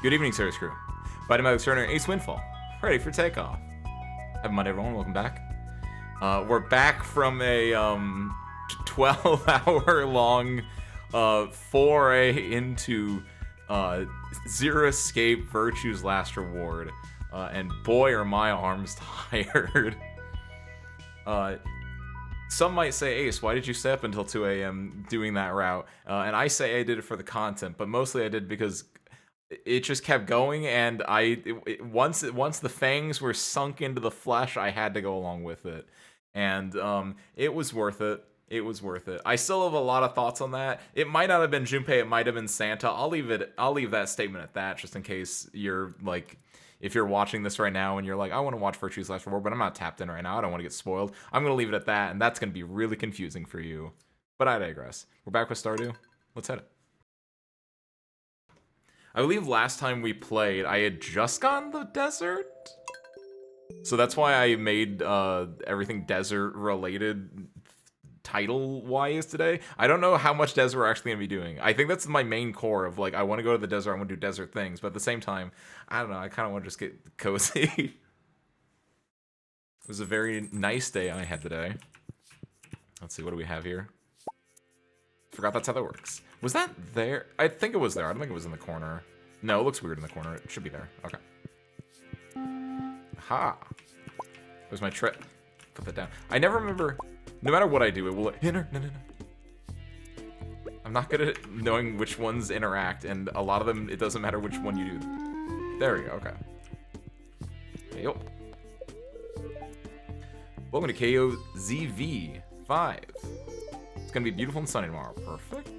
Good evening, Serious Crew. Mathematics Turner, Ace Windfall, ready for takeoff. Happy Monday, everyone. Welcome back. We're back from a 12-hour-long foray into Zero Escape Virtue's Last Reward, and boy, are my arms tired. Some might say, Ace, why did you stay up until 2 a.m. doing that route? And I say I did it for the content, but mostly I did because it just kept going, and once the fangs were sunk into the flesh, I had to go along with it, and it was worth it. It was worth it. I still have a lot of thoughts on that. It might not have been Junpei. It might have been Santa. I'll leave that statement at that, just in case you're like, if you're watching this right now and you're like, I want to watch Virtue's Last Reward, but I'm not tapped in right now. I don't want to get spoiled. I'm gonna leave it at that, and that's gonna be really confusing for you. But I digress. We're back with Stardew. Let's hit it. I believe last time we played, I had just gone the desert? So that's why I made everything desert-related title-wise today. I don't know how much desert we're actually going to be doing. I think that's my main core of, like, I want to go to the desert, I want to do desert things, but at the same time, I don't know, I kind of want to just get cozy. It was a very nice day I had today. Let's see, what do we have here? Forgot that's how that works. Was that there? I think it was there. I don't think it was in the corner. No, it looks weird in the corner. It should be there. Okay. Ha! There's my trip. Put that down. I never remember. No matter what I do, it will. No. I'm not good at knowing which ones interact, and a lot of them, it doesn't matter which one you do. There we go. Okay. Yo. Welcome to KOZV5. It's gonna be beautiful and sunny tomorrow. Perfect.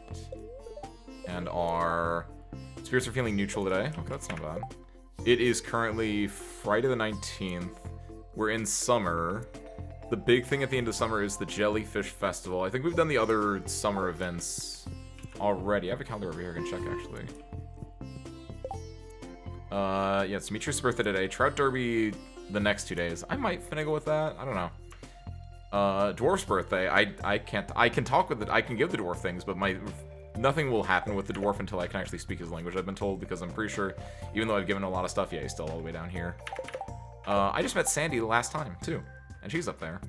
And our spirits are feeling neutral today. Okay, that's not bad. It is currently Friday the 19th. We're in summer. The big thing at the end of summer is the Jellyfish Festival. I think we've done the other summer events already. I have a calendar over here I can check, actually. Yeah, it's Demetrius' birthday today. Trout Derby the next 2 days. I might finagle with that. I don't know. Dwarf's birthday. I can talk with it. I can give the dwarf things, but nothing will happen with the dwarf until I can actually speak his language, I've been told, because I'm pretty sure, even though I've given a lot of stuff, yeah, he's still all the way down here. I just met Sandy the last time, too, and she's up there.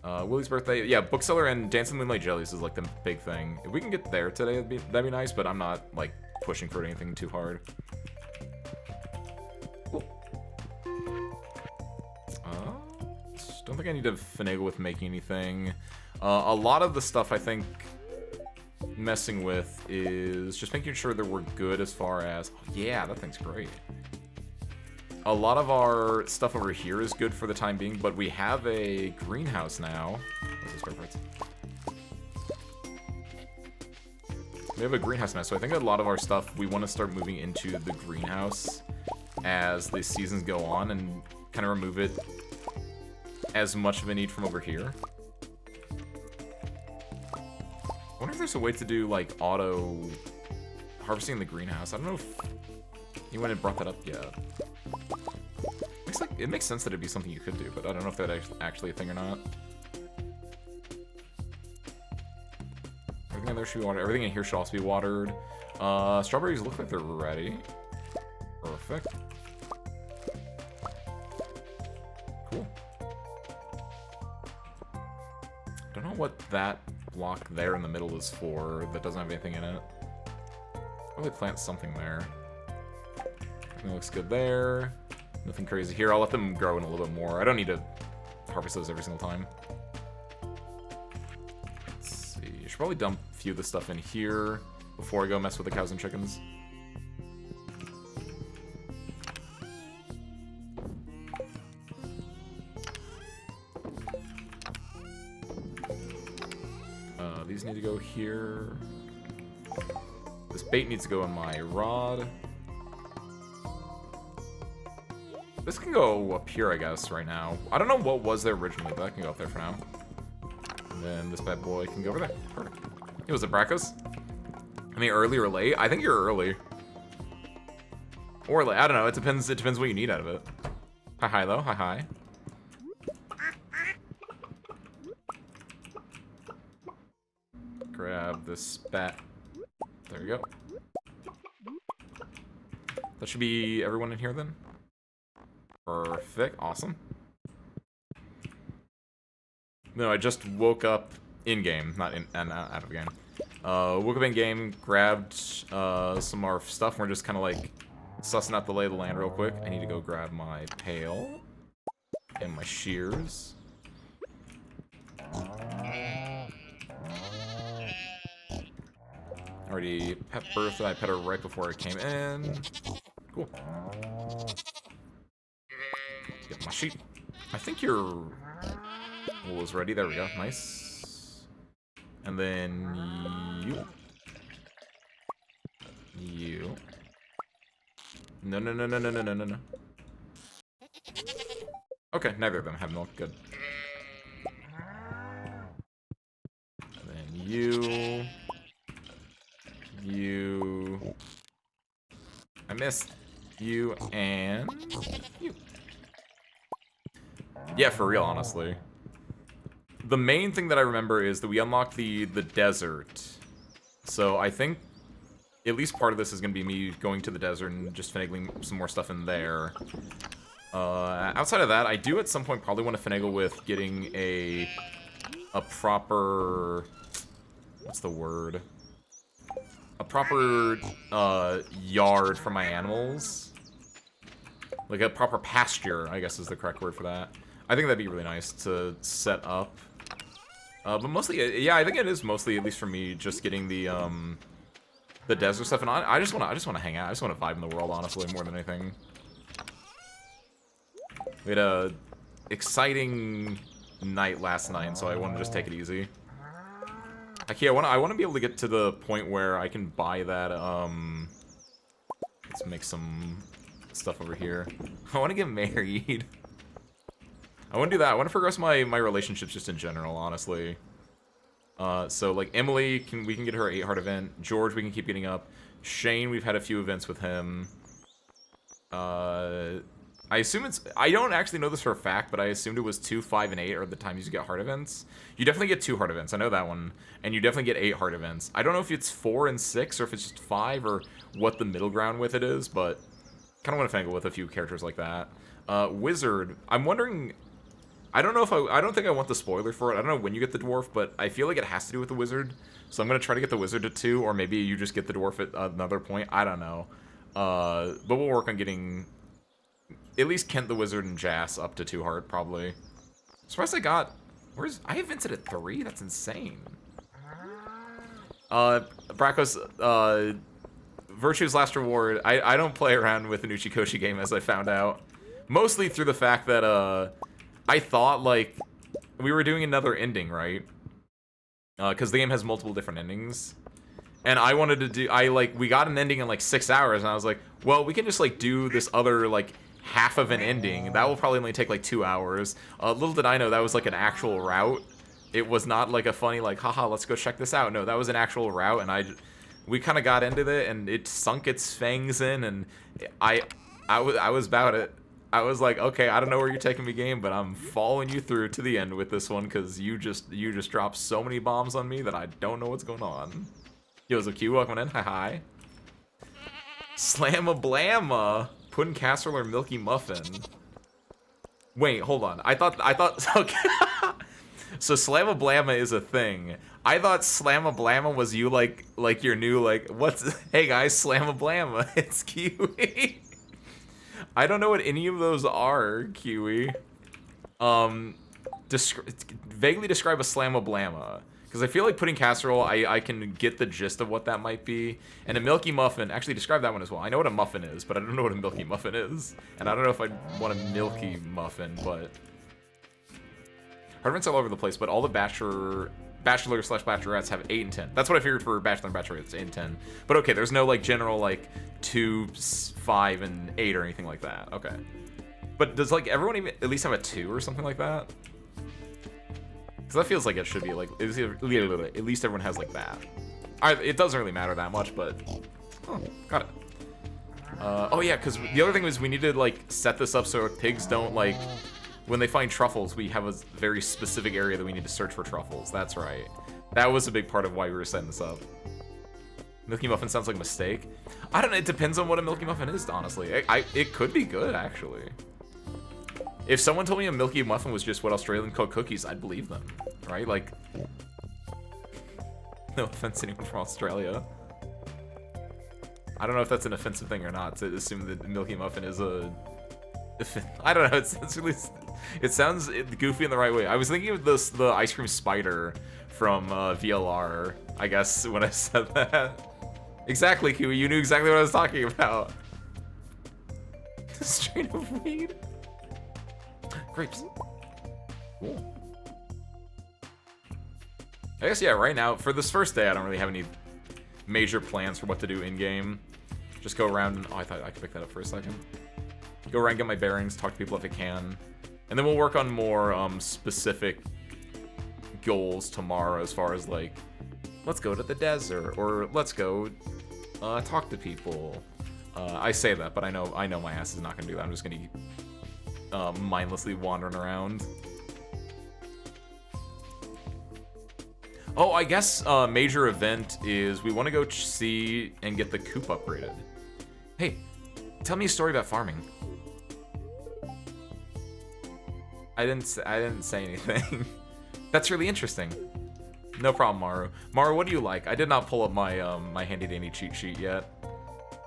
Willie's birthday, yeah, Bookseller and Dancing Moonlight Jellies is, like, the big thing. If we can get there today, that'd be nice, but I'm not, like, pushing for anything too hard. Cool. Don't think I need to finagle with making anything. A lot of the stuff I think messing with is just making sure that we're good as far as... Oh, yeah, that thing's great. A lot of our stuff over here is good for the time being, but we have a greenhouse now. What's this, spare parts? We have a greenhouse now, so I think a lot of our stuff, we want to start moving into the greenhouse as the seasons go on and kind of remove it as much of a need from over here. I wonder if there's a way to do, like, auto harvesting in the greenhouse. I don't know if anyone had brought that up yet. It makes sense that it'd be something you could do, but I don't know if that's actually a thing or not. Everything in there should be watered. Everything in here should also be watered. Strawberries look like they're ready. Perfect. Cool. Don't know what that block there in the middle is for that doesn't have anything in it. Probably plant something there. Everything looks good there. Nothing crazy here. I'll let them grow in a little bit more. I don't need to harvest those every single time. Let's see. I should probably dump a few of the stuff in here before I go mess with the cows and chickens. These need to go here. This bait needs to go in my rod. This can go up here, I guess, right now. I don't know what was there originally, but that can go up there for now. And then this bad boy can go over there. Perfect. Hey, was it Bracos? I mean, early or late? I think you're early. Or late. I don't know. It depends what you need out of it. Hi, though. Hi. Grab this bat. There we go. That should be everyone in here then. Perfect. Awesome. No, I just woke up in-game, not in and out of game. Woke up in-game, grabbed some more stuff. We're just kind of like sussing out the lay of the land real quick. I need to go grab my pail and my shears. Already pet Bertha. I pet her right before I came in. Cool. Get my sheep. I think your wool is ready. There we go. Nice. And then you. You. No, no, no, no, no, no, no, no, no. Okay, neither of them have milk. Good. And then you. You. I missed you and you. Yeah, for real, honestly. The main thing that I remember is that we unlocked the desert. So I think at least part of this is going to be me going to the desert and just finagling some more stuff in there. Outside of that, I do at some point probably want to finagle with getting a proper... What's the word? A proper yard for my animals. Like a proper pasture, I guess is the correct word for that. I think that'd be really nice to set up. But mostly, yeah, I think it is mostly, at least for me, just getting the desert stuff. And I just want to hang out. I just want to vibe in the world, honestly, more than anything. We had a exciting night last night, so I want to just take it easy. Actually, I want to be able to get to the point where I can buy that. Let's make some stuff over here. I want to get married. I want to do that. I want to progress my relationships just in general, honestly. So like Emily, we can get her 8 heart event. George, we can keep getting up. Shane, we've had a few events with him. I assume it's... I don't actually know this for a fact, but I assumed it was 2, 5, and 8 are the times you get heart events. You definitely get 2 heart events. I know that one. And you definitely get 8 heart events. I don't know if it's 4 and 6 or if it's just 5 or what the middle ground with it is, but kind of want to fangle with a few characters like that. Wizard, I'm wondering... I don't know if I don't think I want the spoiler for it. I don't know when you get the dwarf, but I feel like it has to do with the wizard. So I'm going to try to get the wizard to 2, or maybe you just get the dwarf at another point. I don't know. But we'll work on getting at least Kent the wizard and Jas up to 2 heart, probably. Surprised I got... I have Vincent at 3? That's insane. Bracco's, Virtue's Last Reward. I don't play around with an Uchikoshi game, as I found out. Mostly through the fact that, I thought, like, we were doing another ending, right? Because the game has multiple different endings. And I wanted to do... we got an ending in, like, 6 hours, and I was like, well, we can just, like, do this other, like, half of an ending. That will probably only take, like, 2 hours. Little did I know that was, like, an actual route. It was not, like, a funny, like, haha, let's go check this out. No, that was an actual route, and we kind of got into it, and it sunk its fangs in, and I was about it. I was like, okay, I don't know where you're taking me, game, but I'm following you through to the end with this one because you just dropped so many bombs on me that I don't know what's going on. Yo, what's up, Q? Welcome in. Hi. Slam-a-blamma. Pudding casserole or milky muffin? Wait, hold on. I thought. Okay. So Slam-a-blamma is a thing. I thought Slam-a-blamma was you like your new what's? Hey guys, Slam-a-blamma. It's Kiwi. I don't know what any of those are, Kiwi. Vaguely describe a Slam-a-blamma. Because I feel like pudding casserole, I can get the gist of what that might be. And a milky muffin, actually describe that one as well. I know what a muffin is, but I don't know what a milky muffin is. And I don't know if I want a milky muffin, but... Heart all over the place, but all the bachelor/bachelorettes have 8 and 10. That's what I figured for bachelor and bachelorettes, 8 and 10. But okay, there's no like general like 2, 5, and 8 or anything like that. Okay. But does like everyone even at least have a 2 or something like that? Because that feels like it should be like at least everyone has like that. It doesn't really matter that much, but oh, got it. Oh yeah, because the other thing was we need to like set this up so pigs don't like. When they find truffles, we have a very specific area that we need to search for truffles. That's right. That was a big part of why we were setting this up. Milky Muffin sounds like a mistake. I don't know. It depends on what a Milky Muffin is, honestly. It could be good, actually. If someone told me a Milky Muffin was just what Australians call cookies, I'd believe them, right? Like, no offense to anyone from Australia. I don't know if that's an offensive thing or not, to assume that Milky Muffin is a... I don't know, it's really... It sounds goofy in the right way. I was thinking of the ice cream spider from VLR, I guess, when I said that. Exactly, Kiwi, you knew exactly what I was talking about. Strain of weed. Grapes. Cool. I guess, yeah, right now, for this first day, I don't really have any major plans for what to do in-game. Just go around and... Oh, I thought I could pick that up for a second. Go around, get my bearings, talk to people if I can. And then we'll work on more specific goals tomorrow as far as, like, let's go to the desert, or let's go talk to people. I say that, but I know my ass is not going to do that. I'm just going to be mindlessly wandering around. Oh, I guess major event is we want to go see and get the coop upgraded. Hey, tell me a story about farming. I didn't say anything. That's really interesting. No problem, Maru. Maru, what do you like? I did not pull up my my handy dandy cheat sheet yet.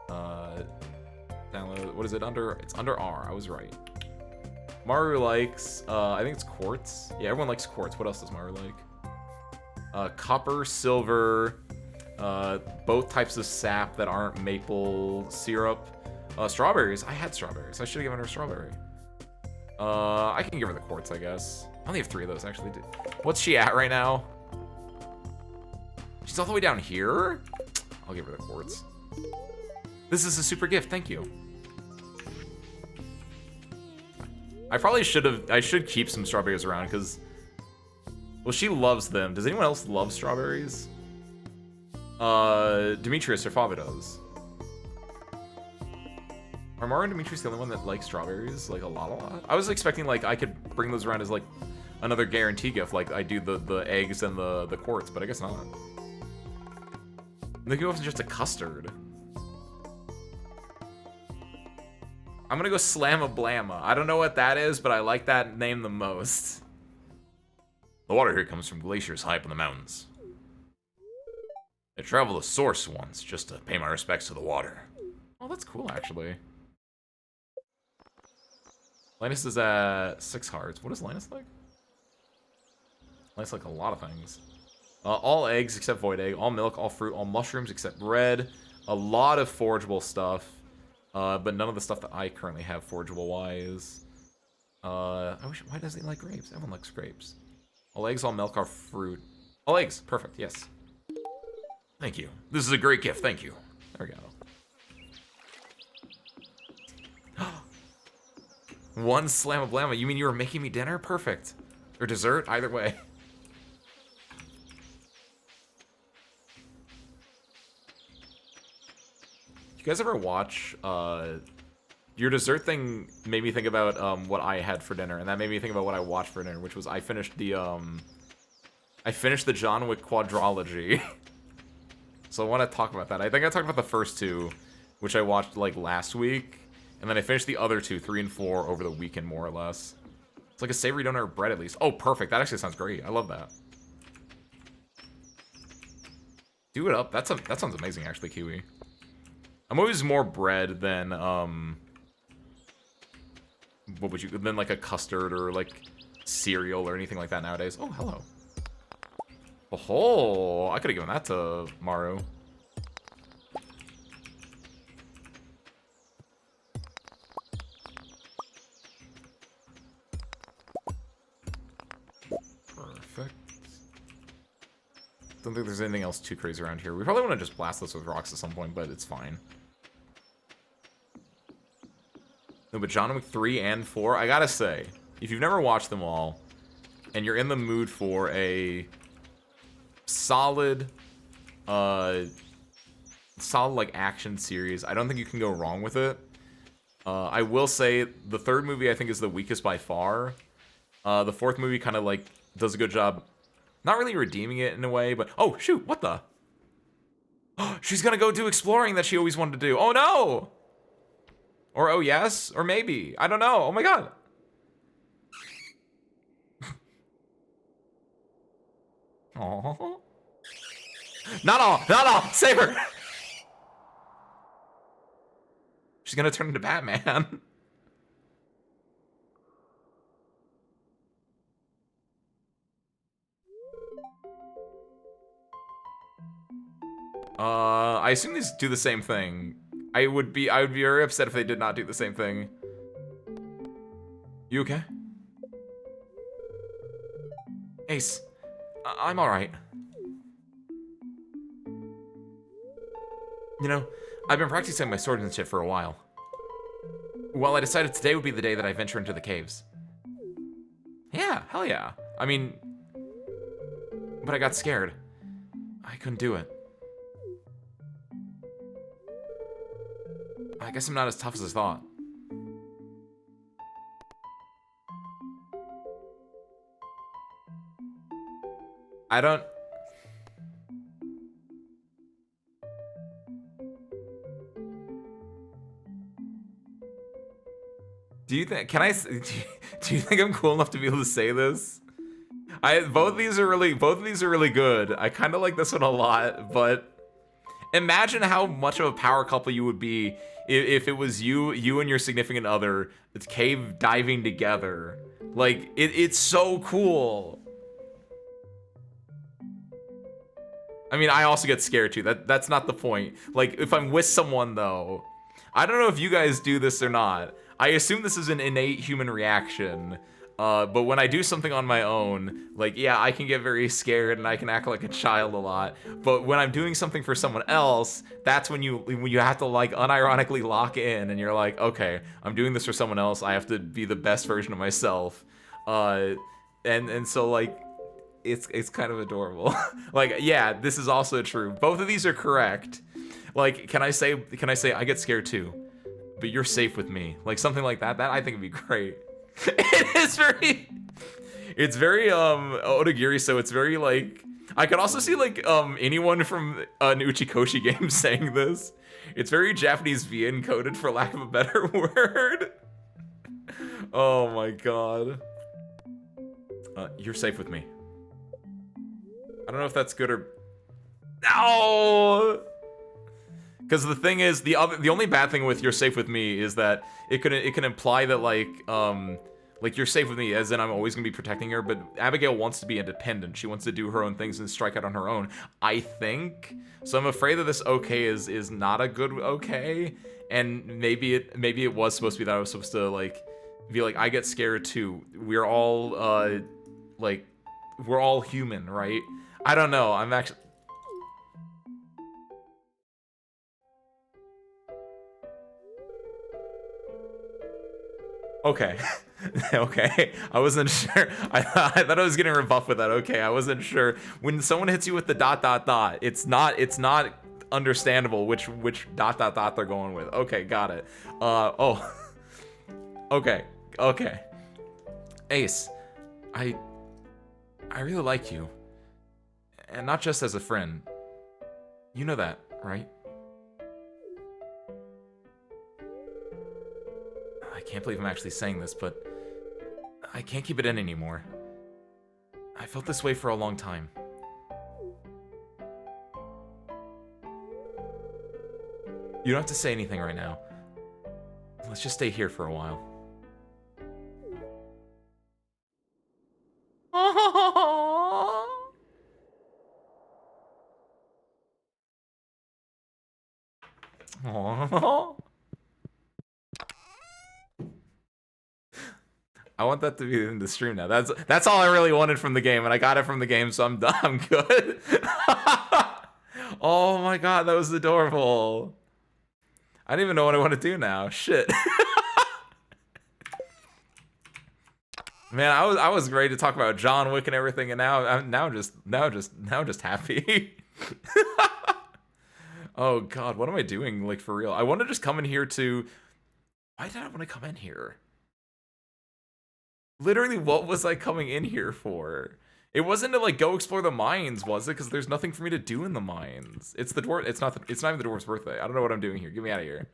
Download. What is it under? It's under R. I was right. Maru likes. I think it's quartz. Yeah, everyone likes quartz. What else does Maru like? Copper, silver, both types of sap that aren't maple syrup. Strawberries. I had strawberries. I should have given her a strawberry. I can give her the quartz, I guess. I only have 3 of those, actually. What's she at right now? She's all the way down here? I'll give her the quartz. This is a super gift, thank you. I should keep some strawberries around, because... Well, she loves them. Does anyone else love strawberries? Demetrius or Fava does. Are Mario and Demetrius the only one that likes strawberries? Like, a lot? I was expecting, like, I could bring those around as, like, another guarantee gift, like I do the eggs and the quartz, but I guess not. Milky Muffin is just a custard. I'm gonna go Slamma-Blamma. I don't know what that is, but I like that name the most. The water here comes from glaciers high up in the mountains. I traveled to Source once, just to pay my respects to the water. Oh, that's cool, actually. Linus is at 6 hearts. What does Linus like? Linus like a lot of things. All eggs except void egg, all milk, all fruit, all mushrooms except bread. A lot of forageable stuff, but none of the stuff that I currently have forageable-wise. Why doesn't he like grapes? Everyone likes grapes. All eggs, all milk, all fruit. All eggs, perfect, yes. Thank you. This is a great gift, thank you. There we go. One Slamma-Blamma. You mean you were making me dinner? Perfect. Or dessert? Either way. You guys ever watch, your dessert thing made me think about, what I had for dinner, and that made me think about what I watched for dinner, which was I finished the John Wick quadrology. So I want to talk about that. I think I talked about the first 2, which I watched, like, last week. And then I finished the other 2, 3 and 4, over the weekend, more or less. It's like a savory donut or bread, at least. Oh, perfect. That actually sounds great. I love that. Do it up. That sounds amazing, actually, Kiwi. I'm always more bread than, what would you... than, like, a custard or, like, cereal or anything like that nowadays. Oh, hello. Oh, I could have given that to Maru. Don't think there's anything else too crazy around here. We probably want to just blast this with rocks at some point, but it's fine. No, but John Wick 3 and 4, I gotta say, if you've never watched them all, and you're in the mood for a solid, like, action series, I don't think you can go wrong with it. I will say, the 3rd movie I think is the weakest by far. The 4th movie kind of, like, does a good job. Not really redeeming it in a way, but... Oh, shoot, what the? She's gonna go do exploring that she always wanted to do. Oh no! Or oh yes? Or maybe. I don't know. Oh my god. Aww. Not all! Not all! Save her! She's gonna turn into Batman. I assume these do the same thing. I would be very upset if they did not do the same thing. You okay? Ace, I'm alright. You know, I've been practicing my swordsmanship for a while. Well, I decided today would be the day that I venture into the caves. Yeah, hell yeah. I mean, but I got scared. I couldn't do it. I guess I'm not as tough as I thought. I don't... Do you think, can I, do you think I'm cool enough to be able to say this? Both of these are really good. I kind of like this one a lot, but imagine how much of a power couple you would be if it was you and your significant other, it's cave diving together. Like, it's so cool. I mean, I also get scared too. That's not the point. Like, if I'm with someone though, I don't know if you guys do this or not. I assume this is an innate human reaction. But when I do something on my own, like, yeah, I can get very scared and I can act like a child a lot. But when I'm doing something for someone else, that's when you have to, like, unironically lock in and you're like, okay, I'm doing this for someone else. I have to be the best version of myself. And so, like, it's kind of adorable. Like, yeah, this is also true. Both of these are correct. Like, can I say I get scared too, but you're safe with me? Like, something like that. That I think would be great. It's very Otagiri, so it's very like, I could also see like anyone from an Uchikoshi game saying this. It's very Japanese V encoded, for lack of a better word. Oh my god. You're safe with me. I don't know if that's good or... No! Because the thing is, the only bad thing with "you're safe with me" is that it can imply that like you're safe with me, as in I'm always gonna be protecting her. But Abigail wants to be independent. She wants to do her own things and strike out on her own, I think. So I'm afraid that this okay is not a good okay, and maybe it was supposed to be that I was supposed to like be like, I get scared too. We're all like, we're all human, right? I don't know. I'm actually... Okay. Okay. I wasn't sure. I thought I was getting rebuffed with that. Okay, I wasn't sure. When someone hits you with the ... it's not understandable which ... they're going with. Okay, got it. Oh. Okay. Okay. Ace, I really like you. And not just as a friend. You know that, right? I can't believe I'm actually saying this, but I can't keep it in anymore. I felt this way for a long time. You don't have to say anything right now. Let's just stay here for a while. Aww. I want that to be in the stream now. That's all I really wanted from the game, and I got it from the game, so I'm done. I'm good. Oh my god, that was adorable. I don't even know what I want to do now. Shit. Man, I was ready to talk about John Wick and everything, and now I'm just happy. Oh god, what am I doing, like, for real? I want to just come in here to... Why did I want to come in here? Literally, what was I coming in here for? It wasn't to like go explore the mines, was it? Because there's nothing for me to do in the mines. It's the dwarf. It's not. It's not even the dwarf's birthday. I don't know what I'm doing here. Get me out of here.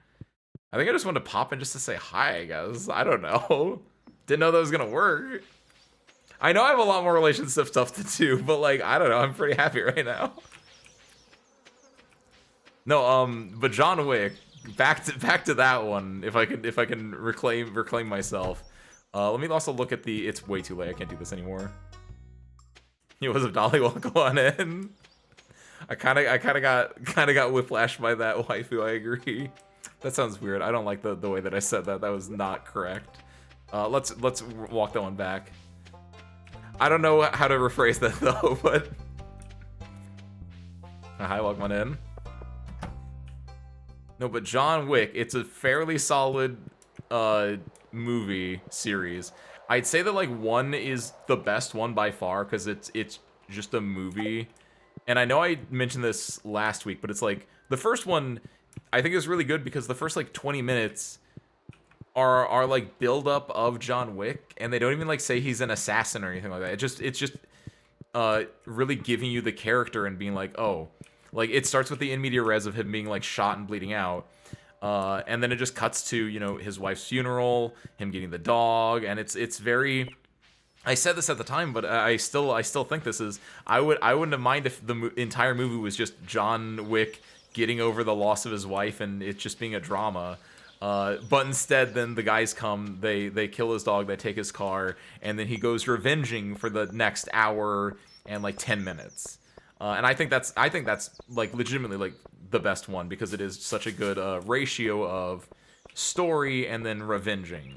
I think I just wanted to pop in just to say hi. I guess I don't know. Didn't know that was gonna work. I know I have a lot more relationship stuff to do, but like I don't know. I'm pretty happy right now. No, but John Wick. Back to that one. If I can reclaim myself. Let me also look at the. It's way too late. I can't do this anymore. It was a Dolly. Well, go on in. I kind of got whiplashed by that waifu. I agree. That sounds weird. I don't like the way that I said that. That was not correct. Let's walk that one back. I don't know how to rephrase that though, but hi, welcome on in. No, but John Wick, it's a fairly solid movie series. I'd say that like 1 is the best one by far because it's just a movie. And I know I mentioned this last week, but it's like the first one I think is really good because the first like 20 minutes are like build up of John Wick, and they don't even like say he's an assassin or anything like that. It's just really giving you the character and being like, oh, like it starts with the in media res of him being like shot and bleeding out. And then it just cuts to, you know, his wife's funeral, him getting the dog, and it's very. I said this at the time, but I still think this is. I wouldn't have mind if the entire movie was just John Wick getting over the loss of his wife and it just being a drama. But instead, then the guys come, they kill his dog, they take his car, and then he goes revenging for the next hour and like 10 minutes. And I think that's like legitimately like the best one because it is such a good ratio of story and then revenging.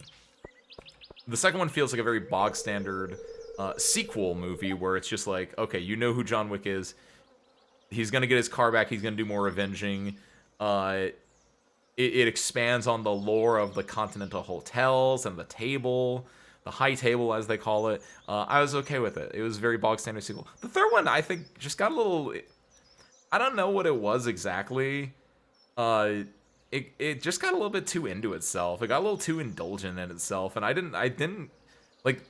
The second one feels like a very bog standard sequel movie where it's just like, okay, you know who John Wick is. He's gonna get his car back. He's gonna do more revenging. It expands on the lore of the Continental Hotels and the table, the high table as they call it. I was okay with it. It was a very bog standard sequel. The third one, I think, just got a little. I don't know what it was exactly. It just got a little bit too into itself. It got a little too indulgent in itself, and I didn't like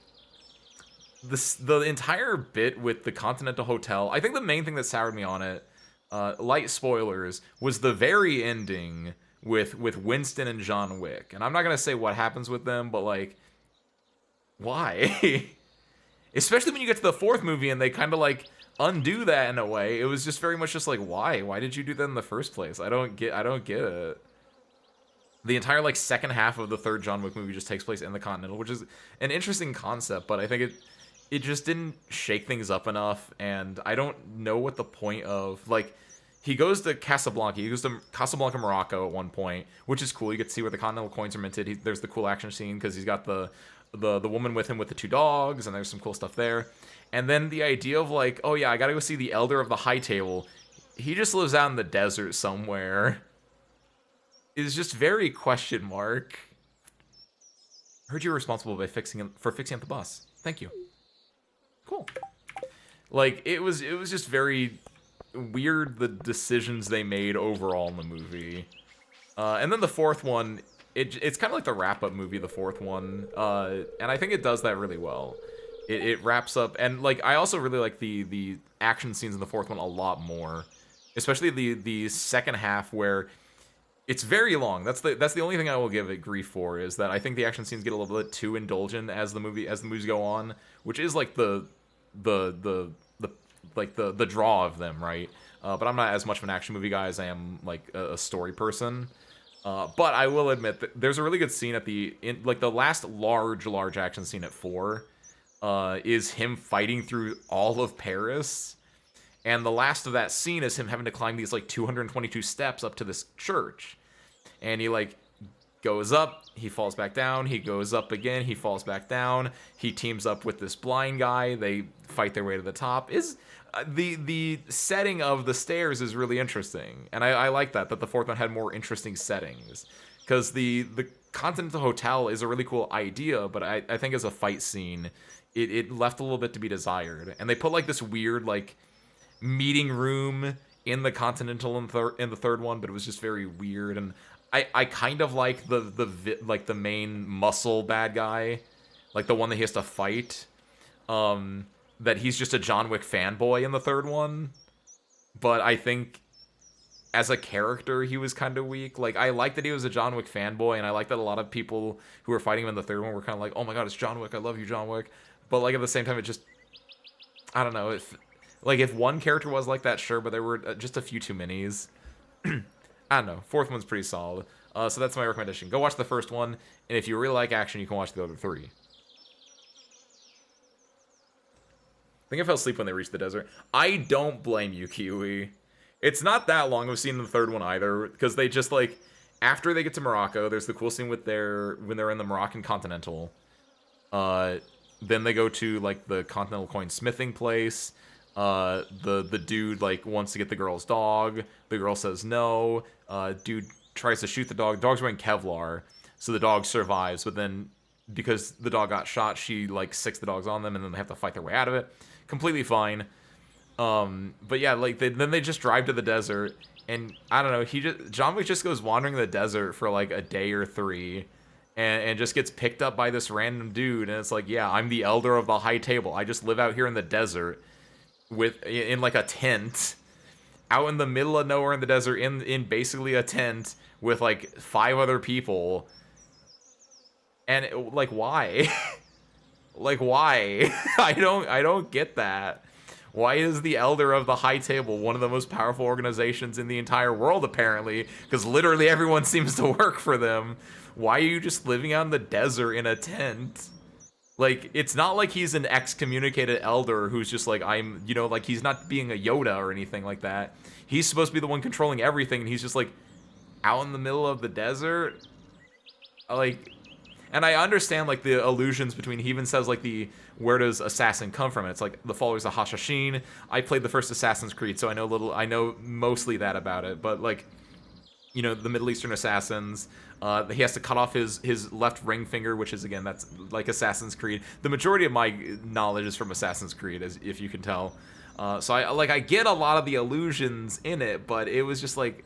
the entire bit with the Continental Hotel. I think the main thing that soured me on it, light spoilers, was the very ending with Winston and John Wick. And I'm not gonna say what happens with them, but like, why? Especially when you get to the fourth movie and they kind of like undo that in a way. It was just very much just like, why? Why did you do that in the first place? I don't get it. The entire like second half of the third John Wick movie just takes place in the Continental, which is an interesting concept, but I think it just didn't shake things up enough, and I don't know what the point of, like, he goes to Casablanca. He goes to Casablanca, Morocco at one point, which is cool. You get to see where the Continental coins are minted. There's the cool action scene because he's got the woman with him with the 2 dogs, and there's some cool stuff there. And then the idea of like, oh yeah, I gotta go see the Elder of the High Table. He just lives out in the desert somewhere. Is just very question mark. Heard you were responsible for fixing up the bus. Thank you. Cool. Like it was just very weird the decisions they made overall in the movie. And then the fourth one, it's kind of like the wrap-up movie, the fourth one, and I think it does that really well. It wraps up, and like I also really like the action scenes in the fourth one a lot more, especially the second half where it's very long. That's the only thing I will give it grief for, is that I think the action scenes get a little bit too indulgent as the movies go on, which is like the draw of them, right? But I'm not as much of an action movie guy as I am like a story person. But I will admit that there's a really good scene at the last large action scene at 4 is him fighting through all of Paris. And the last of that scene is him having to climb these like 222 steps up to this church. And he like goes up, he falls back down, he goes up again, he falls back down, he teams up with this blind guy, they fight their way to the top. Is the setting of the stairs is really interesting, and I like that the fourth one had more interesting settings, because the Continental Hotel is a really cool idea, but I think as a fight scene it left a little bit to be desired, and they put like this weird like meeting room in the Continental in the third one, but it was just very weird. And I kind of like the main muscle bad guy, like the one that he has to fight. that he's just a John Wick fanboy in the third one. But I think as a character, he was kind of weak. Like, I like that he was a John Wick fanboy, and I like that a lot of people who were fighting him in the third one were kind of like, oh my god, it's John Wick, I love you, John Wick. But, like, at the same time, it just, I don't know, if one character was like that, sure, but there were just a few too minis. I don't know, fourth one's pretty solid. So that's my recommendation. Go watch the first one, and if you really like action, you can watch the other three. I think I fell asleep when they reached the desert. I don't blame you, Kiwi. It's not that long of a scene in the third one either, because they just, like, after they get to Morocco, there's the cool scene with when they're in the Moroccan Continental. Then they go to, like, the Continental coin smithing place. The dude, like, wants to get the girl's dog. The girl says no. Dude tries to shoot the dog. Dog's wearing Kevlar, so the dog survives, but then because the dog got shot, she, like, sicks the dogs on them, and then they have to fight their way out of it. Completely fine. But yeah, like, then they just drive to the desert, and I don't know, John Wick just goes wandering the desert for, like, a day or three, and just gets picked up by this random dude, and it's like, yeah, I'm the elder of the high table. I just live out here in the desert in like, a tent, out in the middle of nowhere in the desert, in basically a tent, with, like, 5 other people, and, like, why? Like, why? I don't get that. Why is the Elder of the High Table one of the most powerful organizations in the entire world, apparently? Because literally everyone seems to work for them. Why are you just living out in the desert in a tent? Like, it's not like he's an excommunicated elder who's just like, like, he's not being a Yoda or anything like that. He's supposed to be the one controlling everything, and he's just, like, out in the middle of the desert? Like, and I understand, like, the allusions between, he even says, like, where does assassin come from? And it's like the followers of Hashashin. I played the first Assassin's Creed, so I know mostly that about it. But, like, you know, the Middle Eastern assassins, he has to cut off his left ring finger, which is, again, that's like Assassin's Creed. The majority of my knowledge is from Assassin's Creed, as if you can tell. So I get a lot of the allusions in it, but it was just like,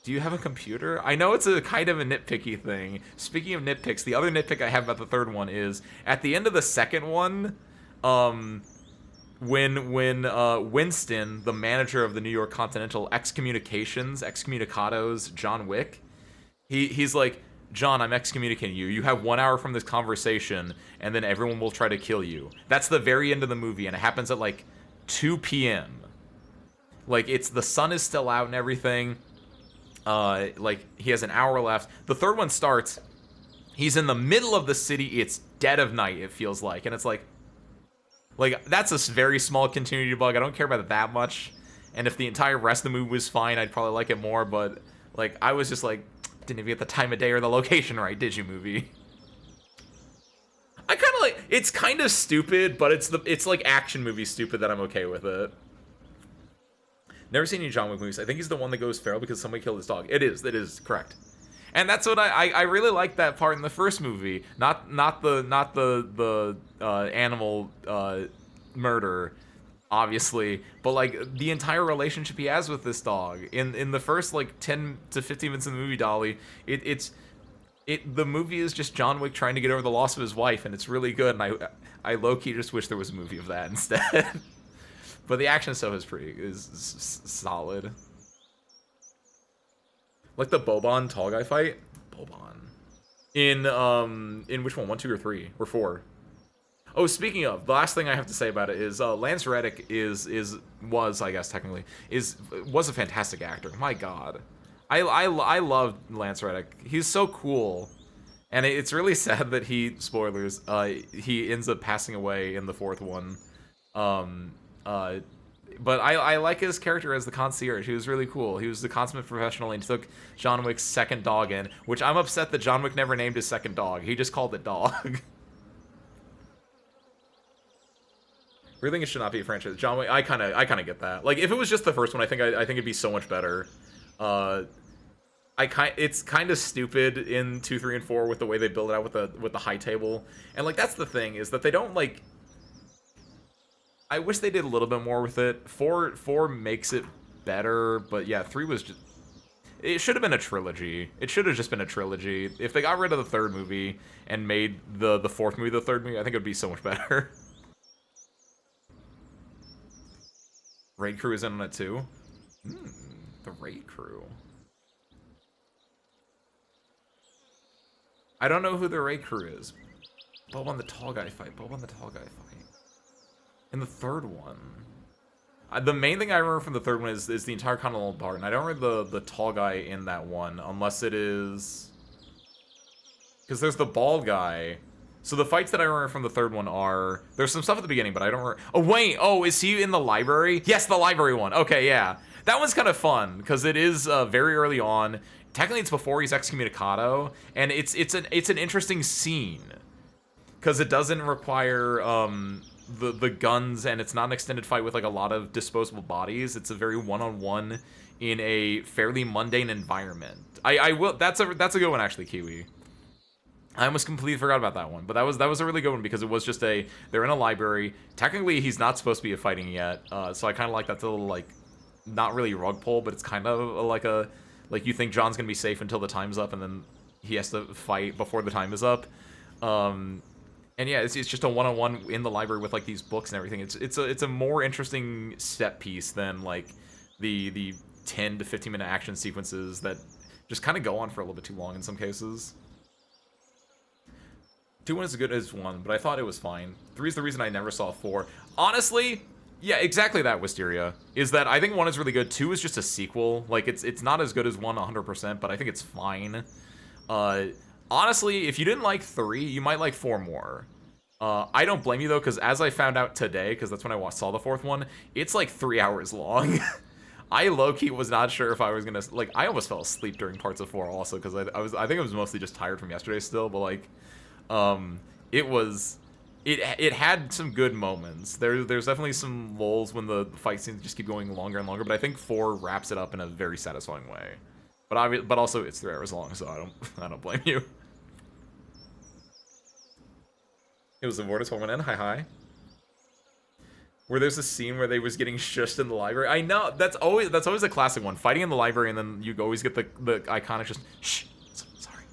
do you have a computer? I know it's a kind of a nitpicky thing. Speaking of nitpicks, the other nitpick I have about the third one is, at the end of the second one, when Winston, the manager of the New York Continental, excommunicados John Wick, he's like, John, I'm excommunicating you. You have 1 hour from this conversation, and then everyone will try to kill you. That's the very end of the movie, and it happens at, like, 2 p.m. Like, the sun is still out and everything. Like, he has an hour left. The third one starts, he's in the middle of the city, it's dead of night, it feels like, and it's like, that's a very small continuity bug. I don't care about it that much, and if the entire rest of the movie was fine, I'd probably like it more, but, like, I was just like, didn't even get the time of day or the location right, did you, movie? I kind of like, it's kind of stupid, but it's like action movie stupid that I'm okay with it. Never seen any John Wick movies. I think he's the one that goes feral because somebody killed his dog. It is correct, and that's what I really like that part in the first movie. Not the animal murder, obviously, but like the entire relationship he has with this dog in the first like 10 to 15 minutes of the movie. Dolly, the movie is just John Wick trying to get over the loss of his wife, and it's really good. And I low key just wish there was a movie of that instead. But the action stuff is solid. Like the Boban tall guy fight. Boban. In which one? 1, 2, or 3? Or 4? Oh, speaking of, the last thing I have to say about it is Lance Reddick was, I guess technically, was a fantastic actor. My God. I love Lance Reddick. He's so cool. And it's really sad that spoilers, he ends up passing away in the fourth one. But I like his character as the concierge. He was really cool. He was the consummate professional, and he took John Wick's second dog in, which I'm upset that John Wick never named his second dog. He just called it Dog. Really think it should not be a franchise. John Wick, I kind of get that. Like, if it was just the first one, I think it'd be so much better. It's kind of stupid in 2, 3, and 4 with the way they build it out with the high table, and like that's the thing, is that they don't like. I wish they did a little bit more with it. 4 makes it better, but yeah, 3 was just. It should have been a trilogy. It should have just been a trilogy. If they got rid of the third movie and made the fourth movie the third movie, I think it would be so much better. Raid crew is in on it too. The raid crew. I don't know who the raid crew is. Bob on the tall guy fight. Bob on the tall guy fight. In the third one. The main thing I remember from the third one is the entire Continental part, and I don't remember the tall guy in that one, unless it is... Because there's the bald guy. So the fights that I remember from the third one are... There's some stuff at the beginning, but I don't remember... Oh, wait! Oh, is he in the library? Yes, the library one. Okay, yeah. That one's kind of fun, because it is very early on. Technically, it's before he's excommunicado, and it's an interesting scene. Because it doesn't require... the guns, and it's not an extended fight with like a lot of disposable bodies. It's a very one-on-one in a fairly mundane environment. I will that's a good one actually, Kiwi. I almost completely forgot about that one, but that was a really good one because it was just they're in a library. Technically he's not supposed to be fighting yet, so I kind of like that little like not really rug pull, but it's kind of like you think John's gonna be safe until the time's up, and then he has to fight before the time is up. And yeah, it's just a one-on-one in the library with like these books and everything. It's a more interesting set piece than like the 10 to 15 minute action sequences that just kind of go on for a little bit too long in some cases. 2 is as good as 1, but I thought it was fine. 3 is the reason I never saw 4. Honestly, yeah, exactly that, Wisteria. Is that I think 1 is really good. 2 is just a sequel. Like it's not as good as 1 100%, but I think it's fine. Honestly, if you didn't like 3, you might like 4 more. I don't blame you, though, because as I found out today, because that's when I saw the 4th one, it's like 3 hours long. I low-key was not sure if I was gonna... Like, I almost fell asleep during parts of 4 also, because I think I was mostly just tired from yesterday still, but, like, it had some good moments. There's definitely some lulls when the fight scenes just keep going longer and longer, but I think 4 wraps it up in a very satisfying way. But also, it's 3 hours long, so I don't blame you. It was the Vortis 1-1N. Hi. Where there's a scene where they was getting shushed in the library. I know, that's always a classic one. Fighting in the library, and then you always get the iconic just, shh, sorry.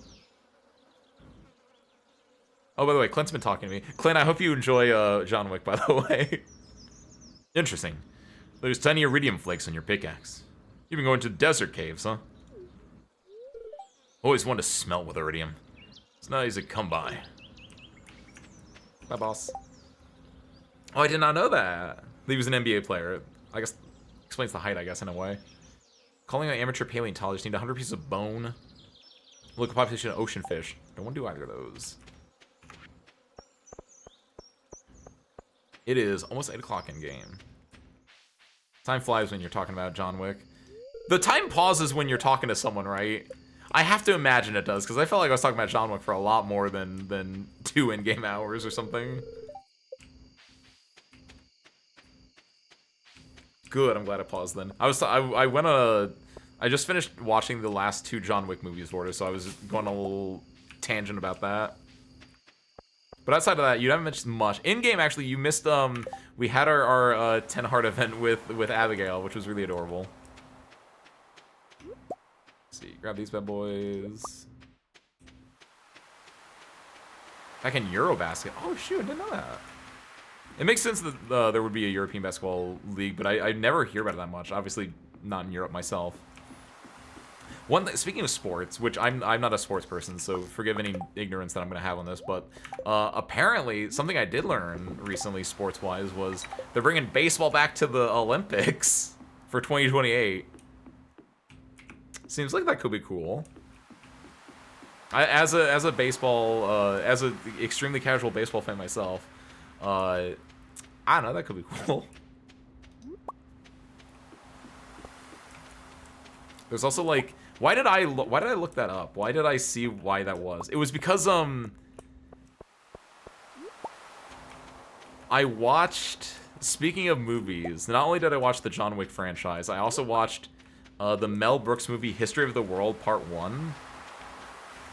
Oh, by the way, Clint's been talking to me. Clint, I hope you enjoy John Wick, by the way. Interesting. There's tiny iridium flakes on your pickaxe. You've been going to desert caves, huh? Always wanted to smell with iridium. It's not easy to come by. Bye, boss. Oh, I did not know that. He was an NBA player. I guess explains the height, I guess, in a way. Calling an amateur paleontologist, need 100 pieces of bone. Local population of ocean fish. Don't want to do either of those. It is almost 8 o'clock in game. Time flies when you're talking about John Wick. The time pauses when you're talking to someone, right? I have to imagine it does, because I felt like I was talking about John Wick for a lot more than 2 in-game hours or something. Good, I'm glad I paused then. I just finished watching the last 2 John Wick movies for it, so I was going on a little tangent about that. But outside of that, you haven't mentioned much. In-game, actually, you missed, we had our 10 heart event with Abigail, which was really adorable. See, grab these bad boys. Back in Eurobasket. Oh shoot, I didn't know that. It makes sense that there would be a European basketball league, but I never hear about it that much. Obviously, not in Europe myself. Speaking of sports, which I'm not a sports person, so forgive any ignorance that I'm gonna have on this, but apparently something I did learn recently, sports-wise, was they're bringing baseball back to the Olympics for 2028. Seems like that could be cool. As a baseball, as an extremely casual baseball fan myself, I don't know, that could be cool. There's also like, why did I look that up? Why did I see why that was? It was because I watched. Speaking of movies, not only did I watch the John Wick franchise, I also watched the Mel Brooks movie History of the World Part 1.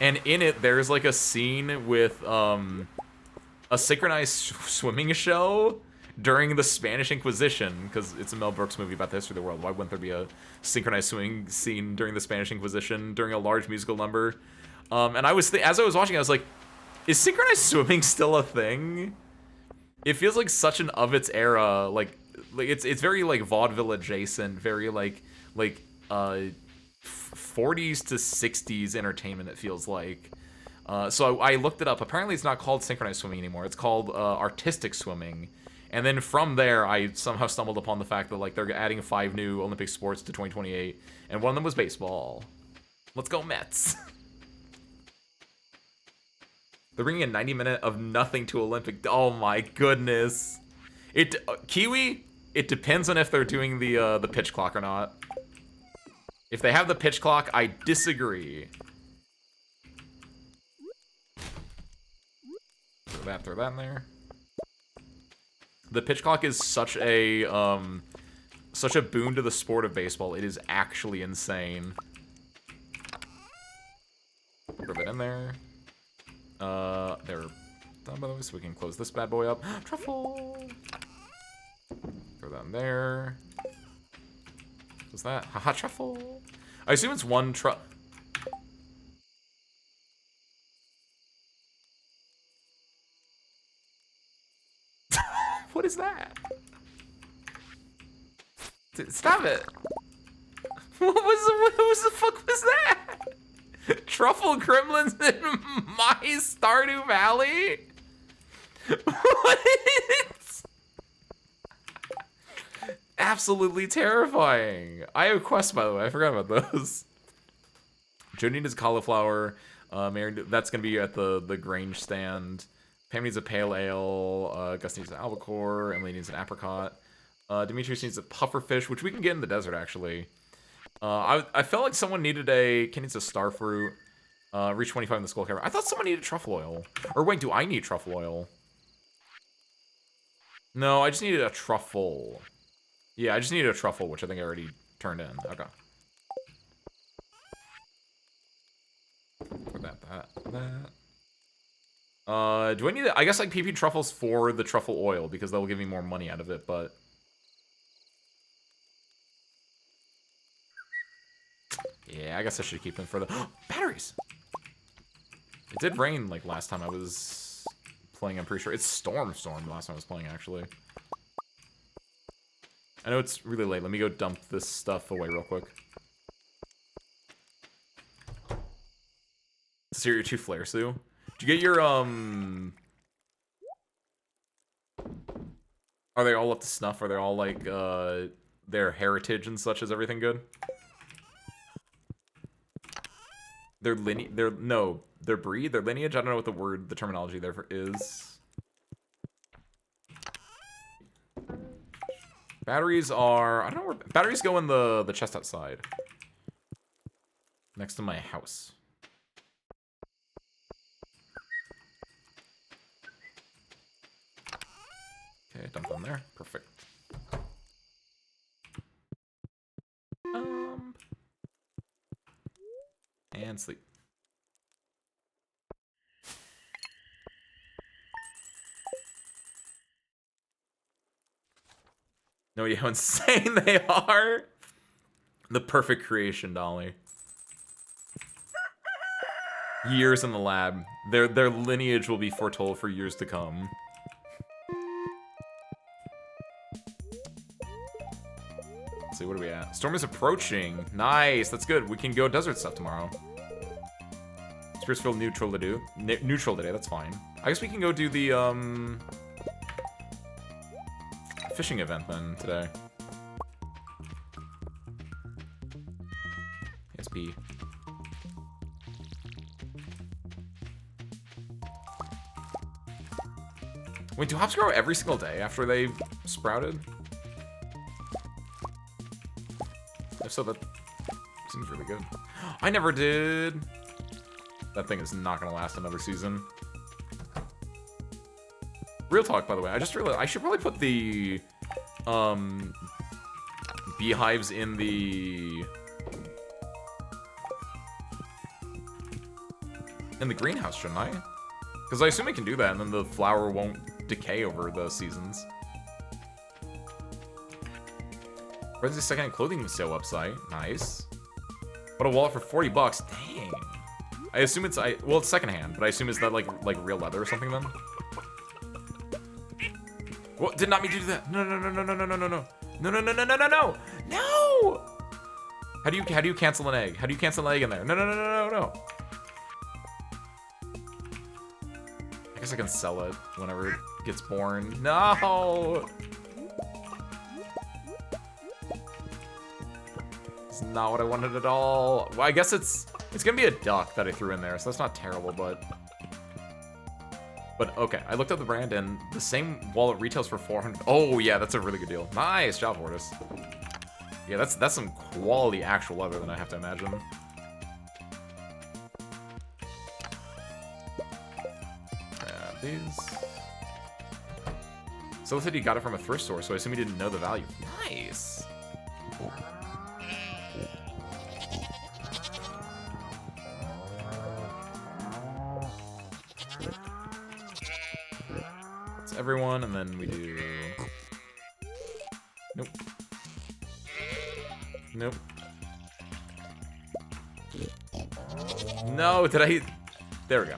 And in it, there's like a scene with a synchronized swimming show during the Spanish Inquisition, because it's a Mel Brooks movie about the history of the world. Why wouldn't there be a synchronized swimming scene during the Spanish Inquisition during a large musical number? And as I was watching, I was like, is synchronized swimming still a thing? It feels like such an of its era, like like it's very like vaudeville adjacent, very like 40s to 60s entertainment. It feels like. So I looked it up. Apparently, it's not called synchronized swimming anymore. It's called artistic swimming. And then from there, I somehow stumbled upon the fact that like they're adding 5 new Olympic sports to 2028, and one of them was baseball. Let's go Mets. They're bringing a 90-minute of nothing to Olympic. Oh my goodness. Kiwi. It depends on if they're doing the pitch clock or not. If they have the pitch clock, I disagree. Throw that in there. The pitch clock is such a boon to the sport of baseball. It is actually insane. Throw that in there. They're done by the way, so we can close this bad boy up. Truffle. Throw that in there. What's that? Haha, truffle. I assume it's one truck. What is that? Stop it. What the fuck was that? Truffle gremlins in my Stardew Valley? What? Absolutely terrifying. I have quests, by the way. I forgot about those. Jody needs cauliflower. Mary, that's gonna be at the Grange stand. Pam needs a pale ale. Gus needs an albacore. Emily needs an apricot. Demetrius needs a pufferfish, which we can get in the desert, actually. I felt like someone needed Ken needs a starfruit. Reach 25 in the skull cover. I thought someone needed truffle oil. Or wait, do I need truffle oil? No, I just needed a truffle. Yeah, I just needed a truffle, which I think I already turned in. Okay. Put that. Do I need it? I guess like PP truffles for the truffle oil because that will give me more money out of it, but yeah, I guess I should keep them for the batteries. It did rain like last time I was playing, I'm pretty sure. It's storm the last time I was playing, actually. I know it's really late. Let me go dump this stuff away real quick. So your 2 flares, Sue? Did you get your, Are they all up to snuff? Are they all, like, their heritage and such? Is everything good? Their breed? Their lineage? I don't know what the terminology there is. Batteries are... I don't know where... Batteries go in the chest outside. Next to my house. Okay, dump them there. Perfect. And sleep. No idea how insane they are. The perfect creation, Dolly. Years in the lab. Their lineage will be foretold for years to come. Let's see, what are we at? Storm is approaching. Nice, that's good. We can go desert stuff tomorrow. Spiritsville neutral today, that's fine. I guess we can go do the, fishing event then today. Yes, B. Wait, do hops grow every single day after they sprouted? If so, that seems really good. I never did. That thing is not gonna last another season. Real talk, by the way, I just realized I should probably put the beehives in the greenhouse, shouldn't I? Because I assume I can do that, and then the flower won't decay over the seasons. Where's the second-hand clothing sale website? Nice. What a wallet for 40 bucks. Dang. I assume it's well, it's secondhand, but I assume it's that like real leather or something then. What? Did not mean to do that. No, no, no, no, no, no, no, no, no. No, no, no, no, no, no, no. No! How do you cancel an egg? How do you cancel an egg in there? No, no, no, no, no, no. I guess I can sell it whenever it gets born. No! It's not what I wanted at all. Well, I guess it's gonna be a duck that I threw in there, so that's not terrible, but okay. I looked up the brand and the same wallet retails for 400. Oh yeah, that's a really good deal. Nice job, Hortus. Yeah, that's some quality actual leather than I have to imagine. These. So said he got it from a thrift store, so I assume he didn't know the value. Nice. That's everyone, and then we do. Nope. Nope. No, did I? There we go.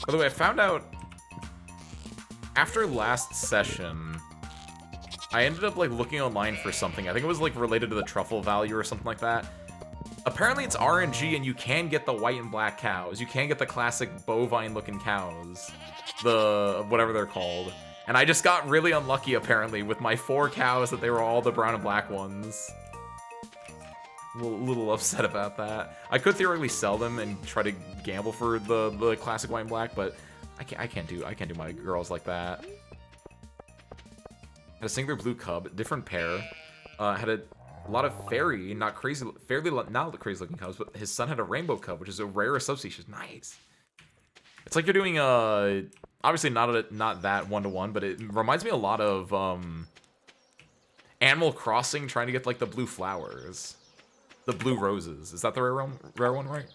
By the way, I found out after last session, I ended up like looking online for something. I think it was like related to the truffle value or something like that. Apparently it's RNG and you can get the white and black cows. You can get the classic bovine looking cows. The whatever they're called. And I just got really unlucky apparently with my 4 cows that they were all the brown and black ones. A little upset about that. I could theoretically sell them and try to gamble for the classic white and black, but I can't do my girls like that. Had a singular blue cub, different pair. Had a lot of fairly not crazy looking cubs, but his son had a rainbow cub, which is a rare subspecies. Nice. It's like you're doing obviously not that 1-to-1, but it reminds me a lot of Animal Crossing, trying to get like the blue flowers. The blue roses. Is that the rare one, right?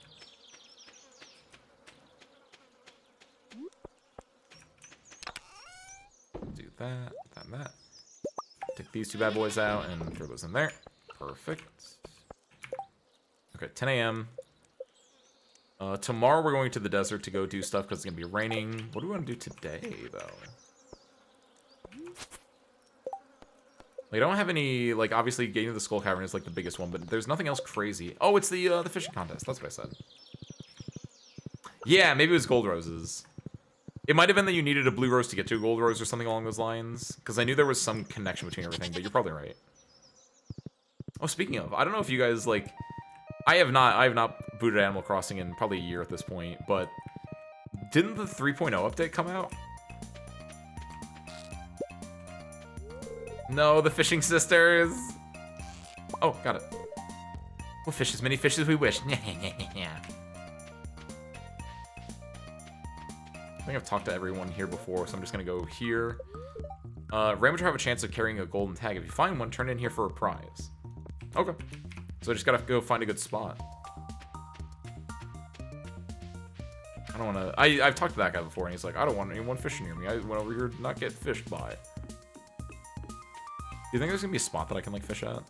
Do that, and that. Take these 2 bad boys out and throw those in there. Perfect. Okay, 10 a.m. Tomorrow we're going to the desert to go do stuff because it's going to be raining. What do we want to do today, though? Like, I don't have any, like, obviously getting to the Skull Cavern is, like, the biggest one, but there's nothing else crazy. Oh, it's the fishing contest. That's what I said. Yeah, maybe it was gold roses. It might have been that you needed a blue rose to get to a gold rose or something along those lines, because I knew there was some connection between everything, but you're probably right. Oh, speaking of, I don't know if you guys, like, I have not booted Animal Crossing in probably a year at this point, but didn't the 3.0 update come out? No, the fishing sisters. Oh, got it. We'll fish as many fish as we wish. I think I've talked to everyone here before, so I'm just gonna go here. Ramager have a chance of carrying a golden tag. If you find one, turn it in here for a prize. Okay. So I just gotta go find a good spot. I don't wanna... I've talked to that guy before, and he's like, I don't want anyone fishing near me. I went over here to not get fished by. Do you think there's gonna be a spot that I can, like, fish at?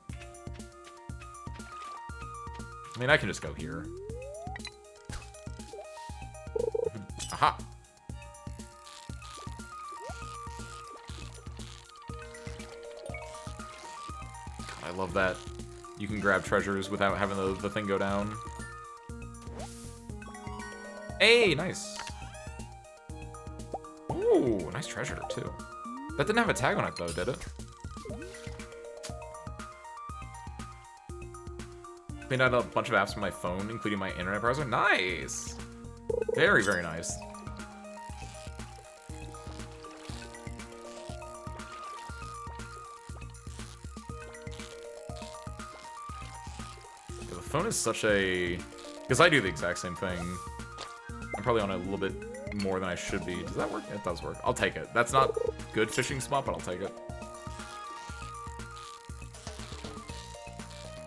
I mean, I can just go here. Aha! God, I love that. You can grab treasures without having the thing go down. Hey, nice. Ooh, nice treasure, too. That didn't have a tag on it, though, did it? Cleaned out a bunch of apps from my phone, including my internet browser. Nice! Very, very nice. The phone is such a... Because I do the exact same thing. I'm probably on a little bit more than I should be. Does that work? It does work. I'll take it. That's not good fishing spot, but I'll take it.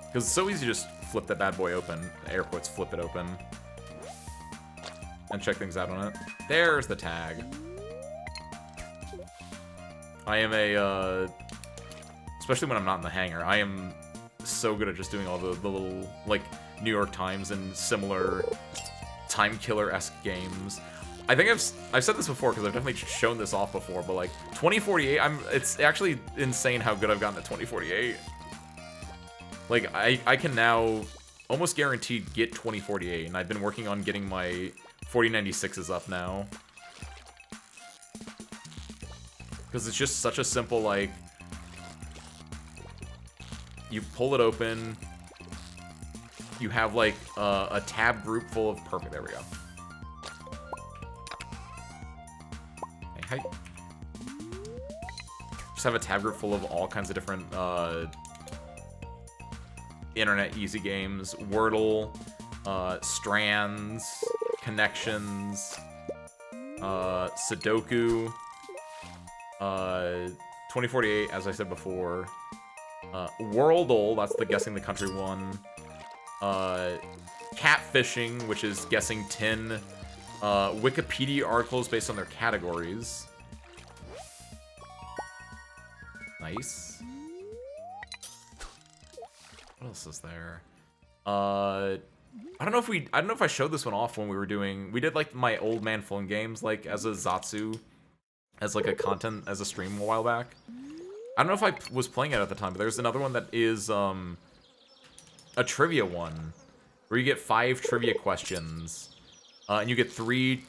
Because it's so easy to just flip that bad boy open. The air quotes, flip it open. And check things out on it. There's the tag. I am a, especially when I'm not in the hangar, I am so good at just doing all the little, like, New York Times and similar time killer-esque games. I think I've said this before because I've definitely shown this off before, but like 2048, it's actually insane how good I've gotten at 2048. Like I can now almost guaranteed get 2048, and I've been working on getting my 4096s up now. Because it's just such a simple, like, you pull it open, you have like a tab group full of, perfect, there we go. Hey, hi. Just have a tab group full of all kinds of different internet easy games, Wordle, strands, connections, Sudoku, 2048, as I said before, Worldle, that's the guessing the country one, catfishing, which is guessing tin, Wikipedia articles based on their categories. Nice. What else is there? I don't know if I showed this one off when we did like my old man phone games like as a Zatsu, as like a stream a while back. I don't know if I was playing it at the time, but there's another one that is a trivia one where you get 5 trivia questions and you get 3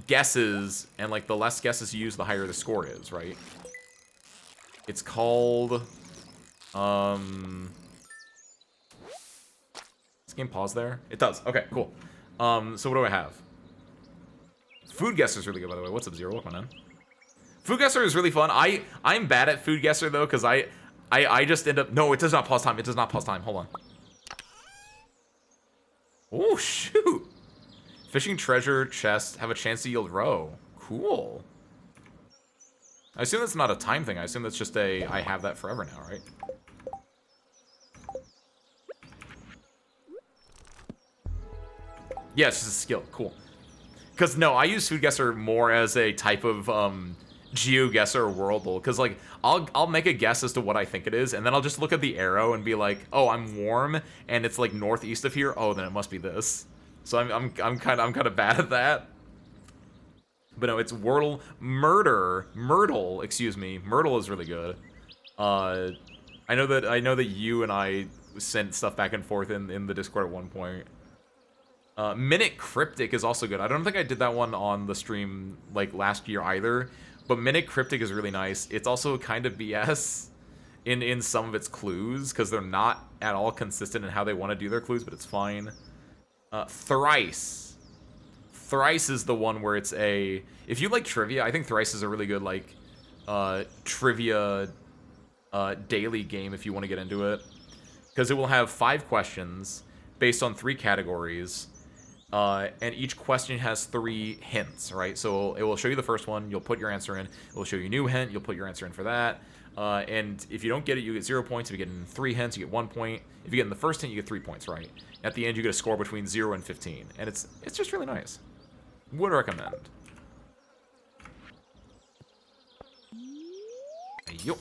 guesses, and like the less guesses you use, the higher the score is, right? It's called this game pause there? It does. Okay, cool. So what do I have? Food Guesser's really good, by the way. What's up, Zero? Welcome in. Food Guesser is really fun. I'm bad at Food Guesser though, because I just end up. No, it does not pause time. It does not pause time. Hold on. Oh shoot! Fishing treasure chest have a chance to yield row. Cool. I assume that's not a time thing. I assume that's just a I have that forever now, right? Yeah, it's just a skill. Cool. Because, no, I use Food Guesser more as a type of GeoGuessr or Worldle. Because, like, I'll make a guess as to what I think it is, and then I'll just look at the arrow and be like, oh, I'm warm, and it's, like, northeast of here. Oh, then it must be this. So I'm kind of bad at that. But no, it's Wordle. Myrtle, excuse me. Myrtle is really good. I know that you and I sent stuff back and forth in the Discord at one point. Minute Cryptic is also good. I don't think I did that one on the stream like last year either, but Minute Cryptic is really nice. It's also kind of BS in some of its clues because they're not at all consistent in how they want to do their clues, but it's fine. Thrice. Thrice is the one where it's a... If you like trivia, I think Thrice is a really good like trivia daily game if you want to get into it, because it will have 5 questions based on 3 categories. And each question has 3 hints, right? So it will show you the first one, you'll put your answer in. It will show you a new hint, you'll put your answer in for that. And if you don't get it, you get 0 points. If you get in 3 hints, you get 1 point. If you get in the first hint, you get 3 points, right? At the end, you get a score between 0 and 15. And it's just really nice. Would recommend. Yo.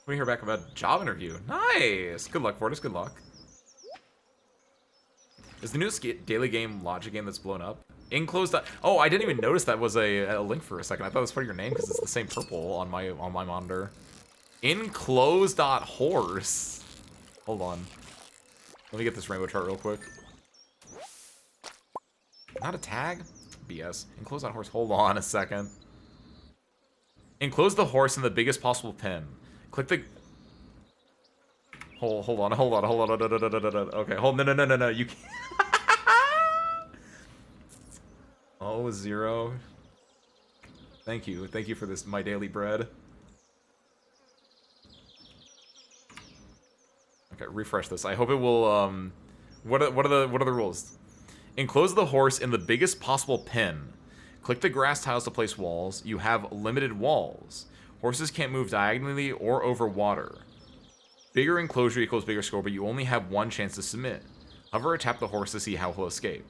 We hear back about job interview. Nice. Good luck, Fortis. Good luck. Is the newest daily game logic game that's blown up? Enclosed. Oh, I didn't even notice that was a link for a second. I thought it was part of your name because it's the same purple on my monitor. Enclosed.horse. Hold on. Let me get this rainbow chart real quick. Not a tag? BS. Enclosed.horse. Hold on a second. Enclose the horse in the biggest possible pen. Click the... Hold on. Okay, no. You can't... Oh, 0. Thank you for this, my daily bread. Okay, refresh this. I hope it will, what are the rules? Enclose the horse in the biggest possible pen. Click the grass tiles to place walls. You have limited walls. Horses can't move diagonally or over water. Bigger enclosure equals bigger score, but you only have 1 chance to submit. Hover or tap the horse to see how he'll escape.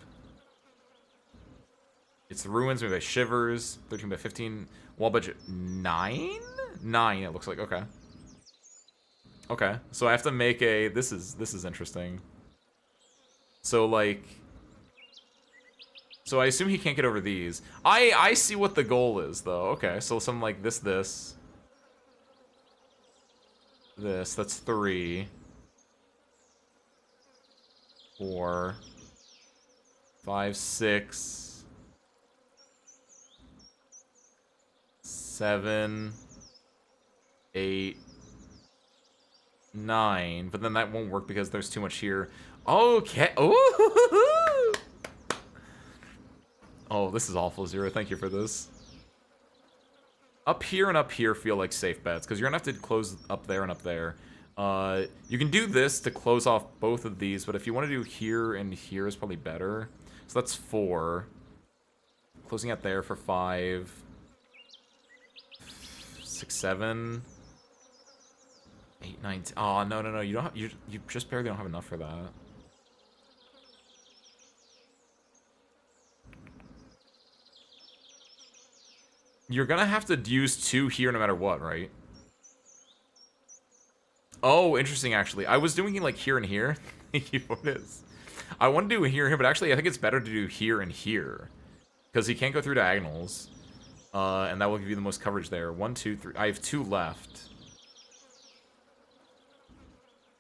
It's the ruins made by Shivers. 13 by 15. Wall budget 9? 9, it looks like. Okay. Okay, so I have to make a... This is interesting. So, like... So I assume he can't get over these. I see what the goal is, though. Okay, so something like this. This, that's 3. 4. 5, 6. 7. 8. 9. But then that won't work because there's too much here. Okay. Ooh. Oh, this is awful, Zero. Thank you for this. Up here and up here feel like safe bets, because you're going to have to close up there and up there. You can do this to close off both of these, but if you want to do here and here is probably better. So that's 4. Closing out there for 5. 6, 7. 8, 9, 10. Oh, no. You don't have, you just barely don't have enough for that. You're gonna have to use 2 here no matter what, right? Oh, interesting, actually. I was doing it like here and here. Thank you for this. I want to do here and here, but actually I think it's better to do here and here. Because he can't go through diagonals. And that will give you the most coverage there. 1, 2, 3. I have 2 left.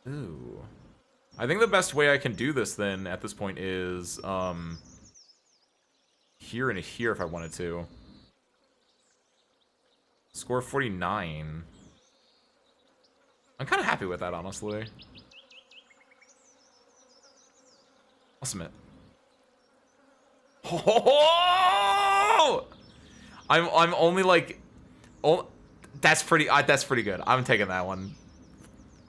Ooh. I think the best way I can do this, then, at this point is, here and here if I wanted to. Score 49. I'm kind of happy with that, honestly. I'll submit. Oh! I'm only like, oh, that's pretty good. I'm taking that one.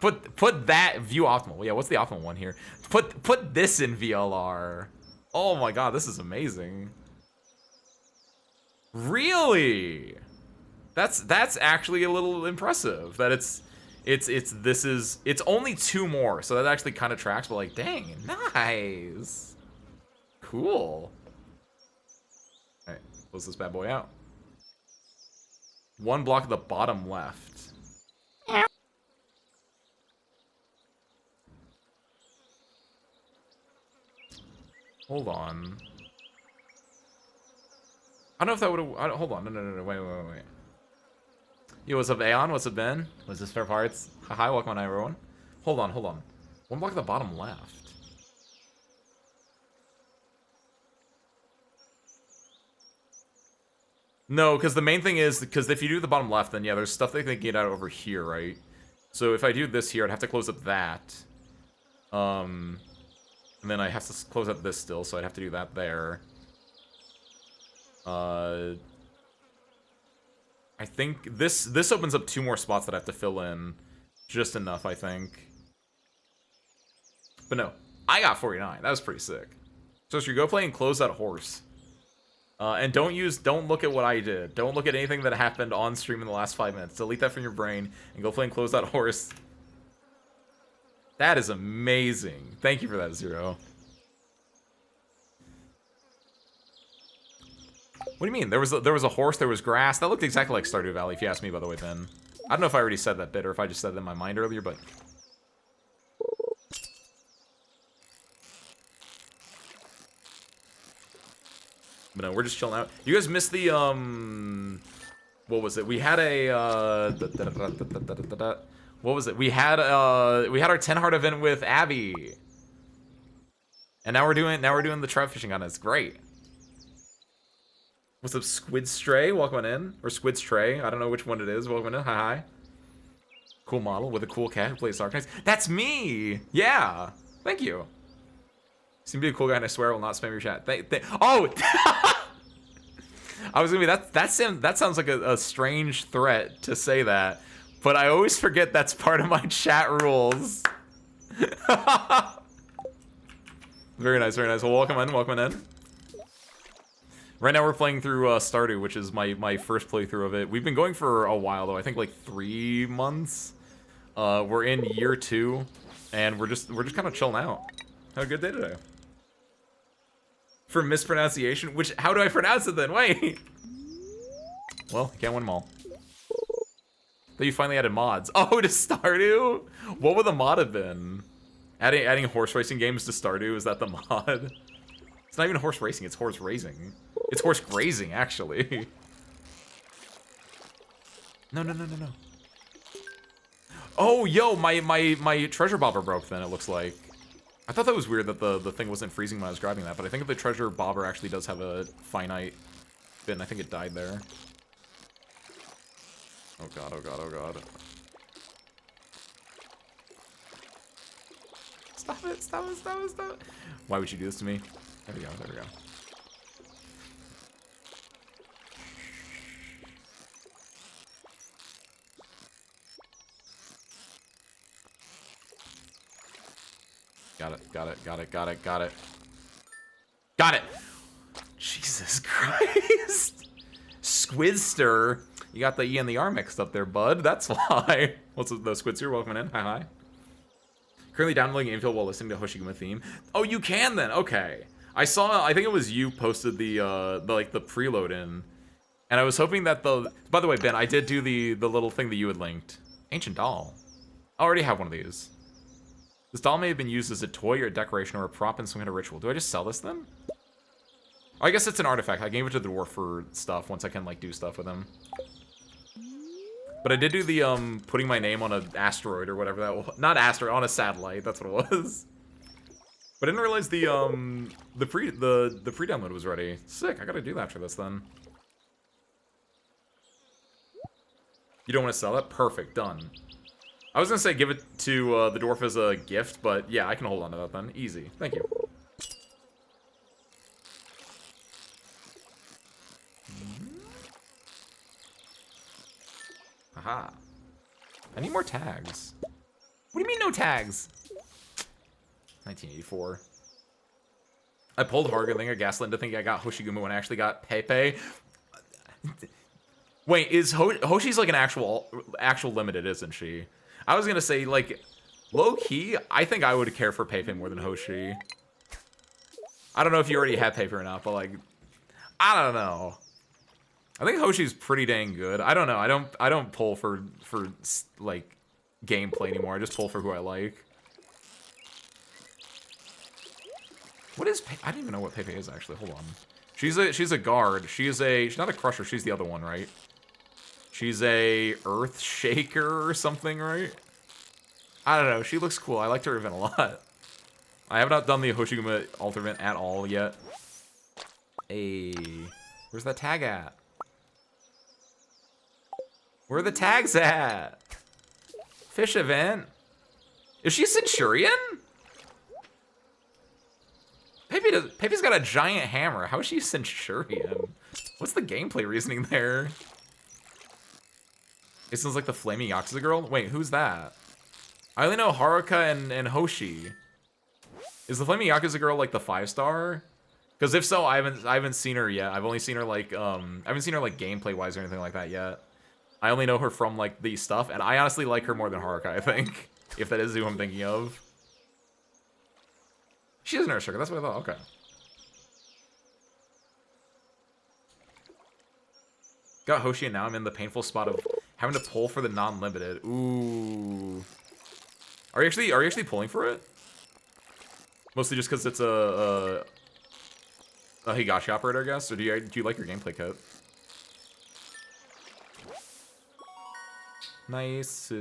Put that view optimal. Yeah, what's the optimal one here? Put this in VLR. Oh my god, this is amazing. Really? That's actually a little impressive. That it's only 2 more, so that actually kind of tracks. But like, dang, nice, cool. All right, close this bad boy out. 1 block at the bottom left. Hold on. I don't know if that would have. Hold on. No. Wait. Yo, what's up, Aeon? What's up, Ben? What's this, Fair Parts? Hi, welcome on, everyone. Hold on. 1 block at the bottom left. No, because the main thing is, because if you do the bottom left, then yeah, there's stuff they can get out over here, right? So if I do this here, I'd have to close up that. And then I have to close up this still, so I'd have to do that there. I think this opens up 2 more spots that I have to fill in. Just enough, I think. But no, I got 49. That was pretty sick. So you go play and close that horse. And don't look at what I did. Don't look at anything that happened on stream in the last 5 minutes. Delete that from your brain and go play and close that horse. That is amazing. Thank you for that, Zero. What do you mean? There was a horse, there was grass. That looked exactly like Stardew Valley, if you ask me, by the way, Ben. I don't know if I already said that bit or if I just said it in my mind earlier, but... But no, we're just chilling out. You guys missed the, what was it? We had a, what was it? We had our 10 heart event with Abby. And now we're doing the trout fishing on it. It's great. What's up, Squid Stray? Welcome on in. Or Squid Stray. I don't know which one it is. Welcome in. Hi. Cool model with a cool cat who plays Dark Knights. That's me! Yeah! Thank you. Seem to be a cool guy, and I swear I will not spam your chat. Oh! I was gonna be, that sounds like a strange threat to say that, but I always forget that's part of my chat rules. Very nice, very nice. Well, welcome in. Right now we're playing through Stardew, which is my first playthrough of it. We've been going for a while, though. I think like 3 months. We're in year 2, and we're just kind of chilling out. Had a good day today. For mispronunciation, how do I pronounce it then? Wait. Well, you can't win them all. That you finally added mods. Oh, to Stardew? What would the mod have been? Adding horse racing games to Stardew, is that the mod? It's not even horse racing, it's horse racing. It's horse grazing, actually. No. Oh, yo, my treasure bobber broke then, it looks like. I thought that was weird that the thing wasn't freezing when I was grabbing that, but I think the treasure bobber actually does have a finite bit, and I think it died there. Oh god. Stop it. Why would you do this to me? There we go. Got it. Jesus Christ. Squidster. You got the E and the R mixed up there, bud. That's why. What's the Squidster? Welcome in. Hi. Currently downloading Infield while listening to Hoshiguma theme. Oh, you can then. Okay. I think it was you posted the preload in. And I was hoping that by the way, Ben, I did do the little thing that you had linked. Ancient doll. I already have one of these. This doll may have been used as a toy or a decoration or a prop in some kind of ritual. Do I just sell this then? Oh, I guess it's an artifact. I gave it to the dwarf for stuff once I can like do stuff with him. But I did do the putting my name on an asteroid or whatever that was. Not asteroid, on a satellite. That's what it was. But I didn't realize the pre-download was ready. Sick. I gotta do that for this then. You don't want to sell it? Perfect. Done. I was gonna say give it to the dwarf as a gift, but yeah, I can hold on to that then. Easy. Thank you. Aha. I need more tags. What do you mean no tags? 1984. I pulled Harga thing or Gaslit to think I got Hoshiguma when I actually got Pepe. Wait, is Hoshi's like an actual limited, isn't she? I was gonna say, like, low-key, I think I would care for Pepe more than Hoshi. I don't know if you already have Pepe or not, but, like, I don't know. I think Hoshi's pretty dang good. I don't know. I don't pull for like, gameplay anymore. I just pull for who I like. What is Pepe? I don't even know what Pepe is, actually. Hold on. She's a guard. She's not a crusher. She's the other one, right? She's a earth shaker or something, right? I don't know. She looks cool. I liked her event a lot. I have not done the Hoshiguma altar event at all yet. Hey, where's that tag at? Where are the tags at? Fish event. Is she a Centurion? Pepe's got a giant hammer. How is she a Centurion? What's the gameplay reasoning there? It sounds like the Flaming Yakuza girl? Wait, who's that? I only know Haruka and Hoshi. Is the Flaming Yakuza girl like the 5-star? Because if so, I haven't seen her yet. I've only seen her like I haven't seen her like gameplay wise or anything like that yet. I only know her from like the stuff, and I honestly like her more than Haruka, I think. If that is who I'm thinking of. She is an Earth Shaker, that's what I thought. Okay. Got Hoshi, and now I'm in the painful spot of having to pull for the non-limited. Ooh. Are you actually pulling for it? Mostly just because it's a Higashi operator, I guess? Or do you like your gameplay kit? Nice.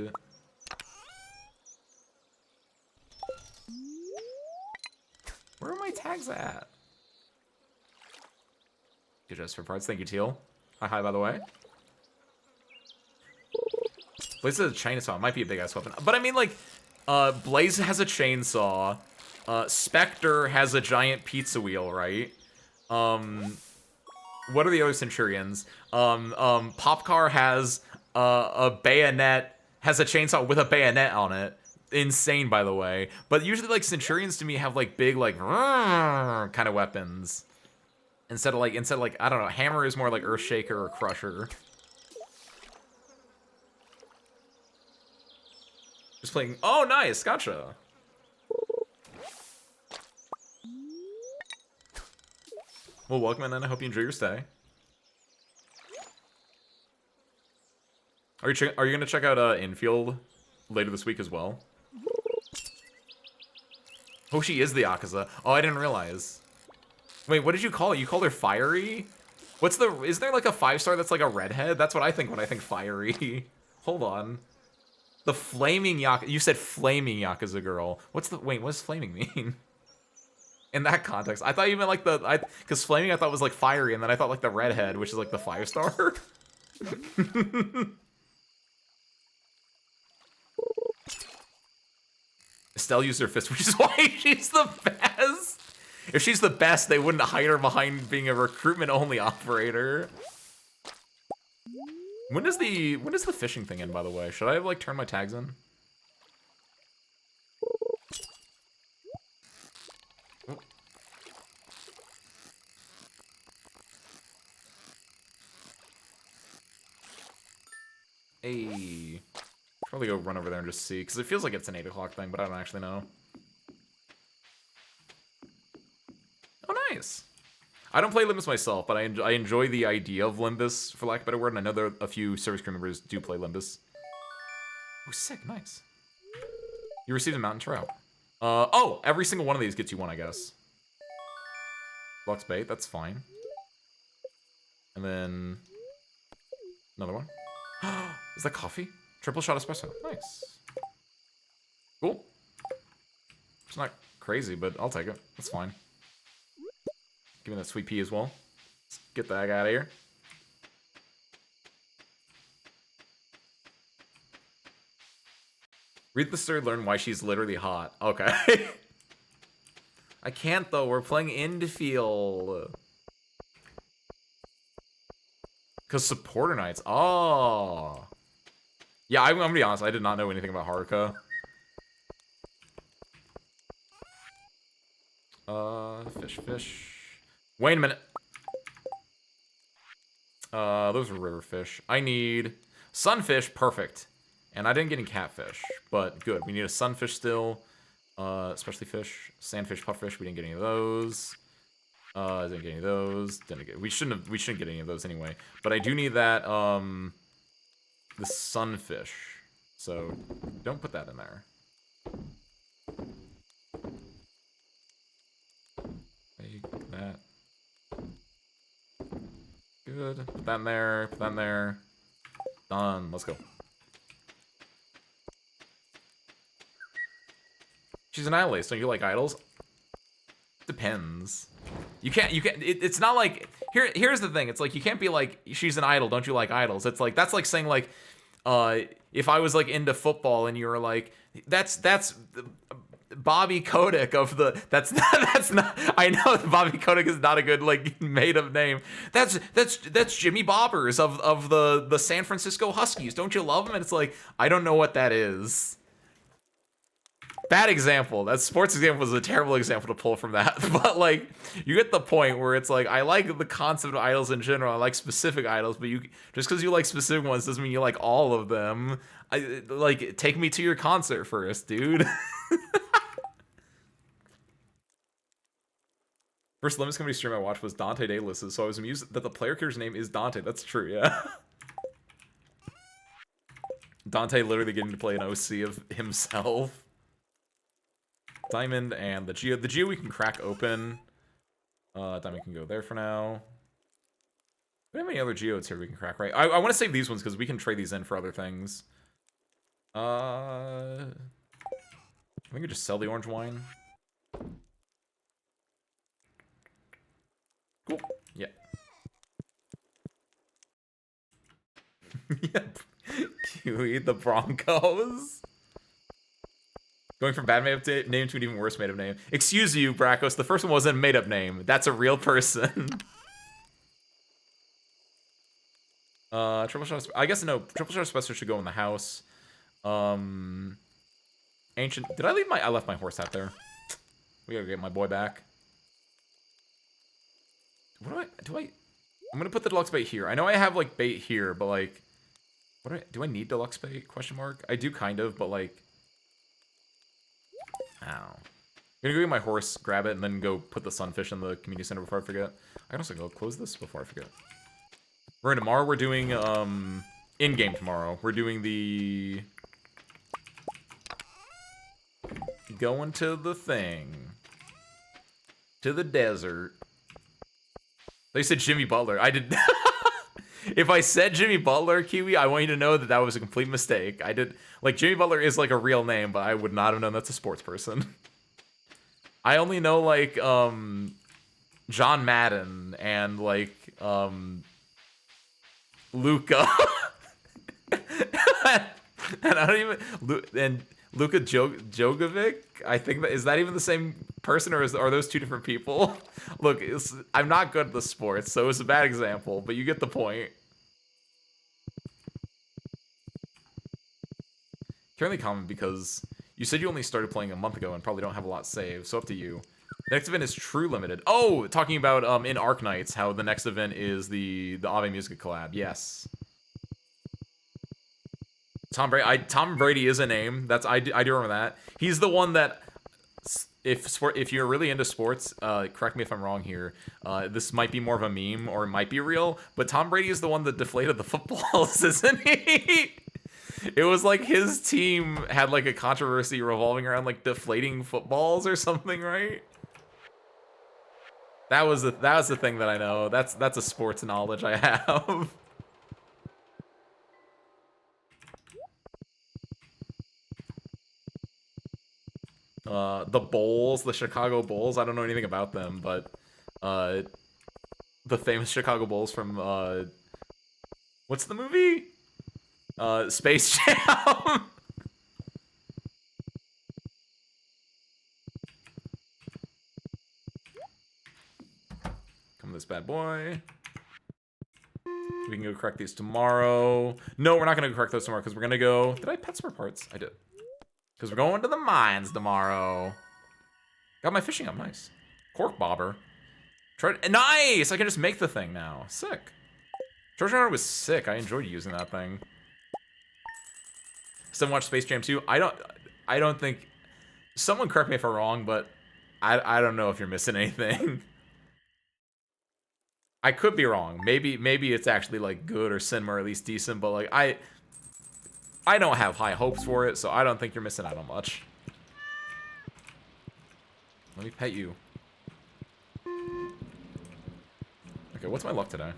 Where are my tags at? Good just for parts. Thank you, Teal. Hi, by the way. Blaze has a chainsaw. It might be a big-ass weapon. But I mean, like, Blaze has a chainsaw. Spectre has a giant pizza wheel, right? What are the other Centurions? Popcar has a bayonet, has a chainsaw with a bayonet on it. Insane, by the way. But usually, like, Centurions to me have, like, big, like, kind of weapons. Instead of, like, I don't know, Hammer is more like Earthshaker or Crusher. Just playing, oh, nice, gotcha. Well, welcome, and then I hope you enjoy your stay. Are you gonna check out Infield later this week as well? Oh, she is the Akaza. Oh, I didn't realize. Wait, what did you call it? You called her Fiery? Is there like a 5-star that's like a redhead? That's what I think when I think Fiery. Hold on. The Flaming Yakuza. You said Flaming Yakuza girl. Wait, what does Flaming mean? In that context, I thought you meant like because Flaming I thought was like Fiery, and then I thought like the redhead, which is like the 5-star. Estelle used her fist, which is why she's the best. If she's the best, they wouldn't hide her behind being a recruitment-only operator. When does the fishing thing end, by the way? Should I have, like, turn my tags in? Oh. Hey. Probably go run over there and just see, because it feels like it's an 8 o'clock thing, but I don't actually know. Oh, nice. I don't play Limbus myself, but I enjoy the idea of Limbus, for lack of a better word, and I know there are a few service crew members do play Limbus. Oh, sick, nice. You received a mountain trout. Oh, every single one of these gets you one, I guess. Flux bait, that's fine. And then another one. Is that coffee? Triple shot espresso. Nice. Cool. It's not crazy, but I'll take it. That's fine. Give me that sweet pea as well. Let's get the heck out of here. Read the story, learn why she's literally hot. Okay. I can't, though. We're playing Infield. Because supporter nights. Oh. Yeah, I'm gonna be honest. I did not know anything about Haruka. Fish. Wait a minute. Those are river fish. I need sunfish. Perfect. And I didn't get any catfish, but good. We need a sunfish still. Especially fish. Sandfish, pufferfish. We didn't get any of those. Didn't get any of those. We shouldn't get any of those anyway. But I do need that, the sunfish. So, don't put that in there. Take that. Good. Put that in there. Put that in there. Done. Let's go. She's an idolist. Don't you like idols? Depends. It's not like, here's the thing. It's like, you can't be like, she's an idol, don't you like idols? It's like, that's like saying like, if I was like into football and you were like, that's Bobby Kotick of the, that's not, I know Bobby Kotick is not a good like made up name. That's Jimmy Bobbers of the San Francisco Huskies. Don't you love him? And it's like, I don't know what that is. Bad example. That sports example is a terrible example to pull from that. But, like, you get the point where it's like, I like the concept of idols in general. I like specific idols, but just because you like specific ones doesn't mean you like all of them. Like, take me to your concert first, dude. First Limits Company stream I watched was Dante Dayliss's, so I was amused that the player character's name is Dante. That's true, yeah. Dante literally getting to play an OC of himself. Diamond and the Geo. The Geo we can crack open. Diamond can go there for now. Do we have any other Geodes here we can crack, right? I want to save these ones because we can trade these in for other things. I think we just sell the orange wine. Cool. Yeah. Yep. Kiwi, the Broncos. Going from bad made-up name to an even worse made-up name. Excuse you, Bracos. The first one wasn't a made-up name. That's a real person. Triple shot. I guess no. Triple shot special should go in the house. Ancient. Did I leave my? I left my horse out there. We gotta get my boy back. What do I? I'm gonna put the deluxe bait here. I know I have like bait here, but like, do I need deluxe bait? Question mark. I do kind of, but like. Ow. I'm gonna go get my horse, grab it, and then go put the sunfish in the community center before I forget. I can also go close this before I forget. Tomorrow we're doing in-game tomorrow. We're doing the... Going to the thing. To the desert. They said Jimmy Butler. I did... If I said Jimmy Butler, Kiwi, I want you to know that that was a complete mistake. I did... Like, Jimmy Butler is, like, a real name, but I would not have known that's a sports person. I only know, like, John Madden and, like, Luka. And I don't even... And Luka Jogovic? I think that... Is that even the same person, or are those two different people? Look, I'm not good at the sports, so it's a bad example, but you get the point. Currently common because you said you only started playing a month ago and probably don't have a lot saved, so up to you. The next event is True Limited. Oh, talking about in Arc Knights, how the next event is the Ave Musica collab. Yes. Tom Brady is a name. I do remember that. He's the one that, if you're really into sports, correct me if I'm wrong here. This might be more of a meme or it might be real, but Tom Brady is the one that deflated the footballs, isn't he? It was like his team had like a controversy revolving around like deflating footballs or something, right? That was the thing that I know. That's a sports knowledge I have. The Bulls, the Chicago Bulls. I don't know anything about them, but the famous Chicago Bulls from what's the movie? Space Jam. Come this bad boy. We can go correct these tomorrow. No, we're not gonna go correct those tomorrow because we're gonna go. Did I pet spare parts? I did. Because we're going to the mines tomorrow. Got my fishing up, nice. Cork bobber. Nice! I can just make the thing now. Sick. Treasure Hunter was sick. I enjoyed using that thing. Someone watched Space Jam 2. I don't think... Someone correct me if I'm wrong, but I don't know if you're missing anything. I could be wrong. Maybe it's actually like good or cinema or at least decent, but like I don't have high hopes for it, so I don't think you're missing out on much. Let me pet you. Okay, what's my luck today?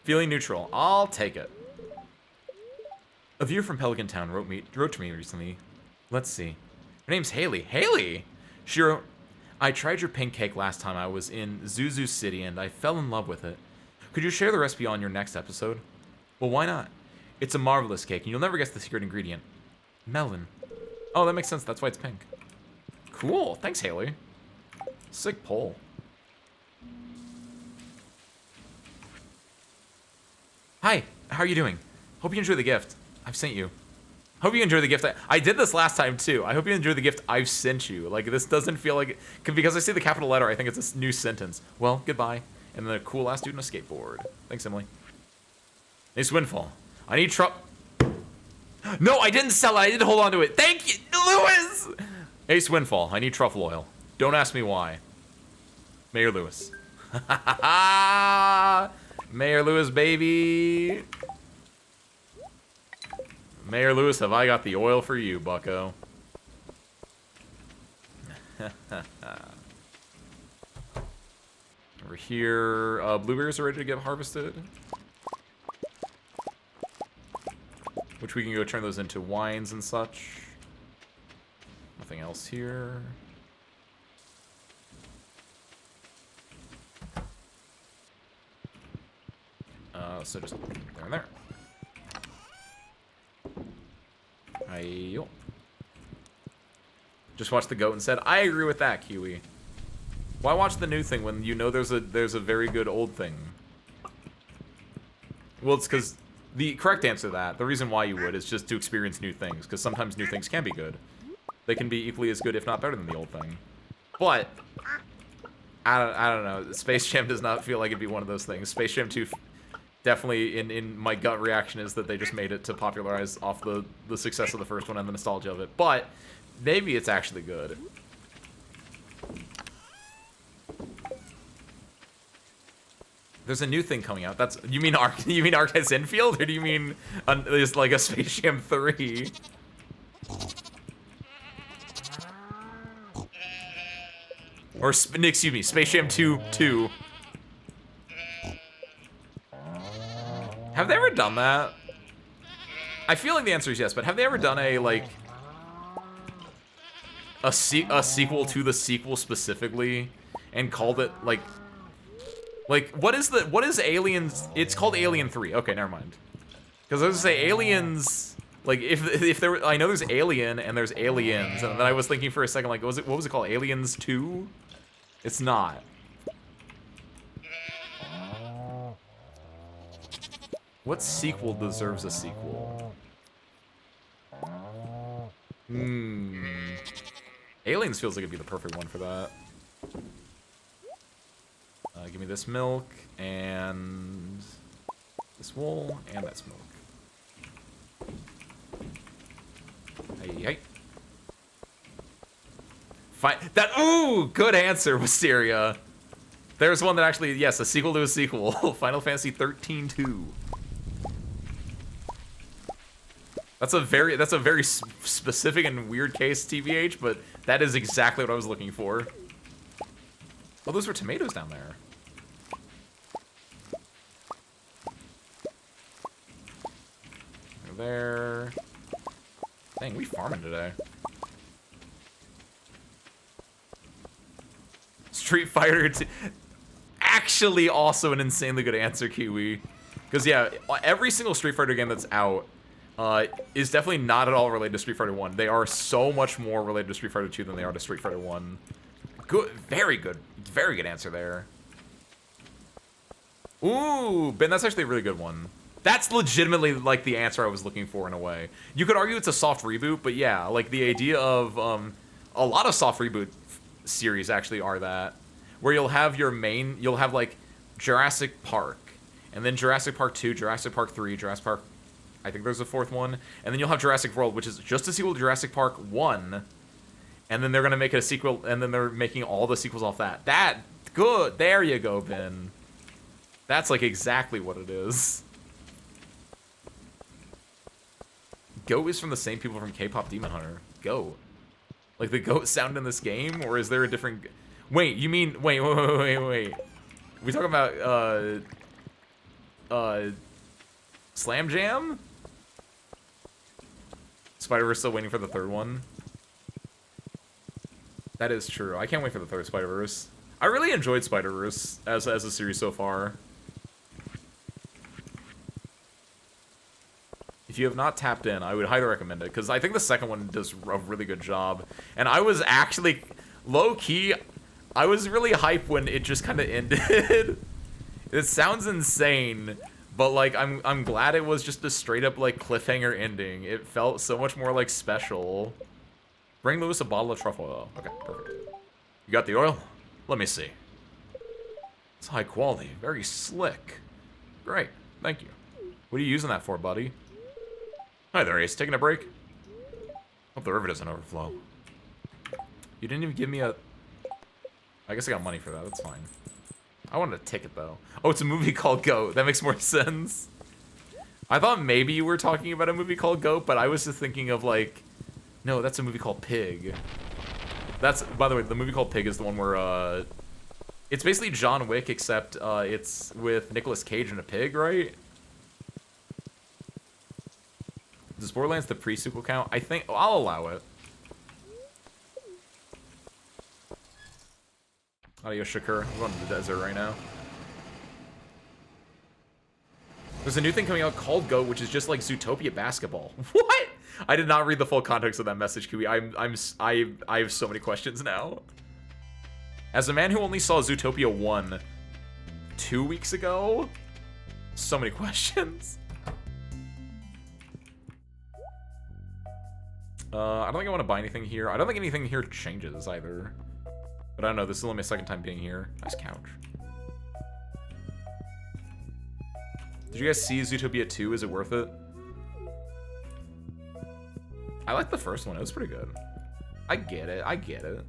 Feeling neutral. I'll take it. A viewer from Pelican Town wrote to me recently. Let's see. Her name's Haley. Haley! She wrote, I tried your pink cake last time I was in Zuzu City and I fell in love with it. Could you share the recipe on your next episode? Well, why not? It's a marvelous cake and you'll never guess the secret ingredient. Melon. Oh, that makes sense. That's why it's pink. Cool. Thanks, Haley. Sick poll. Hi. How are you doing? Hope you enjoy the gift I've sent you. Hope you enjoy the gift. I did this last time too. I hope you enjoy the gift I've sent you. Like, this doesn't feel like... Because I see the capital letter, I think it's a new sentence. Well, goodbye. And then a cool ass dude on a skateboard. Thanks, Emily. Nice windfall. I need No, I didn't sell it. I did hold on to it. Thank you, Lewis! Ace Windfall. I need truffle oil. Don't ask me why. Mayor Lewis. Mayor Lewis, baby. Mayor Lewis, have I got the oil for you, bucko. Over here, blueberries are ready to get harvested. Which we can go turn those into wines and such. Nothing else here. So just there and there. Ayo. Just watched the goat and said, I agree with that, Kiwi. Why watch the new thing when you know there's a very good old thing? Well, it's because the correct answer to that, the reason why you would, is just to experience new things, because sometimes new things can be good. They can be equally as good, if not better than the old thing. But I don't know. Space Jam does not feel like it'd be one of those things. Space Jam 2 definitely, in my gut reaction, is that they just made it to popularize off the success of the first one and the nostalgia of it. But maybe it's actually good. There's a new thing coming out. That's you mean Arctis Infield, or do you mean there's like a Space Jam 3? Or excuse me, Space Jam 2 2. Have they ever done that? I feel like the answer is yes, but have they ever done a like a sequel to the sequel specifically and called it like what is Aliens? It's called Alien 3. Okay, never mind. Because I was gonna say Aliens, like if there were, I know there's Alien and there's Aliens, and then I was thinking for a second like what was it called? Aliens 2? It's not. What sequel deserves a sequel? Aliens feels like it'd be the perfect one for that. Give me this milk, and this wool, and this milk. Hey, hey. Fine. That, ooh, good answer, Wisteria. There's one that actually, yes, a sequel to a sequel. Final Fantasy 13-2. That's a very specific and weird case, TBH, but that is exactly what I was looking for. Oh, those were tomatoes down there. There. Dang, we farming today. Street Fighter 2. Actually, also an insanely good answer, Kiwi. Because yeah, every single Street Fighter game that's out is definitely not at all related to Street Fighter 1. They are so much more related to Street Fighter 2 than they are to Street Fighter 1. Good, very good answer there. Ooh, Ben, that's actually a really good one. That's legitimately like the answer I was looking for in a way. You could argue it's a soft reboot, but yeah, like the idea of a lot of soft reboot series actually are that, where you'll have your main, you'll have like Jurassic Park, and then Jurassic Park 2, Jurassic Park 3, Jurassic Park, I think there's a fourth one, and then you'll have Jurassic World, which is just a sequel to Jurassic Park 1, and then they're gonna make it a sequel, and then they're making all the sequels off that. That, good, there you go, Ben. That's like exactly what it is. Goat is from the same people from K-pop Demon Hunter. Goat. Like the goat sound in this game, or is there a different... Wait, you mean... Wait. We talking about, Slam Jam? Spider-Verse still waiting for the third one? That is true. I can't wait for the third Spider-Verse. I really enjoyed Spider-Verse as a series so far. If you have not tapped in, I would highly recommend it, because I think the second one does a really good job. And I was actually, low-key, I was really hyped when it just kind of ended. It sounds insane, but like, I'm glad it was just a straight-up, like, cliffhanger ending. It felt so much more, like, special. Bring Lewis a bottle of truffle oil. Okay, perfect. You got the oil? Let me see. It's high quality, very slick. Great, thank you. What are you using that for, buddy? Hi there, Ace. Taking a break? Hope the river doesn't overflow. You didn't even give me a... I guess I got money for that. That's fine. I wanted a ticket, though. Oh, it's a movie called Goat. That makes more sense. I thought maybe you were talking about a movie called Goat, but I was just thinking of, like... No, that's a movie called Pig. That's... By the way, the movie called Pig is the one where, it's basically John Wick, except, it's with Nicolas Cage and a pig, right? Does Borderlands the pre-sequel count? I think... I'll allow it. Adios, Shakur. I'm going to the desert right now. There's a new thing coming out called Go, which is just like Zootopia basketball. What? I did not read the full context of that message, Kiwi. I have so many questions now. As a man who only saw Zootopia 1 2 weeks ago, so many questions. I don't think I want to buy anything here. I don't think anything here changes either. But I don't know, this is only my second time being here. Nice couch. Did you guys see Zootopia 2? Is it worth it? I like the first one. It was pretty good. I get it. I get it.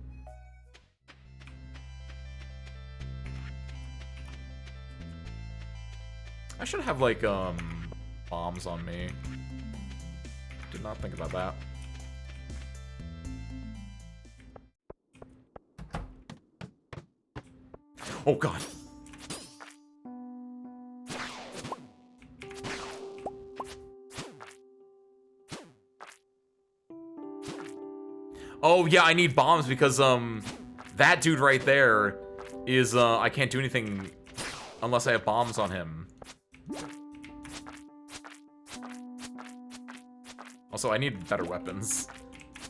I should have, like, bombs on me. Did not think about that. Oh, God. Oh, yeah, I need bombs because, that dude right there is, I can't do anything unless I have bombs on him. Also, I need better weapons.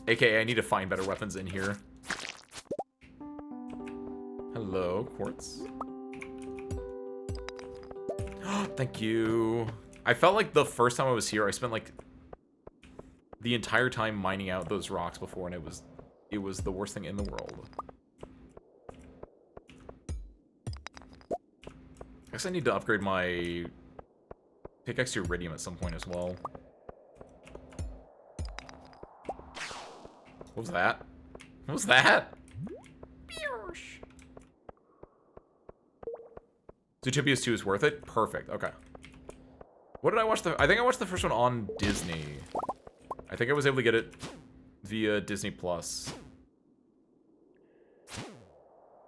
AKA, I need to find better weapons in here. Hello, quartz. Thank you. I felt like the first time I was here, I spent like the entire time mining out those rocks before, and it was the worst thing in the world. I guess I need to upgrade my pickaxe to iridium at some point as well. What was that? What was that? Zootopias 2 is worth it? Perfect, okay. What did I watch I think I watched the first one on Disney. I think I was able to get it via Disney Plus.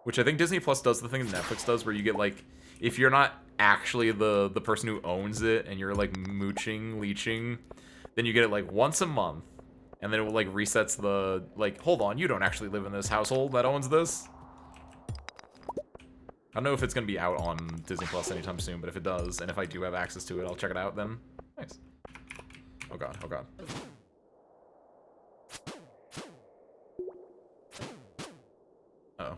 Which I think Disney Plus does the thing that Netflix does where you get like, if you're not actually the person who owns it and you're like leeching, then you get it like once a month. And then it will like resets the, like, hold on, you don't actually live in this household that owns this. I don't know if it's going to be out on Disney Plus anytime soon, but if it does, and if I do have access to it, I'll check it out then. Nice. Oh god, oh god. Uh-oh.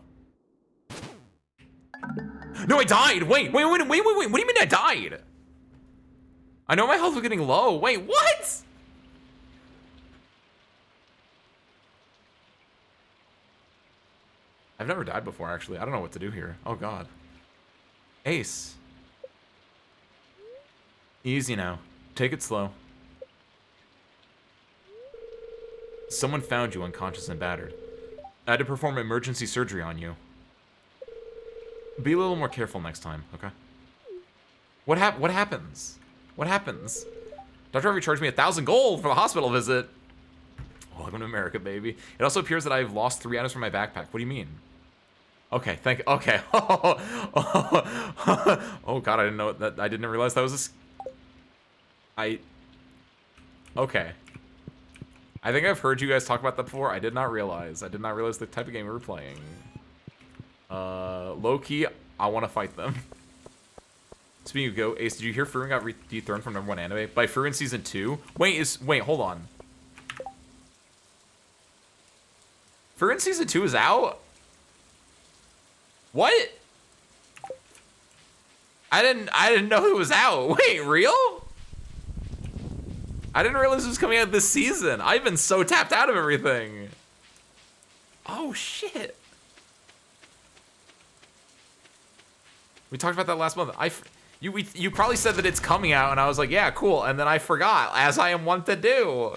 No, I died! Wait, what do you mean I died? I know my health was getting low. Wait, what? I've never died before, actually. I don't know what to do here. Oh, God. Ace. Easy now. Take it slow. Someone found you unconscious and battered. I had to perform emergency surgery on you. Be a little more careful next time, okay? What happens? What happens? Dr. Harvey charged me 1,000 gold for the hospital visit. Welcome to America, baby. It also appears that I've lost 3 items from my backpack. What do you mean? Okay, okay. Oh, God, I didn't know that. I didn't realize that was okay. I think I've heard you guys talk about that before. I did not realize the type of game we were playing. Low-key, I want to fight them. Speaking of Go, Ace, did you hear Fruin got dethroned from #1 anime? By Fruin Season 2? Wait, hold on. Fruin Season 2 is out? What? I didn't know it was out. Wait, real? I didn't realize it was coming out this season. I've been so tapped out of everything. Oh, shit. We talked about that last month. You probably said that it's coming out, and I was like, yeah, cool. And then I forgot, as I am wont to do.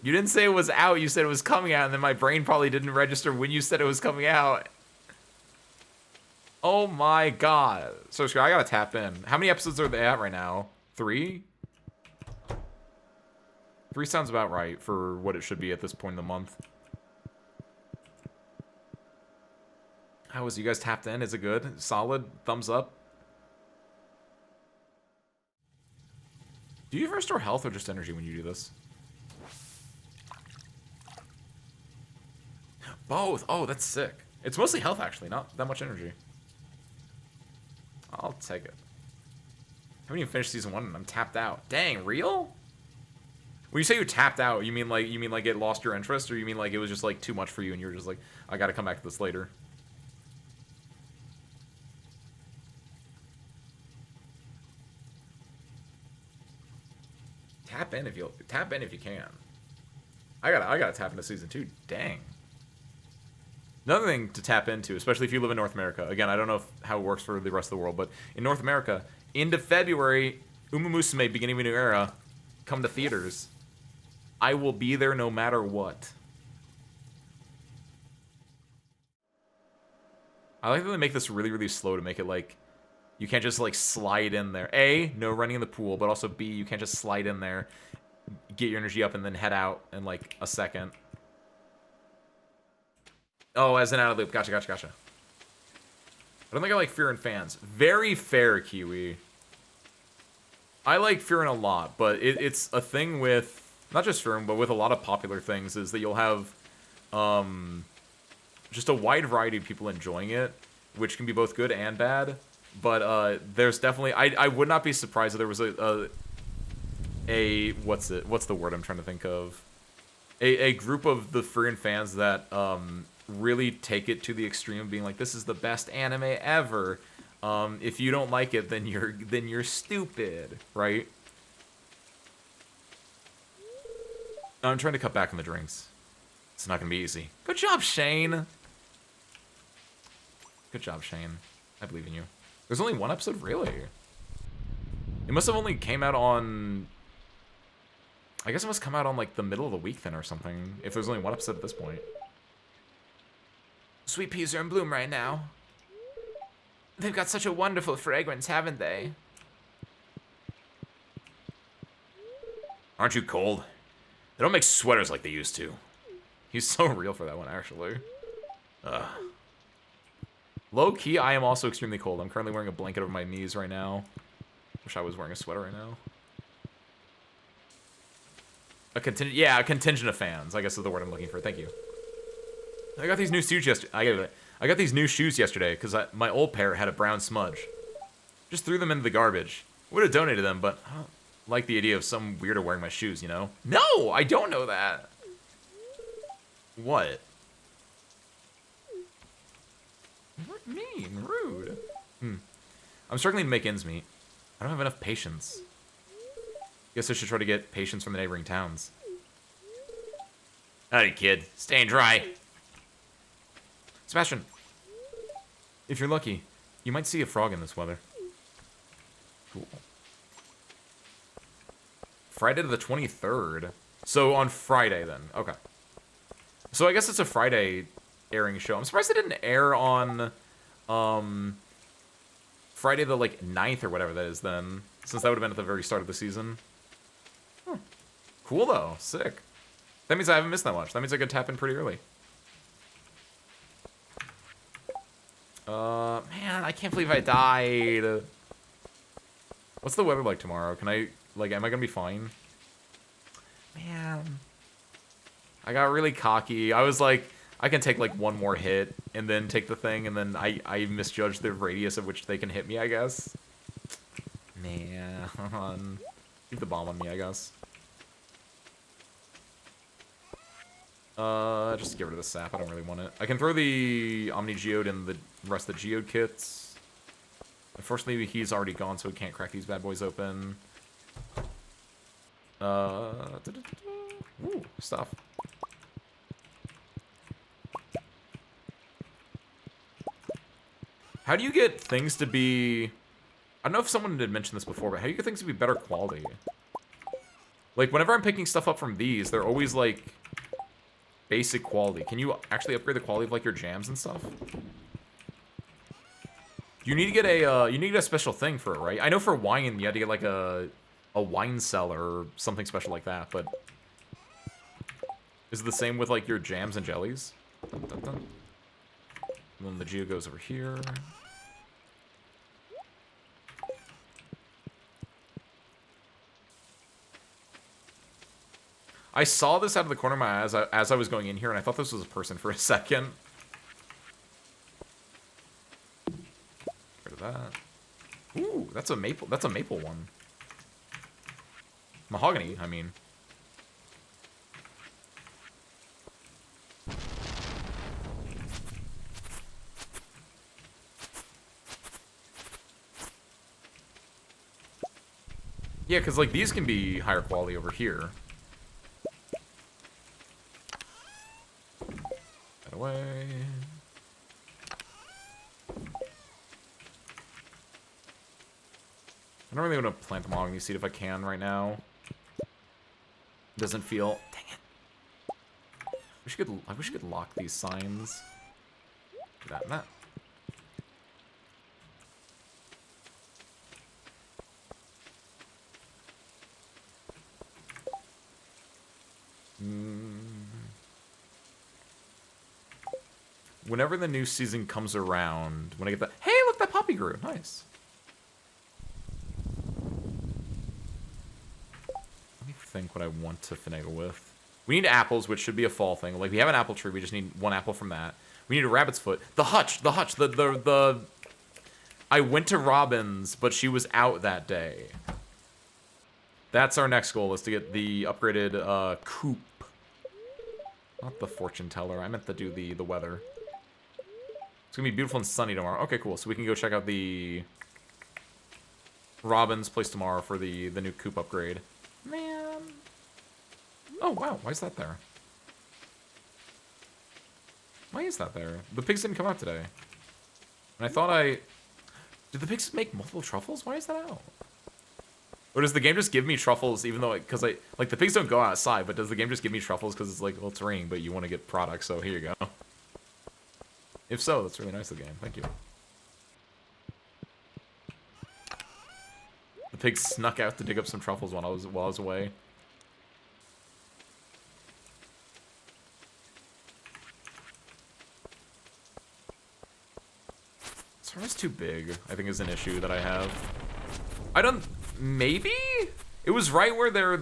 You didn't say it was out, you said it was coming out, and then my brain probably didn't register when you said it was coming out. Oh my god. So, I gotta tap in. How many episodes are they at right now? 3? 3 sounds about right for what it should be at this point in the month. How is you guys tapped in? Is it good? Solid? Thumbs up? Do you ever restore health or just energy when you do this? Both. Oh, that's sick. It's mostly health, actually, not that much energy. I'll take it. I haven't even finished season 1 and I'm tapped out. Dang, real? When you say you're tapped out, you mean like it lost your interest, or you mean like it was just like too much for you and you were just like, I gotta come back to this later? Tap in if you can. I gotta tap into season 2. Dang. Another thing to tap into, especially if you live in North America. Again, I don't know how it works for the rest of the world, but in North America, into February, Uma Musume, Beginning of a New Era, come to theaters. I will be there no matter what. I like that they make this really, really slow to make it like You can't just, like, slide in there. A, no running in the pool, but also B, you can't just slide in there, get your energy up, and then head out in, like, a second. Oh, as an out of loop. Gotcha, gotcha, gotcha. I don't think I like Fearin' fans. Very fair, Kiwi. I like Fearin' a lot, but it's a thing with, not just Fearin', but with a lot of popular things, is that you'll have just a wide variety of people enjoying it, which can be both good and bad. But there's definitely, I would not be surprised if there was a what's the word I'm trying to think of? A group of the Fearin' fans that really take it to the extreme of being like, this is the best anime ever. If you don't like it, then you're stupid, right? I'm trying to cut back on the drinks. It's not gonna be easy. Good job, Shane. Good job, Shane. I believe in you. There's only one episode, really? It must have only came out on... I guess it must come out on, like, the middle of the week then or something, if there's only one episode at this point. Sweet peas are in bloom right now. They've got such a wonderful fragrance, haven't they? Aren't you cold? They don't make sweaters like they used to. He's so real for that one, actually. Ugh. Low-key, I am also extremely cold. I'm currently wearing a blanket over my knees right now. Wish I was wearing a sweater right now. A contingent of fans, I guess is the word I'm looking for. Thank you. I got these new shoes yesterday. I got these new shoes yesterday because my old pair had a brown smudge. Just threw them into the garbage. Would have donated them, but I don't like the idea of some weirdo wearing my shoes, you know? No, I don't know that. What? Mean, rude. I'm struggling to make ends meet. I don't have enough patience. Guess I should try to get patience from the neighboring towns. Howdy, kid. Staying dry. Sebastian, if you're lucky, you might see a frog in this weather. Cool. Friday the 23rd. So on Friday, then. Okay. So I guess it's a Friday airing show. I'm surprised it didn't air on Friday the, like, 9th or whatever that is then. Since that would have been at the very start of the season. Cool, though. Sick. That means I haven't missed that much. That means I could tap in pretty early. Man, I can't believe I died. What's the weather like tomorrow? Can I, like, am I gonna be fine? Man. I got really cocky. I was like, I can take, like, one more hit and then take the thing, and then I misjudged the radius of which they can hit me, I guess. Man. Leave the bomb on me, I guess. Just get rid of the sap. I don't really want it. I can throw the Omni Geode in the rest of the Geode kits. Unfortunately, he's already gone, so we can't crack these bad boys open. Ooh, stuff. How do you get things to be... I don't know if someone did mention this before, but how do you get things to be better quality? Like, whenever I'm picking stuff up from these, they're always, like... basic quality. Can you actually upgrade the quality of, like, your jams and stuff? You need to get a special thing for it, right? I know for wine you had to get, like, a wine cellar or something special like that, but is it the same with, like, your jams and jellies? Dun, dun, dun. And then the Geo goes over here. I saw this out of the corner of my eyes as I was going in here, and I thought this was a person for a second. Get rid of that. Ooh, that's a maple. That's a maple one. Mahogany, I mean. Yeah, because, like, these can be higher quality over here. That away. I don't really want to plant the mahogany seed if I can right now. Doesn't feel... Dang it. I wish you could lock these signs. Do that and that. Whenever the new season comes around, when I get that... Hey, look, that poppy grew. Nice. Let me think what I want to finagle with. We need apples, which should be a fall thing. Like, we have an apple tree. We just need one apple from that. We need a rabbit's foot. The hutch. I went to Robin's, but she was out that day. That's our next goal, is to get the upgraded coop. Not the fortune teller. I meant to do the weather. It's gonna be beautiful and sunny tomorrow. Okay, cool. So we can go check out the Robin's place tomorrow for the new coop upgrade. Man. Oh, wow. Why is that there? Why is that there? The pigs didn't come out today. And I thought Did the pigs make multiple truffles? Why is that out? Or does the game just give me truffles even though, because like, the pigs don't go outside, but does the game just give me truffles because it's like, well, it's raining, but you want to get products, so here you go. If so, that's really nice of the game. Thank you. The pigs snuck out to dig up some truffles while I was away. This room is too big, I think, is an issue that I have. Maybe? It was right where there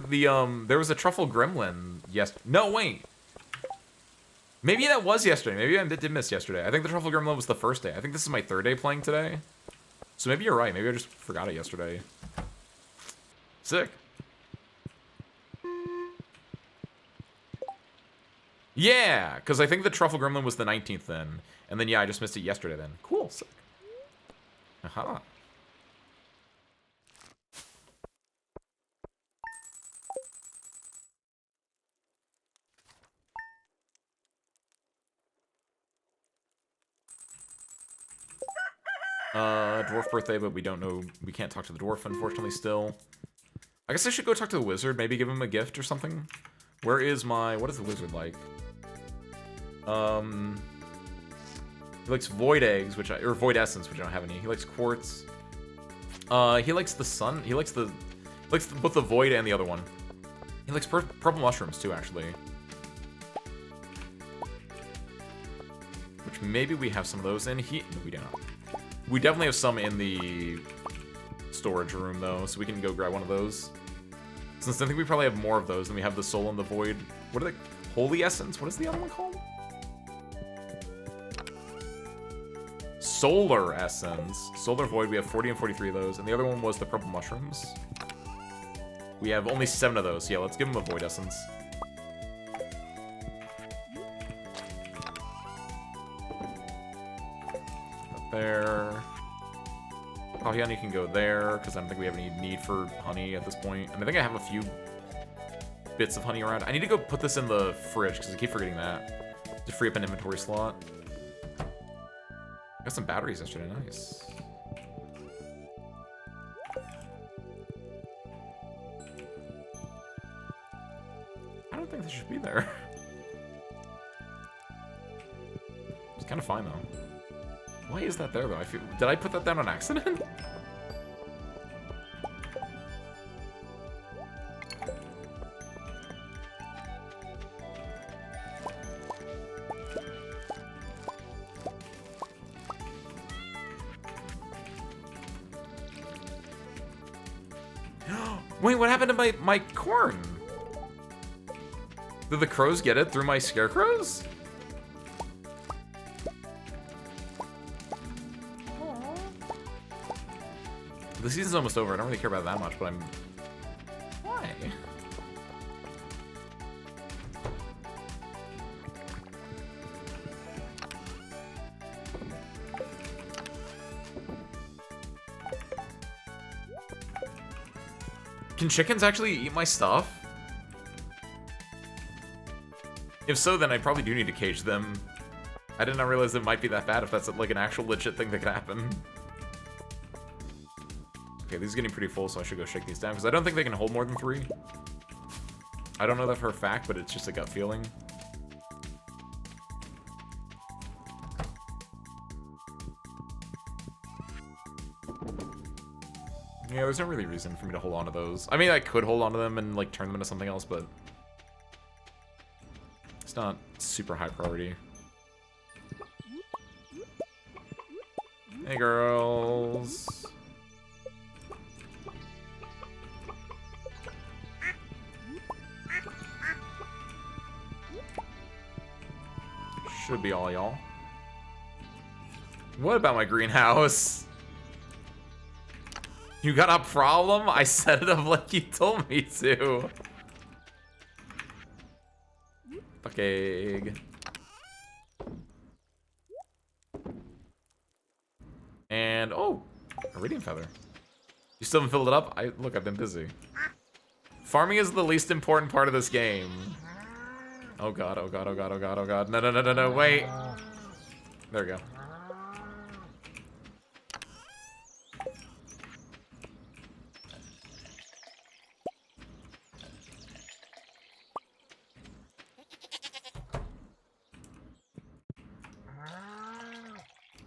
was a truffle gremlin. Yes. No, wait. Maybe that was yesterday. Maybe I did miss yesterday. I think the truffle gremlin was the first day. I think this is my third day playing today. So maybe you're right. Maybe I just forgot it yesterday. Sick. Yeah, because I think the truffle gremlin was the 19th then. And then, yeah, I just missed it yesterday then. Cool, sick. Aha. Dwarf birthday, but we don't know. We can't talk to the dwarf, unfortunately, still. I guess I should go talk to the wizard, maybe give him a gift or something. Where is my... What is the wizard like? He likes void eggs, or void essence, which I don't have any. He likes quartz. He likes the sun. He likes both the void and the other one. He likes purple mushrooms, too, actually. Which maybe we have some of those in. No, we do not. We definitely have some in the storage room, though, so we can go grab one of those. Since I think we probably have more of those than we have the soul and the void. What are they? Holy essence? What is the other one called? Solar essence. Solar void, we have 40 and 43 of those. And the other one was the purple mushrooms. We have only 7 of those. Yeah, let's give him a void essence. There. Coffee honey can go there, because I don't think we have any need for honey at this point. And I think I have a few bits of honey around. I need to go put this in the fridge, because I keep forgetting that. To free up an inventory slot. Got some batteries yesterday, nice. I don't think they should be there. It's kind of fine, though. Why is that there, though? Did I put that down on accident? Wait, what happened to my corn? Did the crows get it through my scarecrows? The season's almost over. I don't really care about it that much, but I'm... Why? Can chickens actually eat my stuff? If so, then I probably do need to cage them. I did not realize it might be that bad if that's like an actual legit thing that could happen. Okay, these are getting pretty full, so I should go shake these down, because I don't think they can hold more than 3. I don't know that for a fact, but it's just a gut feeling. Yeah, there's no really reason for me to hold on to those. I mean, I could hold on to them and, like, turn them into something else, but... It's not super high priority. Hey, girls. Should be all y'all. What about my greenhouse? You got a problem? I set it up like you told me to. Fuck egg. And, oh, a radiant feather. You still haven't filled it up? Look, I've been busy. Farming is the least important part of this game. Oh god, oh god, oh god, oh god, oh god. No, no, no, no, no, wait. There we go.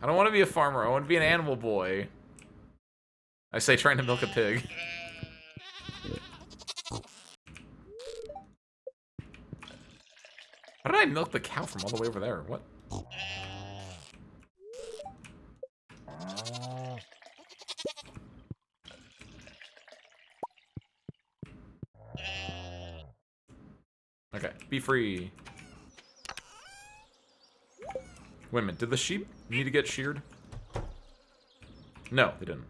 I don't want to be a farmer. I want to be an animal boy. I say trying to milk a pig. How did I milk the cow from all the way over there? What? Okay, be free. Wait a minute, did the sheep need to get sheared? No, they didn't.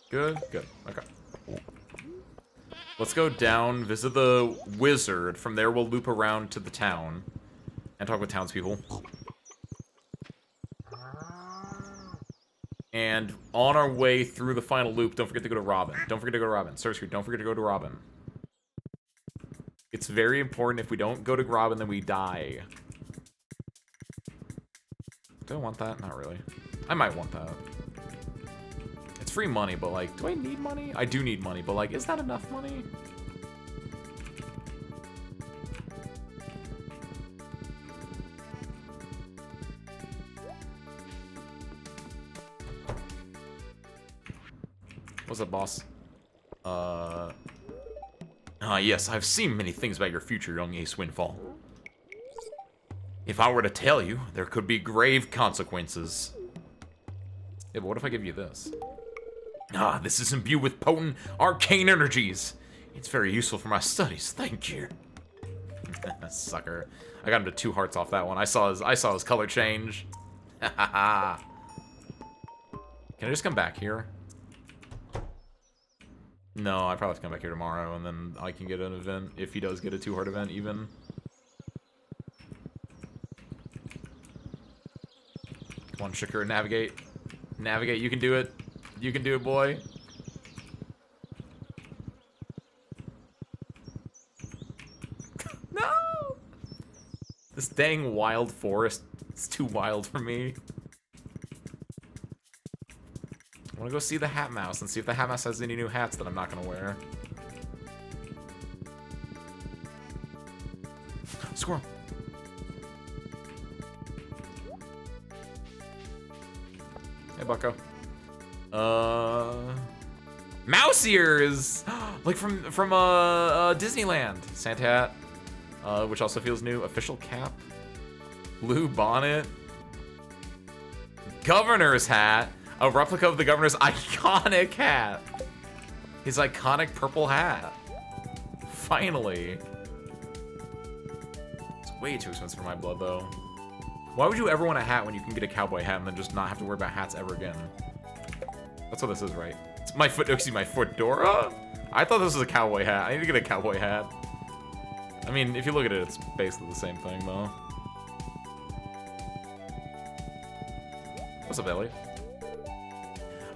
Good, good, okay. Let's go down, visit the wizard. From there, we'll loop around to the town and talk with townspeople. And on our way through the final loop, don't forget to go to Robin. Don't forget to go to Robin. Search don't forget to go to Robin. It's very important. If we don't go to Robin, then we die. Do I want that? Not really. I might want that. It's free money, but like, do I need money? I do need money, but like, is that enough money? What's up, boss? Yes, I've seen many things about your future, young Ace Windfall. If I were to tell you, there could be grave consequences. Yeah, but what if I give you this? This is imbued with potent arcane energies. It's very useful for my studies, thank you. Sucker. I got him to 2 hearts off that one. I saw his color change. Can I just come back here? No, I probably have to come back here tomorrow, and then I can get an event, if he does get a 2-heart event, even. Come on, Shakur, navigate. Navigate, you can do it. You can do it, boy. No! This dang wild forest is too wild for me. I want to go see the Hat Mouse and see if the Hat Mouse has any new hats that I'm not going to wear. Squirrel. Hey, bucko. Mouse ears! Like from Disneyland. Santa hat, which also feels new. Official cap. Blue bonnet. Governor's hat. A replica of the governor's iconic hat. His iconic purple hat. Finally. It's way too expensive for my blood, though. Why would you ever want a hat when you can get a cowboy hat and then just not have to worry about hats ever again? That's what this is, right? It's my my fedora? I thought this was a cowboy hat. I need to get a cowboy hat. I mean, if you look at it, it's basically the same thing, though. What's up, Ellie?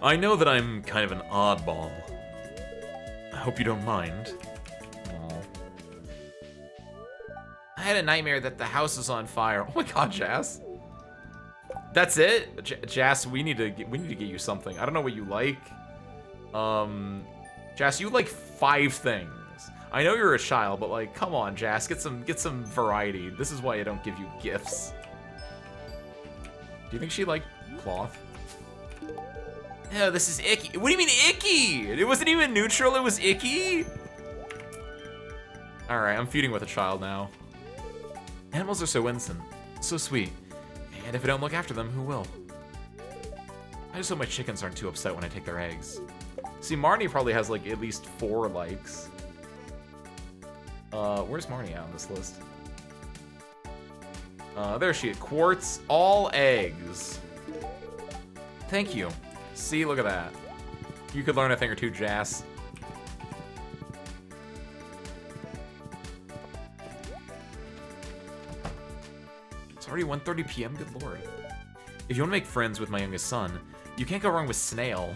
I know that I'm kind of an oddball. I hope you don't mind. Aww. I had a nightmare that the house is on fire. Oh my god, Jas. That's it? Jas, we need to get you something. I don't know what you like. Jas, you like 5 things. I know you're a child, but like, come on, Jas, get some variety. This is why I don't give you gifts. Do you think she liked cloth? Oh, this is icky. What do you mean icky? It wasn't even neutral, it was icky? Alright, I'm feeding with a child now. Animals are so innocent, so sweet. And if I don't look after them, who will? I just hope my chickens aren't too upset when I take their eggs. See, Marnie probably has, like, at least 4 likes. Where's Marnie on this list? There she is. Quartz, all eggs. Thank you. See, look at that. You could learn a thing or two, Jas. It's already 1:30 p.m., good lord. If you want to make friends with my youngest son, you can't go wrong with Snail.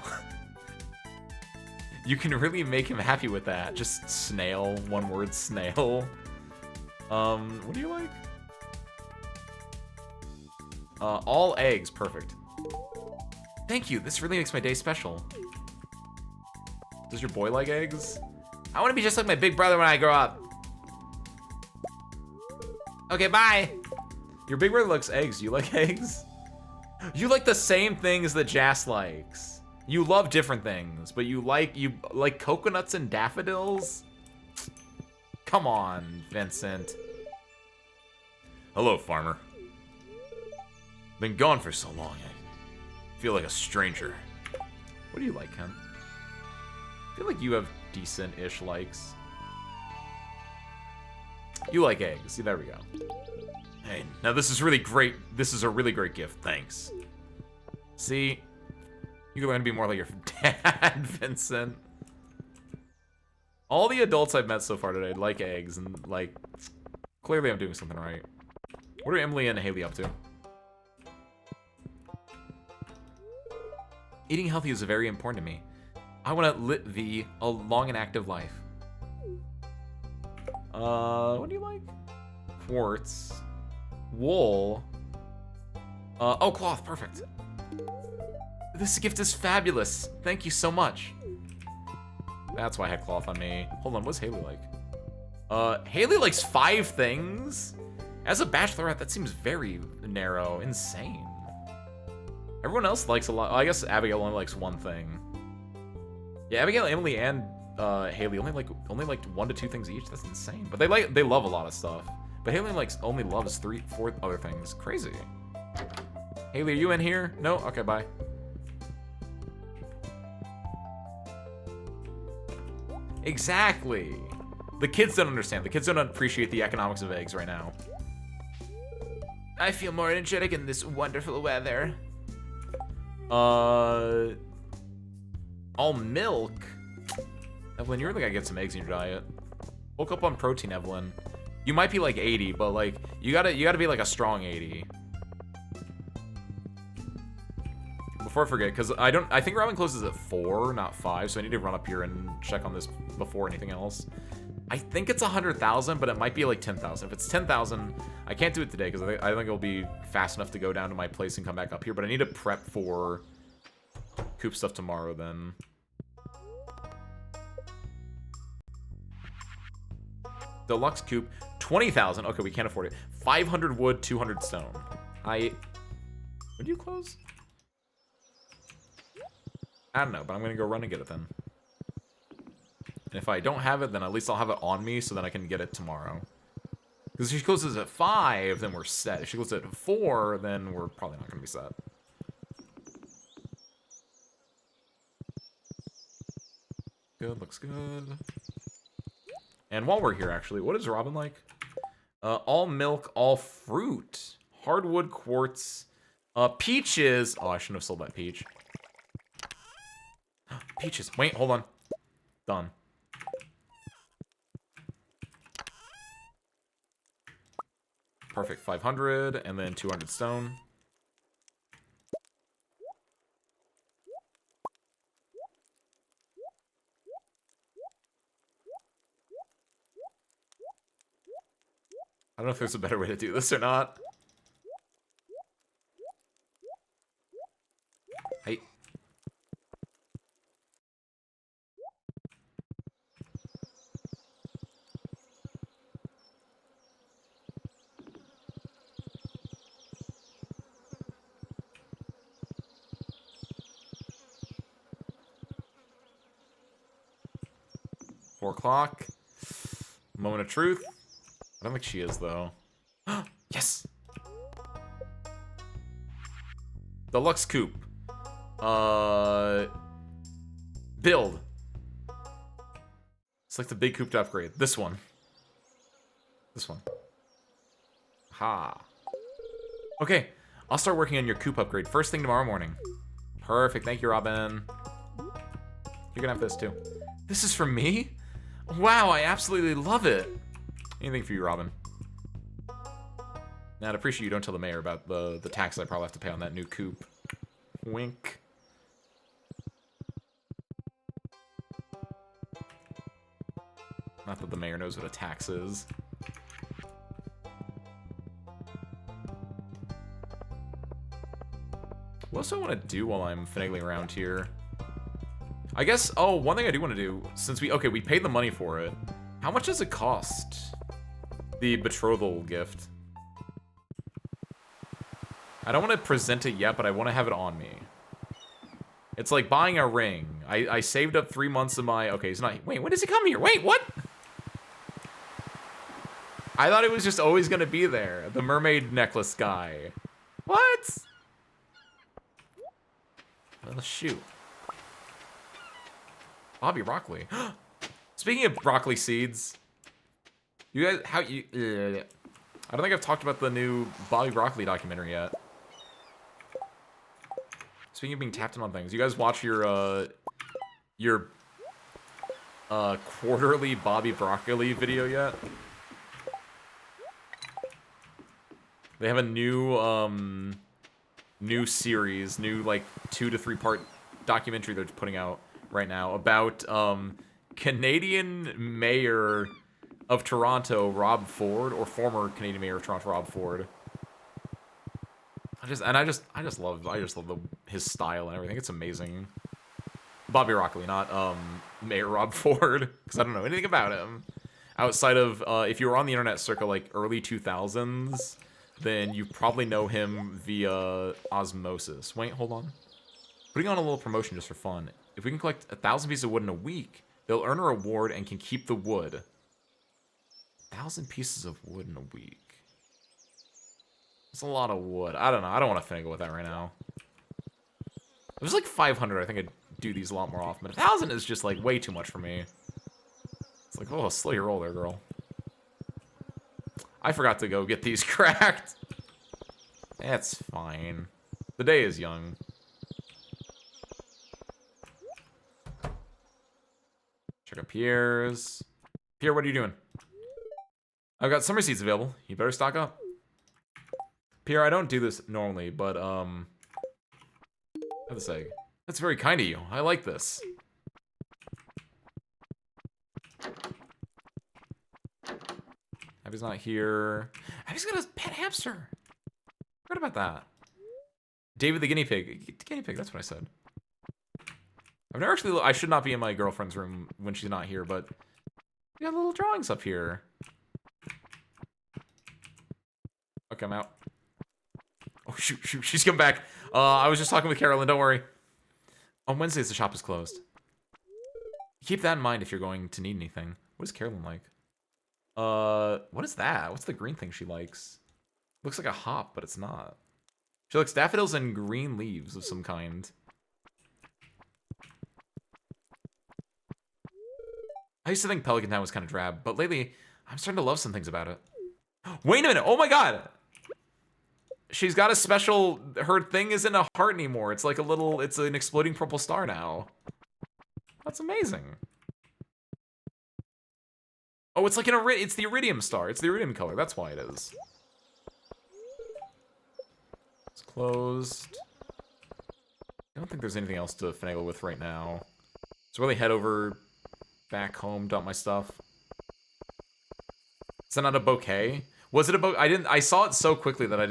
You can really make him happy with that. Just Snail, one word, Snail. What do you like? All eggs, perfect. Thank you, this really makes my day special. Does your boy like eggs? I want to be just like my big brother when I grow up. Okay, bye. Your big brother likes eggs. You like eggs? You like the same things that Jas likes. You love different things, but you like coconuts and daffodils? Come on, Vincent. Hello, farmer. Been gone for so long, I feel like a stranger. What do you like, Ken? I feel like you have decent-ish likes. You like eggs. See, there we go. Hey, now this is really great. This is a really great gift. Thanks. See? You're going to be more like your dad, Vincent. All the adults I've met so far today like eggs, and, like, clearly I'm doing something right. What are Emily and Haley up to? Eating healthy is very important to me. I want to live a long and active life. What do you like? Quartz. Wool. Oh, cloth, perfect. This gift is fabulous. Thank you so much. That's why I had cloth on me. Hold on, what's Haley like? Haley likes 5 things? As a bachelorette, that seems very narrow, insane. Everyone else likes a lot. I guess Abigail only likes 1 thing. Yeah, Abigail, Emily, and Haley only liked 1 to 2 things each. That's insane. But they love a lot of stuff. But Haley only loves 3, 4 other things. Crazy. Haley, are you in here? No? Okay, bye. Exactly. The kids don't understand. The kids don't appreciate the economics of eggs right now. I feel more energetic in this wonderful weather. All milk? Evelyn, you really gotta get some eggs in your diet. Woke up on protein, Evelyn. You might be like 80, but like you gotta be like a strong 80. Before I forget, because I think Robin closes at 4, not 5, so I need to run up here and check on this before anything else. I think it's 100,000, but it might be like 10,000. If it's 10,000, I can't do it today because I think it'll be fast enough to go down to my place and come back up here. But I need to prep for Coop stuff tomorrow then. Deluxe Coop, 20,000. Okay, we can't afford it. 500 wood, 200 stone. When do you close? I don't know, but I'm gonna go run and get it then. And if I don't have it, then at least I'll have it on me so that I can get it tomorrow. Because if she closes at 5, then we're set. If she closes at 4, then we're probably not gonna be set. Good, looks good. And while we're here, actually, what is Robin like? All milk, all fruit. Hardwood, quartz. Peaches. Oh, I shouldn't have sold that peach. Peaches. Wait, hold on. Done. Perfect. 500, and then 200 stone. I don't know if there's a better way to do this or not. Hey. $4 o'clock. Moment of truth. I don't think she is, though. Yes! Deluxe coupe. Build. Select the big coupe to upgrade. This one. This one. Ha. Okay, I'll start working on your coupe upgrade first thing tomorrow morning. Perfect, thank you, Robin. You're gonna have this, too. This is from me? Wow, I absolutely love it. Anything for you, Robin. Now, I'd appreciate you don't tell the mayor about the tax I probably have to pay on that new coupe. Wink. Not that the mayor knows what a tax is. What else do I want to do while I'm finagling around here? I guess, oh, one thing I do want to do, since we paid the money for it. How much does it cost? The betrothal gift. I don't want to present it yet, but I want to have it on me. It's like buying a ring. I saved up 3 months of my... Okay, he's not... Wait, when does he come here? Wait, what? I thought it was just always going to be there. The mermaid necklace guy. What? Well, shoot. Bobby Broccoli. Speaking of broccoli seeds, you guys, I don't think I've talked about the new Bobby Broccoli documentary yet. Speaking of being tapped in on things, you guys watch your quarterly Bobby Broccoli video yet? They have a new series, new like 2 to 3 part documentary they're putting out right now about Canadian mayor of Toronto, Rob Ford, or former Canadian mayor of Toronto, Rob Ford. I just love his style and everything. It's amazing. Bobby Broccoli, not Mayor Rob Ford, because I don't know anything about him outside of if you were on the internet circa like early 2000s, then you probably know him via osmosis. Wait, hold on. Putting on a little promotion just for fun. If we can collect 1,000 pieces of wood in a week, they'll earn a reward and can keep the wood. 1,000 pieces of wood in a week. That's a lot of wood. I don't know. I don't want to finagle with that right now. If it was like 500, I think I'd do these a lot more often. But 1,000 is just like way too much for me. It's like, oh, slow your roll there, girl. I forgot to go get these cracked. That's fine. The day is young. Check out Pierre's. Pierre, what are you doing? I've got summer seeds available. You better stock up. Pierre, I don't do this normally, but, have to say, that's very kind of you. I like this. Abby's not here. Abby's got a pet hamster. Forgot about that. David the guinea pig. Guinea pig, that's what I said. I've never actually... I should not be in my girlfriend's room when she's not here, but... We got little drawings up here. Okay, I'm out. Oh, shoot, she's come back. I was just talking with Carolyn, don't worry. On Wednesdays, the shop is closed. Keep that in mind if you're going to need anything. What is Carolyn like? What is that? What's the green thing she likes? Looks like a hop, but it's not. She likes daffodils and green leaves of some kind. I used to think Pelican Town was kind of drab, but lately, I'm starting to love some things about it. Wait a minute! Oh my god! She's got a special... Her thing isn't a heart anymore. It's like a little... It's an exploding purple star now. That's amazing. Oh, it's like it's the iridium star. It's the iridium color. That's why it is. It's closed. I don't think there's anything else to finagle with right now. So really head over back home, dump my stuff. Is that not a bouquet? Was it a bouquet? I saw it so quickly that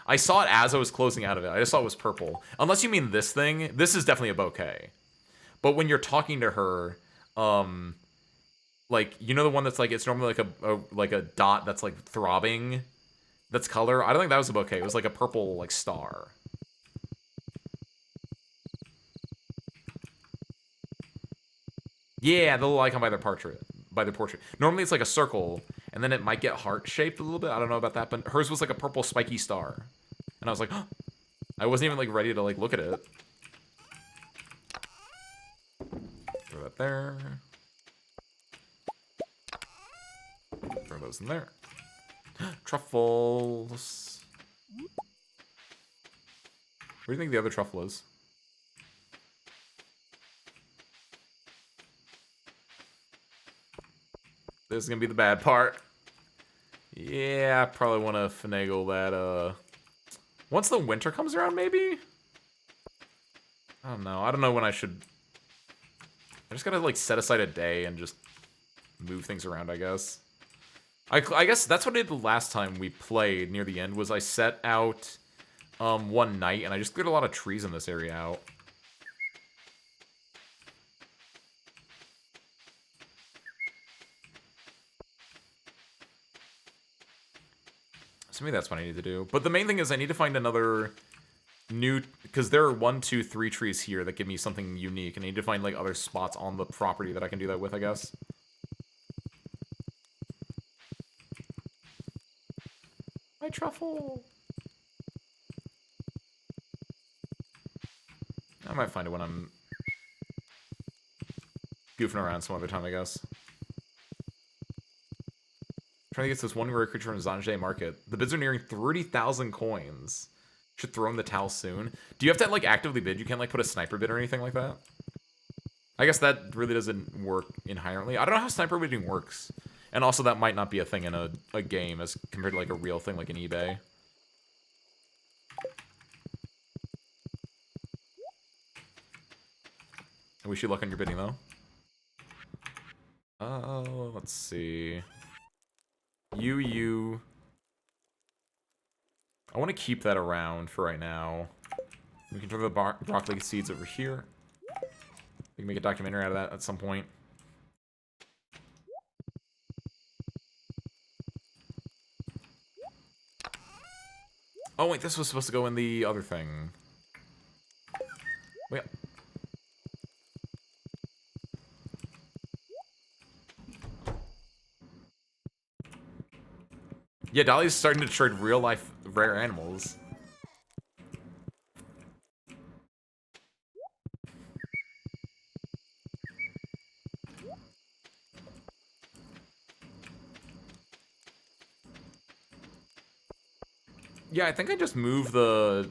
I saw it as I was closing out of it. I just thought it was purple. Unless you mean this thing. This is definitely a bouquet. But when you're talking to her, like, you know the one that's like, it's normally like a dot that's like throbbing, that's color? I don't think that was a bouquet. It was like a purple, like, star. Yeah, the little icon by the portrait. by the portrait. Normally it's like a circle, and then it might get heart-shaped a little bit. I don't know about that, but hers was like a purple spiky star. And I was like, oh. I wasn't even like ready to like look at it. Throw that there. Throw those in there. Truffles. Where do you think the other truffle is? This is gonna be the bad part. Yeah, I probably want to finagle that, once the winter comes around, maybe? I don't know. I don't know when I should... I just gotta, like, set aside a day and just move things around, I guess. I guess that's what I did the last time we played near the end, was I set out, one night, and I just cleared a lot of trees in this area out. So maybe that's what I need to do. But the main thing is I need to find another new... Because there are 1, 2, 3 trees here that give me something unique. And I need to find, like, other spots on the property that I can do that with, I guess. My truffle! I might find it when I'm goofing around some other time, I guess. Trying to get this one rare creature from Zanjay Market. The bids are nearing 30,000 coins. Should throw in the towel soon. Do you have to, like, actively bid? You can't, like, put a sniper bid or anything like that? I guess that really doesn't work inherently. I don't know how sniper bidding works. And also, that might not be a thing in a game as compared to, like, a real thing like an eBay. I wish you luck on your bidding, though. Let's see. You. I want to keep that around for right now. We can throw the broccoli seeds over here. We can make a documentary out of that at some point. Oh, wait, this was supposed to go in the other thing. Wait. Yeah, Dolly's starting to trade real-life rare animals. Yeah, I think I just move the...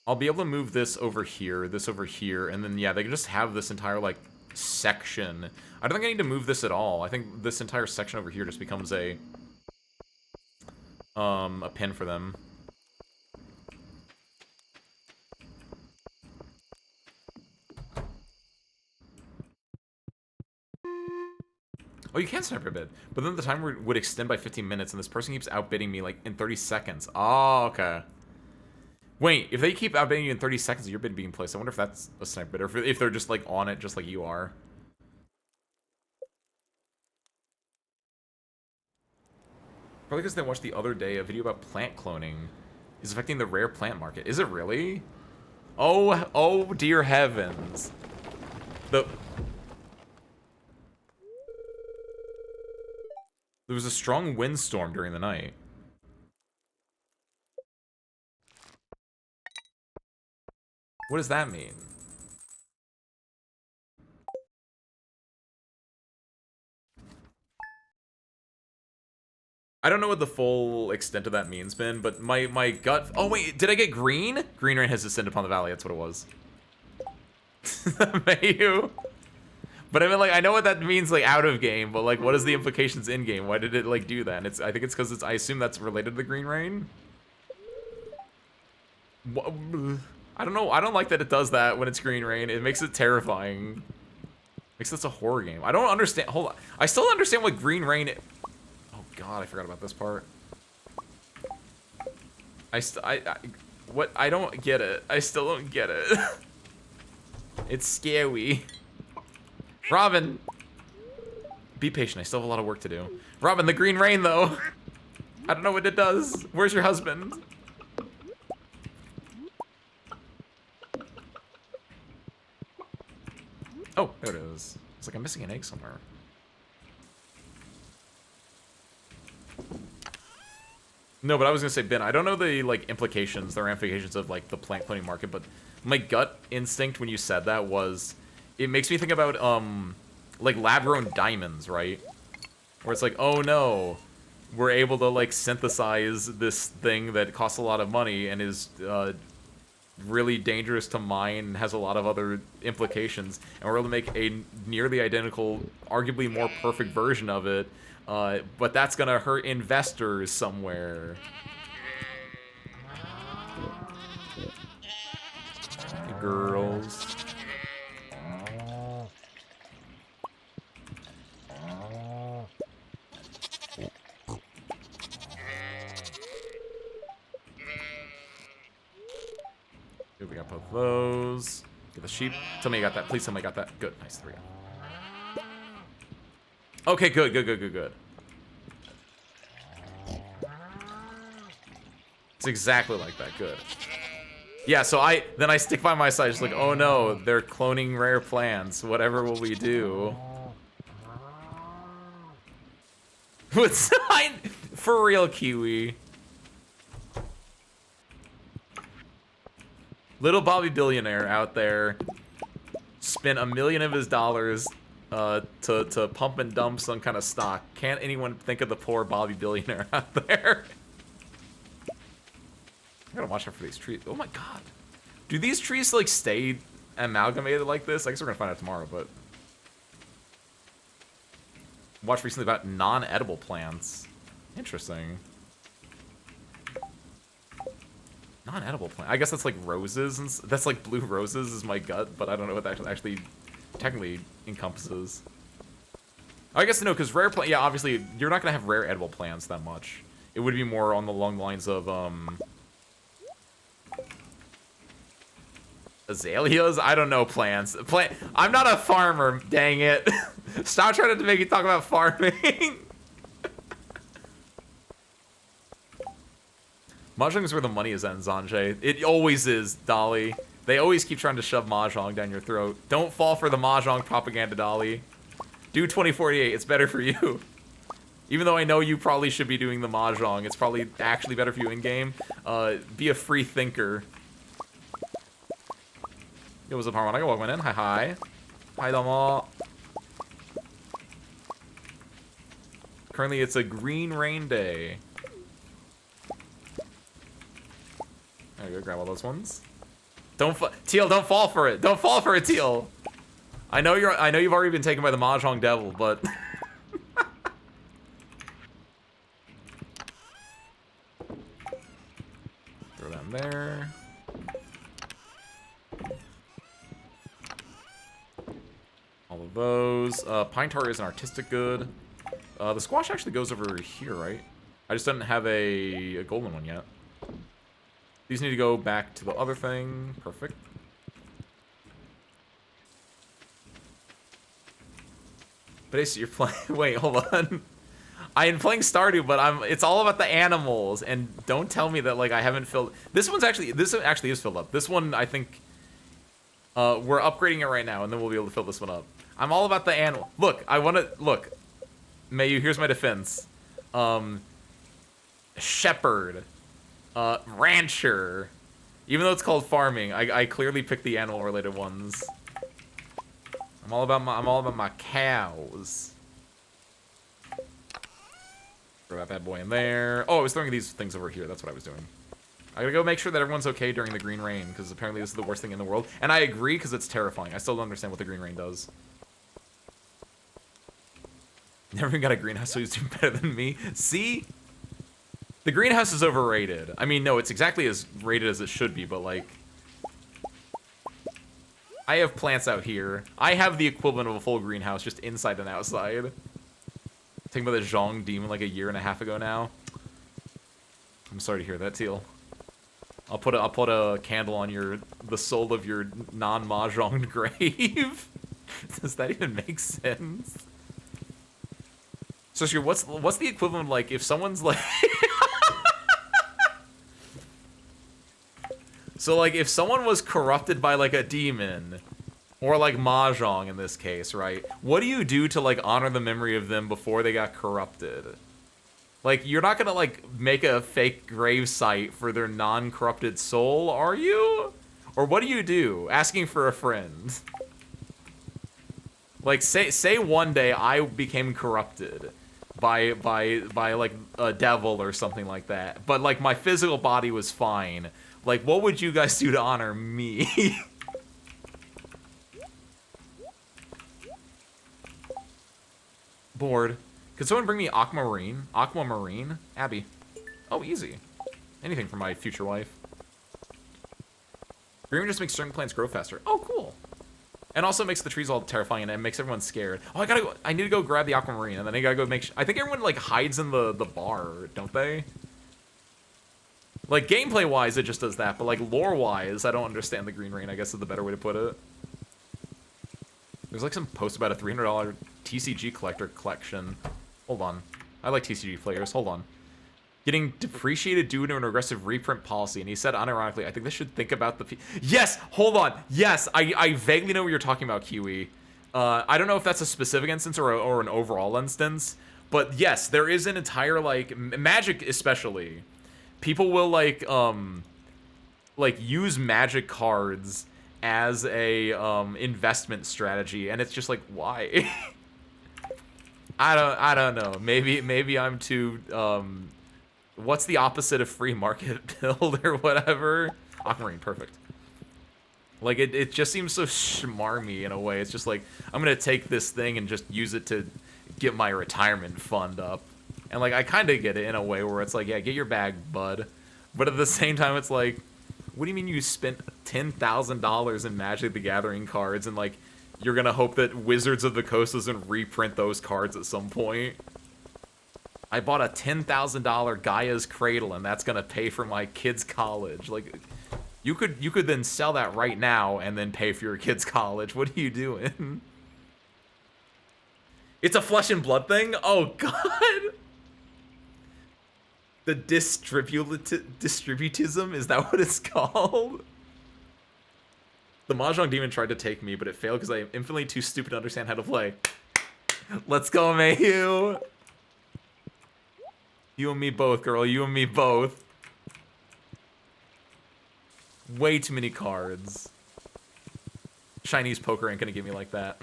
I'll be able to move this over here, and then, yeah, they can just have this entire, like, section. I don't think I need to move this at all. I think this entire section over here just becomes a pin for them. Oh, you can sniper bid, but then the timer would extend by 15 minutes, and this person keeps outbidding me, like, in 30 seconds. Oh, okay. Wait, if they keep outbidding you in 30 seconds of your bid being placed, I wonder if that's a sniper bid, or if they're just, like, on it just like you are. Probably because they watched the other day a video about plant cloning is affecting the rare plant market. Is it really? Oh dear heavens. There was a strong windstorm during the night. What does that mean? I don't know what the full extent of that means, Ben, but my gut... Oh, wait, did I get green? Green rain has descended upon the valley, that's what it was. Mayu. But I mean, like, I know what that means, like, out of game, but, like, what is the implications in game? Why did it, like, do that? And I think it's because I assume that's related to the green rain? I don't know. I don't like that it does that when it's green rain. It makes it terrifying. Makes this a horror game. I don't understand. Hold on. I still don't understand what green rain... Oh, God, I forgot about this part. What? I don't get it. I still don't get it. It's scary. Robin! Be patient, I still have a lot of work to do. Robin, the green rain, though! I don't know what it does. Where's your husband? Oh, there it is. It's like I'm missing an egg somewhere. No, but I was gonna say, Ben, I don't know the like implications, the ramifications of like the plant cloning market, but my gut instinct when you said that was, it makes me think about like lab-grown diamonds, right? Where it's like, oh no, we're able to like synthesize this thing that costs a lot of money and is really dangerous to mine and has a lot of other implications, and we're able to make a nearly identical, arguably more perfect version of it, but that's gonna hurt investors somewhere. Girls. Here we got both those. Get the sheep. Tell me you got that. Please tell me you got that. Good. Nice. 3. Okay, good, good, good, good, good. It's exactly like that. Good. Yeah, so I stick by my side, just like, oh no, they're cloning rare plants. Whatever will we do? What's for real, Kiwi? Little Bobby Billionaire out there spent $1 million of his dollars to pump and dump some kind of stock. Can't anyone think of the poor Bobby Billionaire out there? I gotta watch out for these trees. Oh my god. Do these trees, like, stay amalgamated like this? I guess we're gonna find out tomorrow, but... Watched recently about non-edible plants. Interesting. Non-edible plant. I guess that's like roses, and that's like blue roses is my gut, but I don't know what that actually technically encompasses. I guess no, because rare plant. Yeah, obviously you're not gonna have rare edible plants that much. It would be more on the long lines of azaleas. I don't know plants. I'm not a farmer. Dang it! Stop trying to make me talk about farming. Mahjong is where the money is at in Zanjay. It always is, Dolly. They always keep trying to shove Mahjong down your throat. Don't fall for the Mahjong propaganda, Dolly. Do 2048, it's better for you. Even though I know you probably should be doing the Mahjong, it's probably actually better for you in-game. Be a free thinker. Yo, what's up, Harmonic? Welcome in. Hi, hi. Hi, domo. Currently, it's a green rain day. There you go, grab all those ones. Teal, don't fall for it. Don't fall for it, Teal. I know you've already been taken by the Mahjong Devil, but throw that in there. All of those. Pine tar is an artistic good. The squash actually goes over here, right? I just didn't have a golden one yet. These need to go back to the other thing. Perfect. But Ace, you're playing. Wait, hold on. I am playing Stardew, but it's all about the animals. And don't tell me that like I haven't filled. This actually is filled up. This one I think we're upgrading it right now, and then we'll be able to fill this one up. I'm all about the animal. Look, I want to look. Mayu, here's my defense. Shepherd. Rancher. Even though it's called farming, I clearly picked the animal-related ones. I'm all about my cows. Throw that bad boy in there. Oh, I was throwing these things over here. That's what I was doing. I gotta go make sure that everyone's okay during the green rain, because apparently this is the worst thing in the world. And I agree, because it's terrifying. I still don't understand what the green rain does. Never even got a greenhouse, so he's doing better than me. See? The greenhouse is overrated. I mean, no, it's exactly as rated as it should be, but like... I have plants out here. I have the equivalent of a full greenhouse, just inside and outside. Talking about the Zhong demon like a year and a half ago now. I'm sorry to hear that, Teal. I'll put a candle on the soul of your non-mahjonged grave. Does that even make sense? So, Sure, what's the equivalent, like, if someone's like... So, like, if someone was corrupted by, like, a demon, or, like, Mahjong in this case, right? What do you do to, like, honor the memory of them before they got corrupted? Like, you're not gonna, like, make a fake grave site for their non-corrupted soul, are you? Or what do? Asking for a friend. Like, say one day I became corrupted by like a devil or something like that, but like my physical body was fine. Like, what would you guys do to honor me? Bored. Could someone bring me aquamarine? Aquamarine? Abby. Oh, easy. Anything for my future wife. Green just makes certain plants grow faster. Oh, cool. And also makes the trees all terrifying and it makes everyone scared. Oh, I need to go grab the aquamarine and then I gotta go make I think everyone like hides in the bar, don't they? Like gameplay wise it just does that, but like lore wise I don't understand the green rain, I guess is the better way to put it. There's like some post about a $300 TCG collector collection. Hold on. I like TCG players, hold on. Getting depreciated due to an aggressive reprint policy, and he said unironically, I think they should think about the... Yes! Hold on! Yes! I vaguely know what you're talking about, Kiwi. I don't know if that's a specific instance or an overall instance, but yes, there is an entire, like... Magic, especially. People will, like use Magic cards as a, investment strategy, and it's just like, why? I don't know. Maybe I'm too, what's the opposite of free market build or whatever? Aquamarine, perfect. Like, it just seems so schmarmy in a way. It's just like, I'm gonna take this thing and just use it to get my retirement fund up. And, like, I kind of get it in a way where it's like, yeah, get your bag, bud. But at the same time, it's like, what do you mean you spent $10,000 in Magic the Gathering cards and, like, you're gonna hope that Wizards of the Coast doesn't reprint those cards at some point? I bought a $10,000 Gaia's Cradle, and that's gonna pay for my kid's college. Like, you could then sell that right now and then pay for your kid's college. What are you doing? It's a flesh and blood thing? Oh, God! The distributism? Is that what it's called? The Mahjong Demon tried to take me, but it failed because I am infinitely too stupid to understand how to play. Let's go, Mayhew! You and me both, girl. You and me both. Way too many cards. Chinese poker ain't gonna get me like that.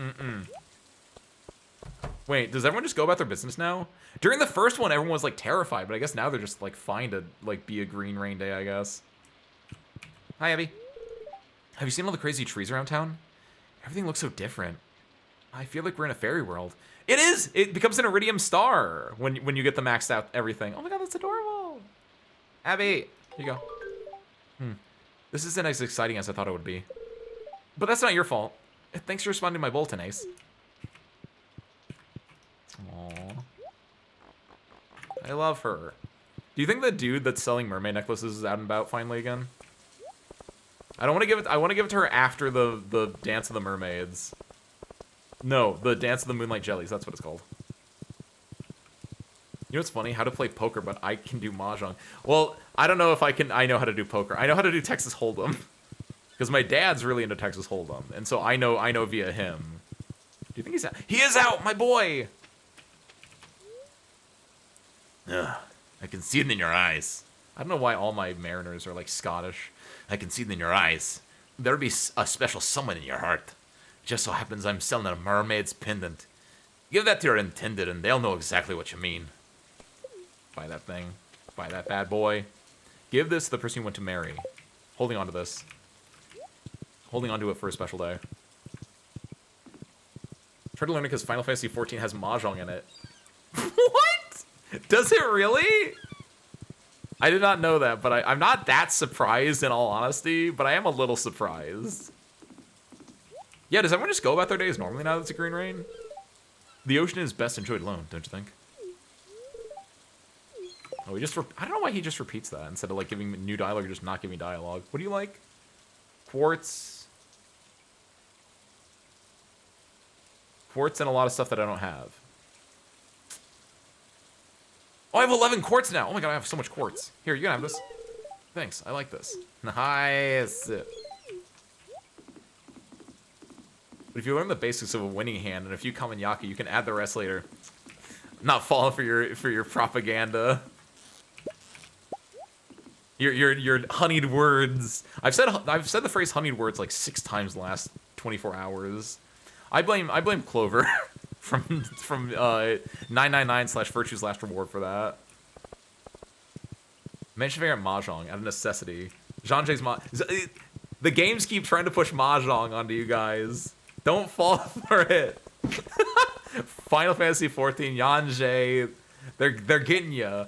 Wait, does everyone just go about their business now? During the first one, everyone was, like, terrified, but I guess now they're just, like, fine to, like, be a green rain day, I guess. Hi, Abby. Have you seen all the crazy trees around town? Everything looks so different. I feel like we're in a fairy world. It is! It becomes an iridium star when you get the maxed out everything. Oh my god, that's adorable! Abby! Here you go. This isn't as exciting as I thought it would be. But that's not your fault. Thanks for responding to my bulletin, Ace. Aww. I love her. Do you think the dude that's selling mermaid necklaces is out and about finally again? I don't want to give it. I want to give it to her after the Dance of the Mermaids. No, the Dance of the Moonlight Jellies. That's what it's called. You know what's funny? How to play poker, but I can do mahjong. Well, I don't know if I can. I know how to do poker. I know how to do Texas Hold'em, because my dad's really into Texas Hold'em, and so I know via him. Do you think he's out? He is out, my boy. Ugh, I can see it in your eyes. I don't know why all my mariners are like Scottish. I can see it in your eyes. There'll be a special someone in your heart. Just so happens I'm selling a mermaid's pendant. Give that to your intended and they'll know exactly what you mean. Buy that thing. Buy that bad boy. Give this to the person you want to marry. Holding on to this. Holding on to it for a special day. Try to learn it because Final Fantasy XIV has mahjong in it. What? Does it really? I did not know that, but I'm not that surprised in all honesty, but I am a little surprised. Yeah, does everyone just go about their days normally now that it's a green rain? The ocean is best enjoyed alone, don't you think? Oh, I don't know why he just repeats that instead of like giving new dialogue or just not giving dialogue. What do you like? Quartz. Quartz and a lot of stuff that I don't have. Oh, I have 11 quartz now. Oh my god, I have so much quartz. Here, you can have this. Thanks, I like this. Nice. But if you learn the basics of a winning hand and a few Kaminyaki, you can add the rest later. Not falling for your propaganda. Your honeyed words. I've said the phrase honeyed words like 6 times in the last 24 hours. I blame Clover from 999/Virtue's Last Reward for that. Mention favorite mahjong out of necessity. Jean-Jay's the games keep trying to push mahjong onto you guys. Don't fall for it. Final Fantasy 14, Yanjay, they're getting ya.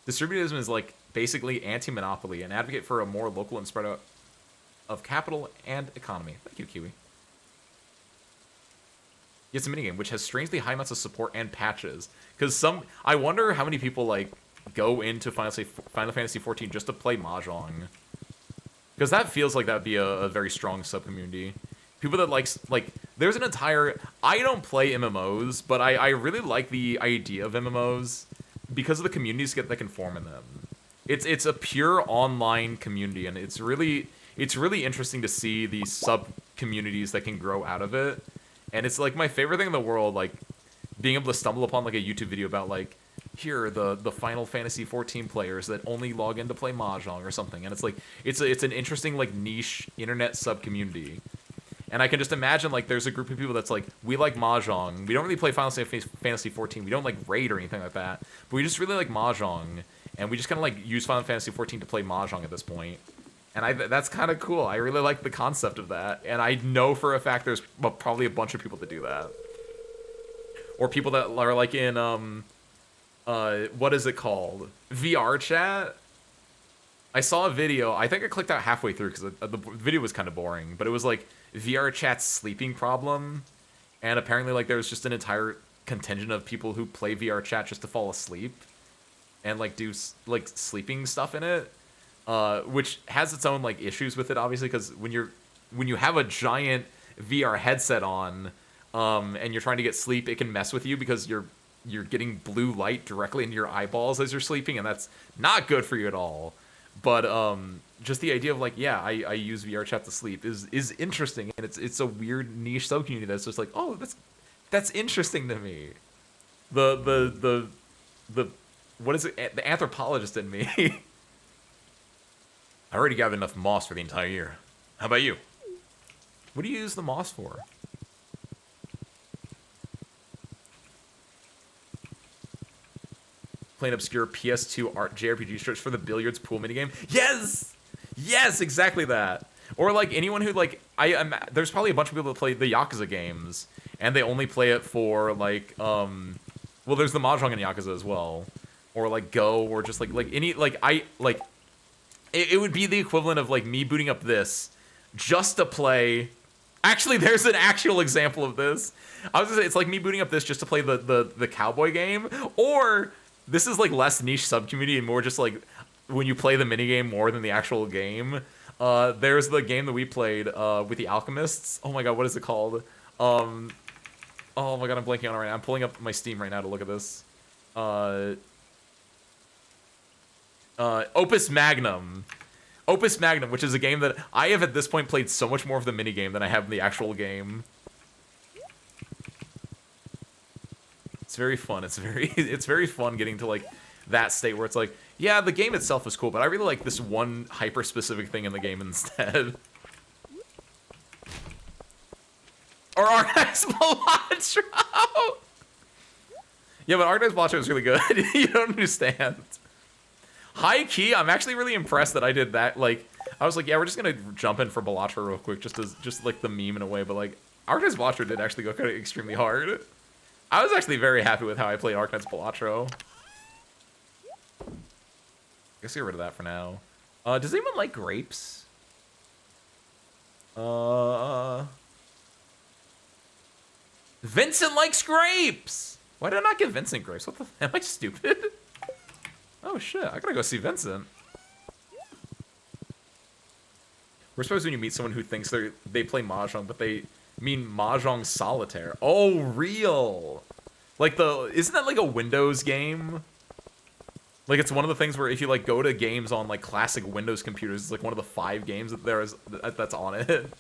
Distributism is like basically anti-monopoly and advocate for a more local and spread out of capital and economy. Thank you, Kiwi. It's a minigame which has strangely high amounts of support and patches. Because I wonder how many people like go into Final Fantasy 14 just to play mahjong. Because that feels like that'd be a very strong sub-community. People that like, there's an entire... I don't play MMOs, but I really like the idea of MMOs because of the communities that can form in them. It's a pure online community, and it's really interesting to see these sub-communities that can grow out of it. And it's like my favorite thing in the world, like being able to stumble upon like a YouTube video about like, here are the Final Fantasy 14 players that only log in to play mahjong or something, and it's like it's an interesting like niche internet sub community. And I can just imagine like there's a group of people that's like, we like mahjong, we don't really play Final Fantasy 14, we don't like raid or anything like that, but we just really like mahjong, and we just kind of like use Final Fantasy 14 to play mahjong at this point. And that's kind of cool. I really like the concept of that, and I know for a fact there's probably a bunch of people that do that, or people that are like in what is it called? VR chat? I saw a video, I think I clicked out halfway through because the video was kind of boring, but it was like VR chat's sleeping problem, and apparently like there's just an entire contingent of people who play VR chat just to fall asleep and like do like sleeping stuff in it, which has its own like issues with it, obviously, because when you have a giant VR headset on and you're trying to get sleep, it can mess with you because you're getting blue light directly into your eyeballs as you're sleeping, and that's not good for you at all. But just the idea of like, yeah, I use VR chat to sleep is interesting, and it's a weird niche subcommunity that's just like, oh, that's interesting to me. The what is it? The anthropologist in me. I already got enough moss for the entire year. How about you? What do you use the moss for? Playing obscure PS2 art JRPG strips for the billiards pool minigame. Yes! Yes, exactly that. Or like anyone who like, there's probably a bunch of people that play the Yakuza games, and they only play it for like, well, there's the Mahjong in Yakuza as well. Or like Go, or just like any, like, it would be the equivalent of like me booting up this just to play. Actually, there's an actual example of this. I was gonna say, it's like me booting up this just to play the cowboy game, or this is like less niche subcommunity and more just like when you play the minigame more than the actual game. There's the game that we played with the alchemists. Oh my god, what is it called? Oh my god, I'm blanking on it right now. I'm pulling up my Steam right now to look at this. Opus Magnum. Opus Magnum, which is a game that I have at this point played so much more of the minigame than I have in the actual game. It's very fun. It's very fun getting to like that state where it's like, yeah, the game itself is cool, but I really like this one hyper-specific thing in the game instead. Or Arknight's Balatro! Yeah, but Arknight's Balatro is really good. You don't understand. High key, I'm actually really impressed that I did that. Like, I was like, yeah, we're just gonna jump in for Balatro real quick, just like the meme in a way, but like, Arknight's Balatro did actually go kind of extremely hard. I was actually very happy with how I played Arknight's Balatro. I guess get rid of that for now. Does anyone like grapes? Vincent likes grapes! Why did I not give Vincent grapes? What the... Am I stupid? Oh shit, I gotta go see Vincent. We're supposed when you meet someone who thinks they play Mahjong, but they mean Mahjong Solitaire. Oh, real! Like isn't that like a Windows game? Like it's one of the things where if you like go to games on like classic Windows computers, it's like one of the 5 games that that's on it.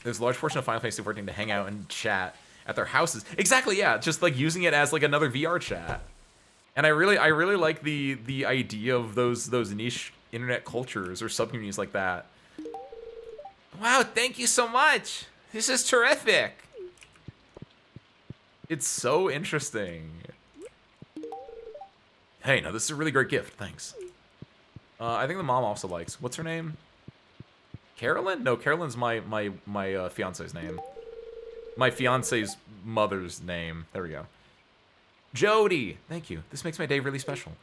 There's a large portion of Final Fantasy 14 to hang out and chat at their houses. Exactly, yeah. Just like using it as like another VR chat. And I really like the idea of those niche internet cultures or subcommunities like that. Wow, thank you so much. This is terrific. It's so interesting. Hey, now this is a really great gift. Thanks. I think the mom also likes. What's her name? Carolyn? No, Carolyn's my fiance's name. My fiance's mother's name. There we go. Jody, thank you. This makes my day really special.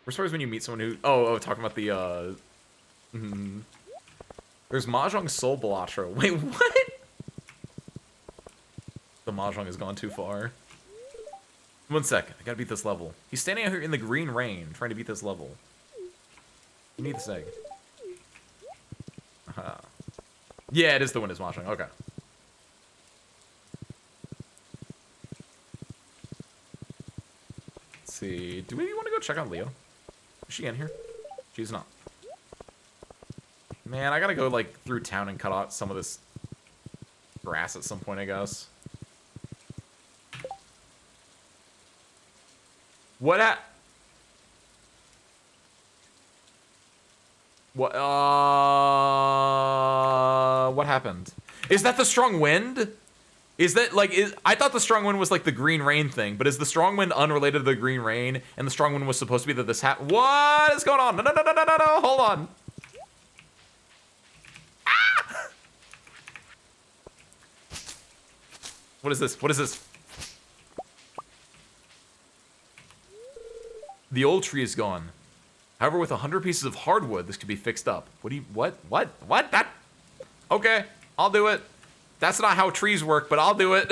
Worst part is when you meet someone who... Oh, talking about the, There's Mahjong Soul Balatro. Wait, what? The Mahjong has gone too far. 1 sec. I gotta beat this level. He's standing out here in the green rain trying to beat this level. You need this egg. Yeah, it is the one is Mahjong. Okay. Let's see. Do we want to go check on Leo? Is she in here? She's not. Man, I gotta go, like, through town and cut out some of this grass at some point, I guess. What what happened? Is that the strong wind? Is that, like, I thought the strong wind was, like, the green rain thing, but is the strong wind unrelated to the green rain, and the strong wind was supposed to be that this what is going on? No, hold on. Ah! What is this? What is this? The old tree is gone. However, with 100 pieces of hardwood, this could be fixed up. What? That? Okay, I'll do it. That's not how trees work, but I'll do it.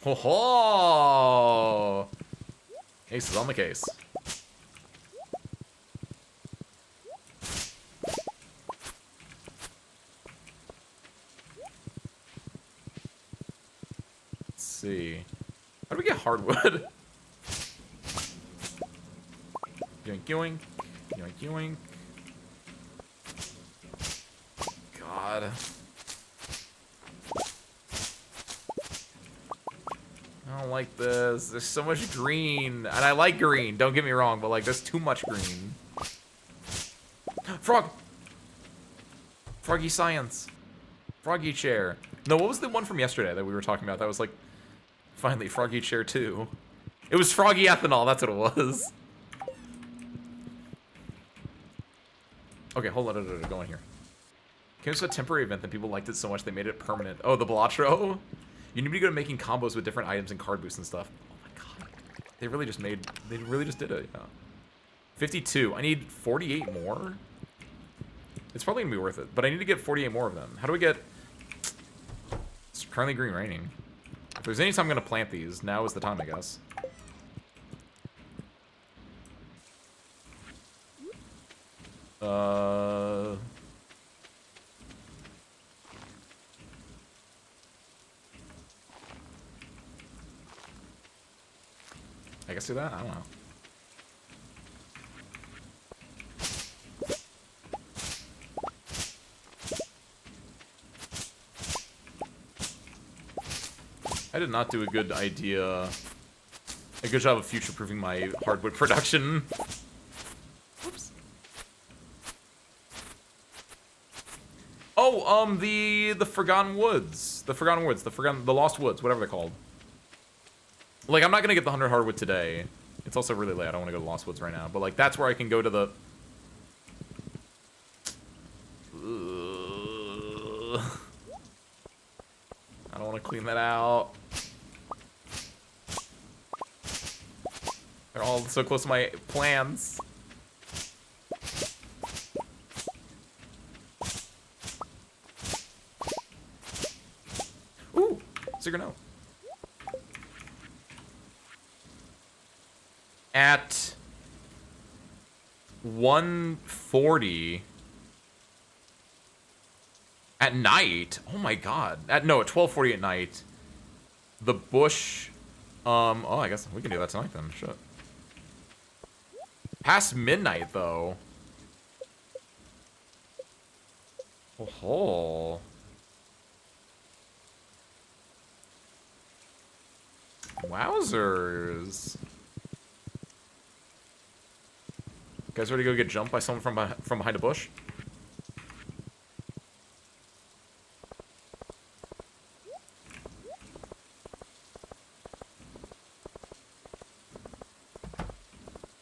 Ho ho! Ace is on the case. Let's see. How do we get hardwood? Yoink yoink. Yoink yoink. God. I don't like this. There's so much green. And I like green, don't get me wrong, but like there's too much green. Frog! Froggy science. Froggy chair. No, what was the one from yesterday that we were talking about that was like finally Froggy chair 2? It was Froggy ethanol, that's what it was. Okay, hold on, go in here. Came to a temporary event that people liked it so much they made it permanent. Oh, the Balatro? You need to be good at making combos with different items and card boosts and stuff. Oh my god. They really just did it, yeah. 52. I need 48 more? It's probably gonna be worth it, but I need to get 48 more of them. How do we get... It's currently green raining. If there's any time I'm gonna plant these, now is the time, I guess. I guess do that? I don't know. I did not do a good job of future-proofing my hardwood production. Whoops. Oh, the Forgotten Woods. The Lost Woods, whatever they're called. Like, I'm not gonna get the 100 hardwood today. It's also really late. I don't want to go to Lost Woods right now. But, like, that's where I can go to the... I don't want to clean that out. They're all so close to my plans. Ooh! Secret note. At 1:40 at night. Oh my god. At 12:40 at night. The bush. Oh, I guess we can do that tonight then. Shit. Past midnight, though. Oh. Wowzers. You guys ready to go get jumped by someone from behind a bush?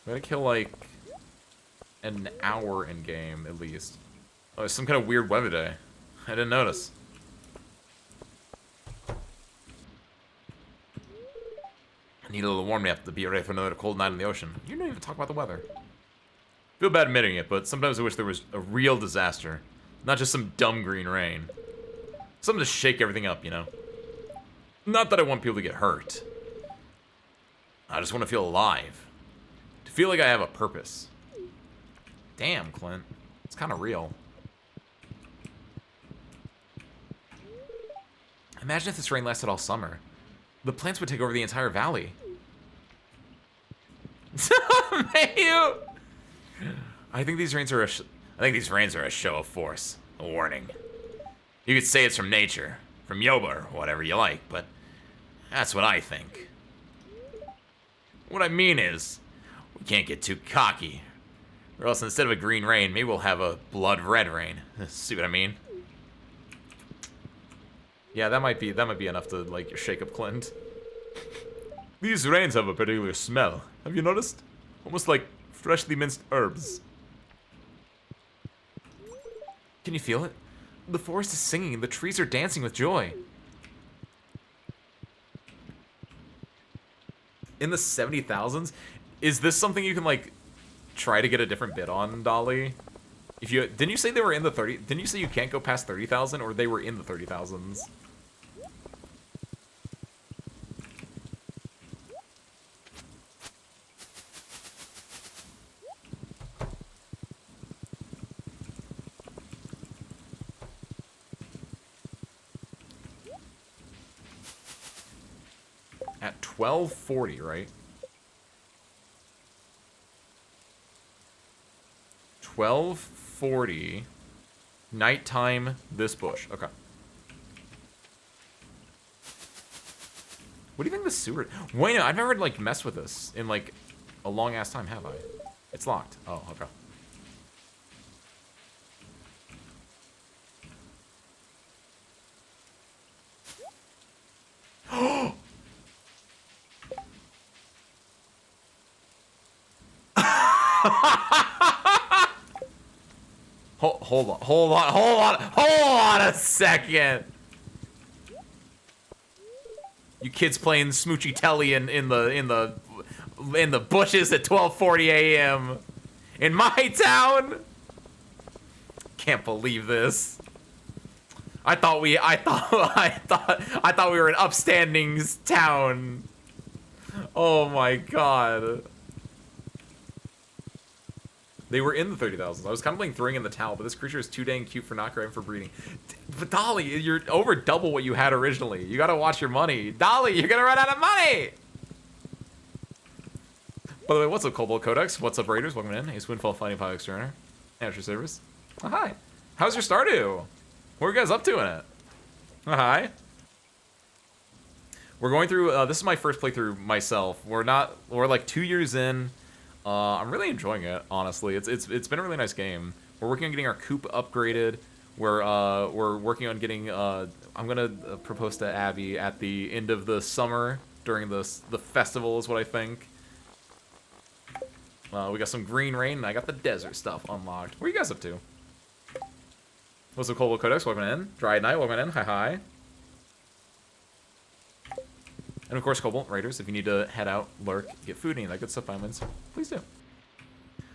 We gotta kill, like, an hour in game, at least. Oh, it's some kind of weird weather day. I didn't notice. I need a little warm up to be ready for another cold night in the ocean. You don't even talk about the weather. Feel bad admitting it, but sometimes I wish there was a real disaster. Not just some dumb green rain. Something to shake everything up, you know? Not that I want people to get hurt. I just want to feel alive. To feel like I have a purpose. Damn, Clint. It's kind of real. Imagine if this rain lasted all summer. The plants would take over the entire valley. Mayu! I think these rains are a show of force. A warning. You could say it's from nature, from Yoba, or whatever you like, but that's what I think. What I mean is, we can't get too cocky, or else instead of a green rain, maybe we'll have a blood red rain. See what I mean? Yeah, that might be enough to, like, shake up Clint. These rains have a particular smell. Have you noticed? Almost like freshly minced herbs. Can you feel it? The forest is singing and the trees are dancing with joy. In the 70,000s? Is this something you can, like, try to get a different bid on, Dolly? If you didn't you say they were in the 30? Didn't you say you can't go past 30,000, or they were in the 30,000s? At 12:40, right? 12:40. Nighttime, this bush. Okay. What do you think the sewer... Wait, no, I've never, like, messed with this in, like, a long-ass time, have I? It's locked. Oh, okay. Hold on a second. You kids playing Smoochy Telly in the bushes at 12:40 a.m. in my town? Can't believe this. I thought we were an upstanding town. Oh my god. They were in the 30,000s. I was kind of like throwing in the towel, but this creature is too dang cute for not grabbing for breeding. But Dolly, you're over double what you had originally. You gotta watch your money. Dolly, you're gonna run out of money! By the way, what's up, Cobalt Codex? What's up, Raiders? Welcome in. Ace Windfall Fighting Pilot Exterminator. Amateur Service. Oh, hi. How's your Stardew? What are you guys up to in it? Oh, hi. We're going through, this is my first playthrough myself. We're like 2 years in. I'm really enjoying it, honestly. It's been a really nice game. We're working on getting our coop upgraded. We're working on getting, I'm gonna propose to Abby at the end of the summer during the festival is what I think. We got some green rain, and I got the desert stuff unlocked. What are you guys up to? What's up, Cobalt Codex? Welcome in. Dry Night, welcome in. Hi, hi. And of course, Cobalt Raiders, if you need to head out, lurk, get food, any of that good stuff, by all means, please do.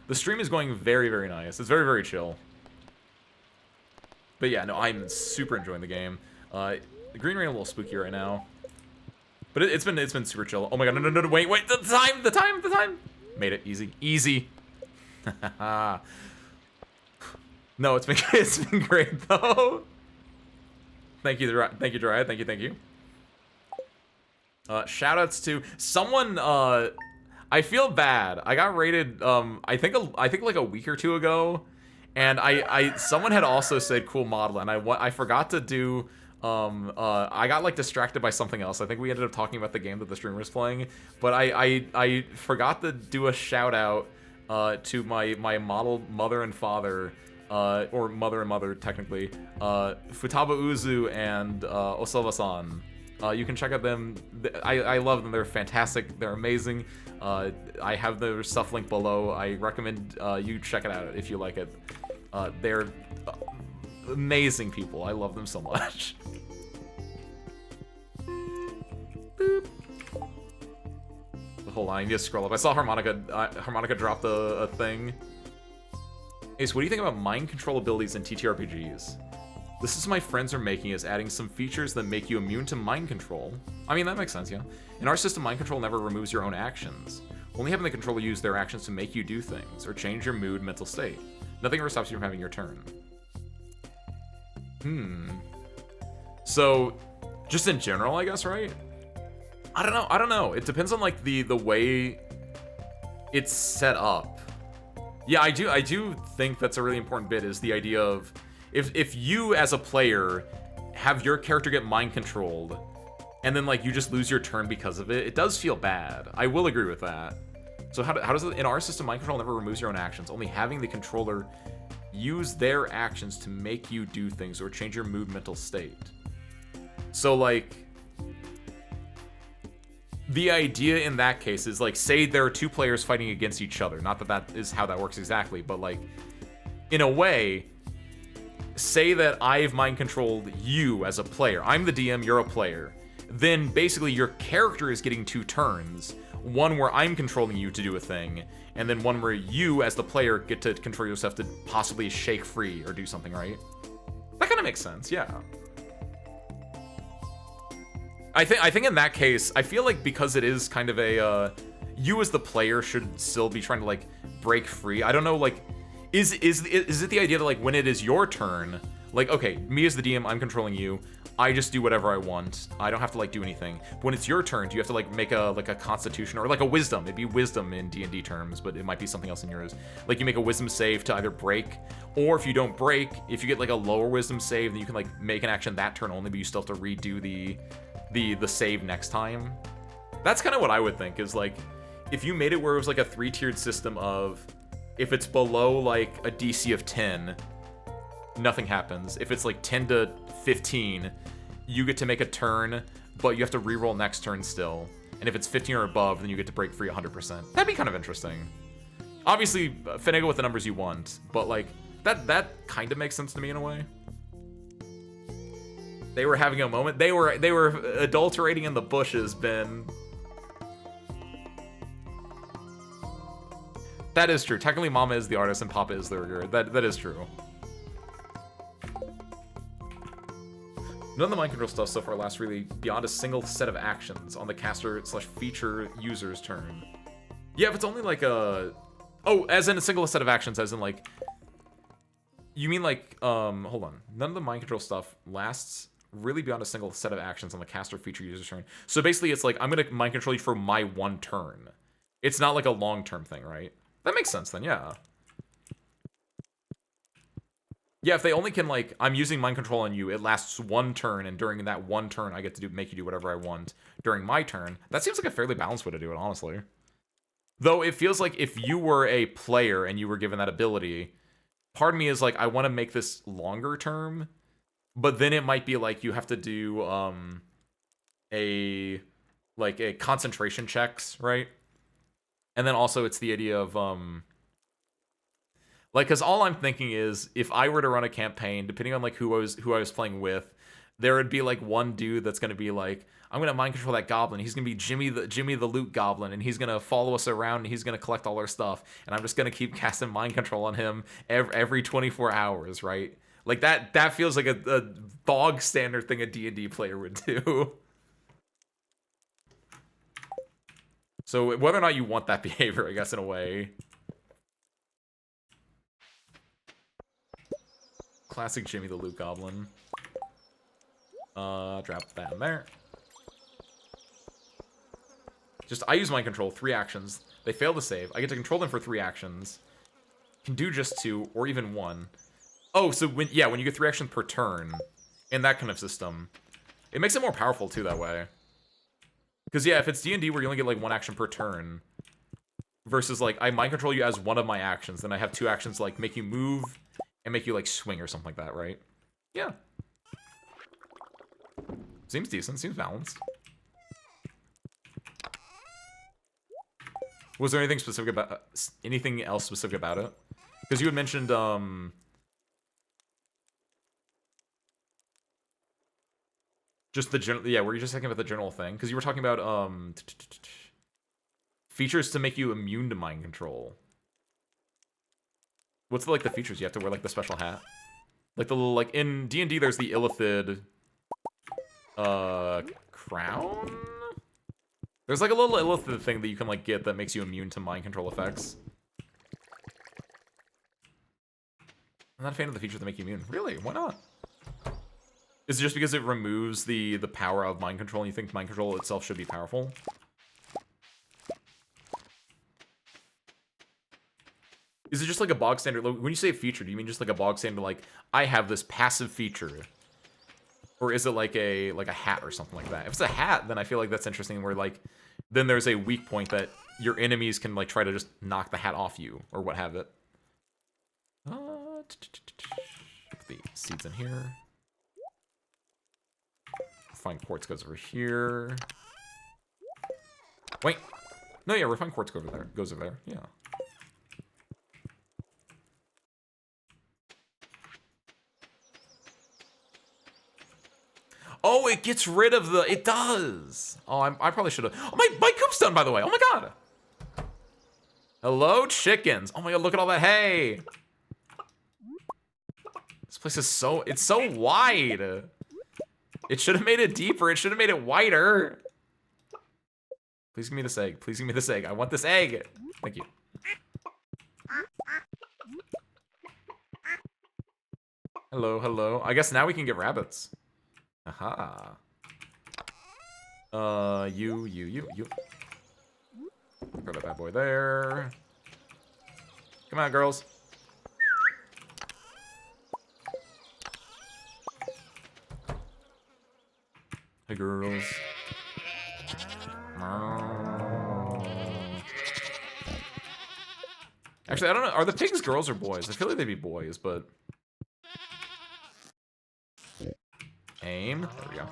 The stream is going very, very nice. It's very, very chill. But yeah, no, I'm super enjoying the game. The green rain a little spooky right now, but it's been super chill. Oh my god, no, wait, the time. Made it easy. No, it's been great though. Thank you, Dryad. Thank you. Shoutouts to someone. I feel bad. I got rated I think like a week or two ago, and someone had also said cool model, and I forgot to do I got like distracted by something else. I think we ended up talking about the game that the streamer was playing, but I forgot to do a shout out to my model mother and father, or mother and mother technically, Futaba Uzu and Osova-san. You can check out them. I love them. They're fantastic. They're amazing. I have their stuff linked below. I recommend you check it out if you like it. They're amazing people. I love them so much. Boop. Hold on, I need to scroll up. I saw Harmonica dropped a thing. Ace, what do you think about mind control abilities in TTRPGs? The system my friends are making is adding some features that make you immune to mind control. I mean, that makes sense, yeah. In our system, mind control never removes your own actions. Only having the controller use their actions to make you do things, or change your mood, mental state. Nothing ever stops you from having your turn. So, just in general, I guess, right? I don't know. It depends on, like, the way it's set up. Yeah, I do think that's a really important bit, is the idea of if you as a player have your character get mind controlled and then like you just lose your turn because of it, it does feel bad. I will agree with that. So how does it, in our system, mind control never removes your own actions, only having the controller use their actions to make you do things or change your mood, mental state. So like the idea in that case is like, say there are two players fighting against each other. Not that that is how that works exactly, but like in a way, say that I've mind controlled you as a player. I'm the DM, you're a player. Then basically your character is getting two turns. One where I'm controlling you to do a thing, and then one where you as the player get to control yourself to possibly shake free or do something, right? That kind of makes sense, yeah. I think in that case, I feel like because it is kind of a, you as the player should still be trying to like break free. I don't know, like, is it the idea that like when it is your turn, like, okay, me as the DM, I'm controlling you, I just do whatever I want, I don't have to like do anything. When it's your turn, do you have to like make a constitution or like a wisdom? It'd be wisdom in D&D terms, but it might be something else in yours. Like you make a wisdom save to either break, or if you don't break, if you get like a lower wisdom save, then you can like make an action that turn only, but you still have to redo the save next time. That's kind of what I would think, is like if you made it where it was like a 3-tiered system of, if it's below like a DC of 10, nothing happens. If it's like 10 to 15, you get to make a turn, but you have to reroll next turn still. And if it's 15 or above, then you get to break free 100%. That'd be kind of interesting. Obviously, finagle with the numbers you want, but like that kind of makes sense to me in a way. They were having a moment. They were adulterating in the bushes, Ben. That is true. Technically, Mama is the artist and Papa is the rigger. That is true. None of the mind control stuff so far lasts really beyond a single set of actions on the caster/feature user's turn. Yeah, if it's only like a... Oh, as in a single set of actions, as in like... You mean like, hold on. None of the mind control stuff lasts really beyond a single set of actions on the caster/feature user's turn. So basically it's like, I'm gonna mind control you for my one turn. It's not like a long-term thing, right? That makes sense then, yeah. Yeah, if they only can, like, I'm using mind control on you, it lasts one turn, and during that one turn, I get to make you do whatever I want during my turn. That seems like a fairly balanced way to do it, honestly. Though it feels like if you were a player and you were given that ability, part of me is like, I want to make this longer term, but then it might be like you have to do a concentration checks, right? And then also it's the idea of like, because all I'm thinking is, if I were to run a campaign, depending on like who I was playing with, there would be like one dude that's gonna be like, I'm gonna mind control that goblin. He's gonna be Jimmy the Loot Goblin, and he's gonna follow us around, and he's gonna collect all our stuff, and I'm just gonna keep casting mind control on him every 24 hours, right? Like that feels like a bog standard thing a D&D player would do. So whether or not you want that behavior, I guess, in a way. Classic Jimmy the Loot Goblin. Drop that in there. Just, I use mind control, 3 actions. They fail to save. I get to control them for 3 actions. Can do just 2 or even 1. Oh, so when you get 3 actions per turn in that kind of system, it makes it more powerful too that way. Because yeah, if it's D&D where you only get like 1 action per turn, versus like I mind control you as one of my actions, then I have 2 actions like make you move and make you like swing or something like that, right? Yeah. Seems decent. Seems balanced. Was there anything specific about anything else specific about it? Because you had mentioned just the general, yeah, were you just talking about the general thing? Because you were talking about features to make you immune to mind control. What's like the features? You have to wear like the special hat, like the little like in D&D. There's the Illithid crown. There's like a little Illithid thing that you can like get that makes you immune to mind control effects. I'm not a fan of the features that make you immune. Really? Why not? Is it just because it removes the power of mind control and you think mind control itself should be powerful? Is it just like a bog standard? When you say feature, do you mean just like a bog standard, like, I have this passive feature? Or is it like a hat or something like that? If it's a hat, then I feel like that's interesting, where like, then there's a weak point that your enemies can like try to just knock the hat off you, or what have it. Put the seeds in here. Refined quartz goes over here. Wait. No, yeah, refined quartz goes over there. Goes over there, yeah. Oh, it gets rid of the... It does! Oh, I probably should have... Oh, my coop's done, by the way. Oh, my God. Hello, chickens. Oh, my God, look at all that hay. This place is so... It's so wide. It should have made it deeper. It should have made it wider. Please give me this egg. Please give me this egg. I want this egg. Thank you. Hello, hello. I guess now we can get rabbits. Aha. You. Throw that bad boy there. Come on, girls. Hey, girls. Actually, I don't know. Are the pigs girls or boys? I feel like they'd be boys, but... Aim. There we go.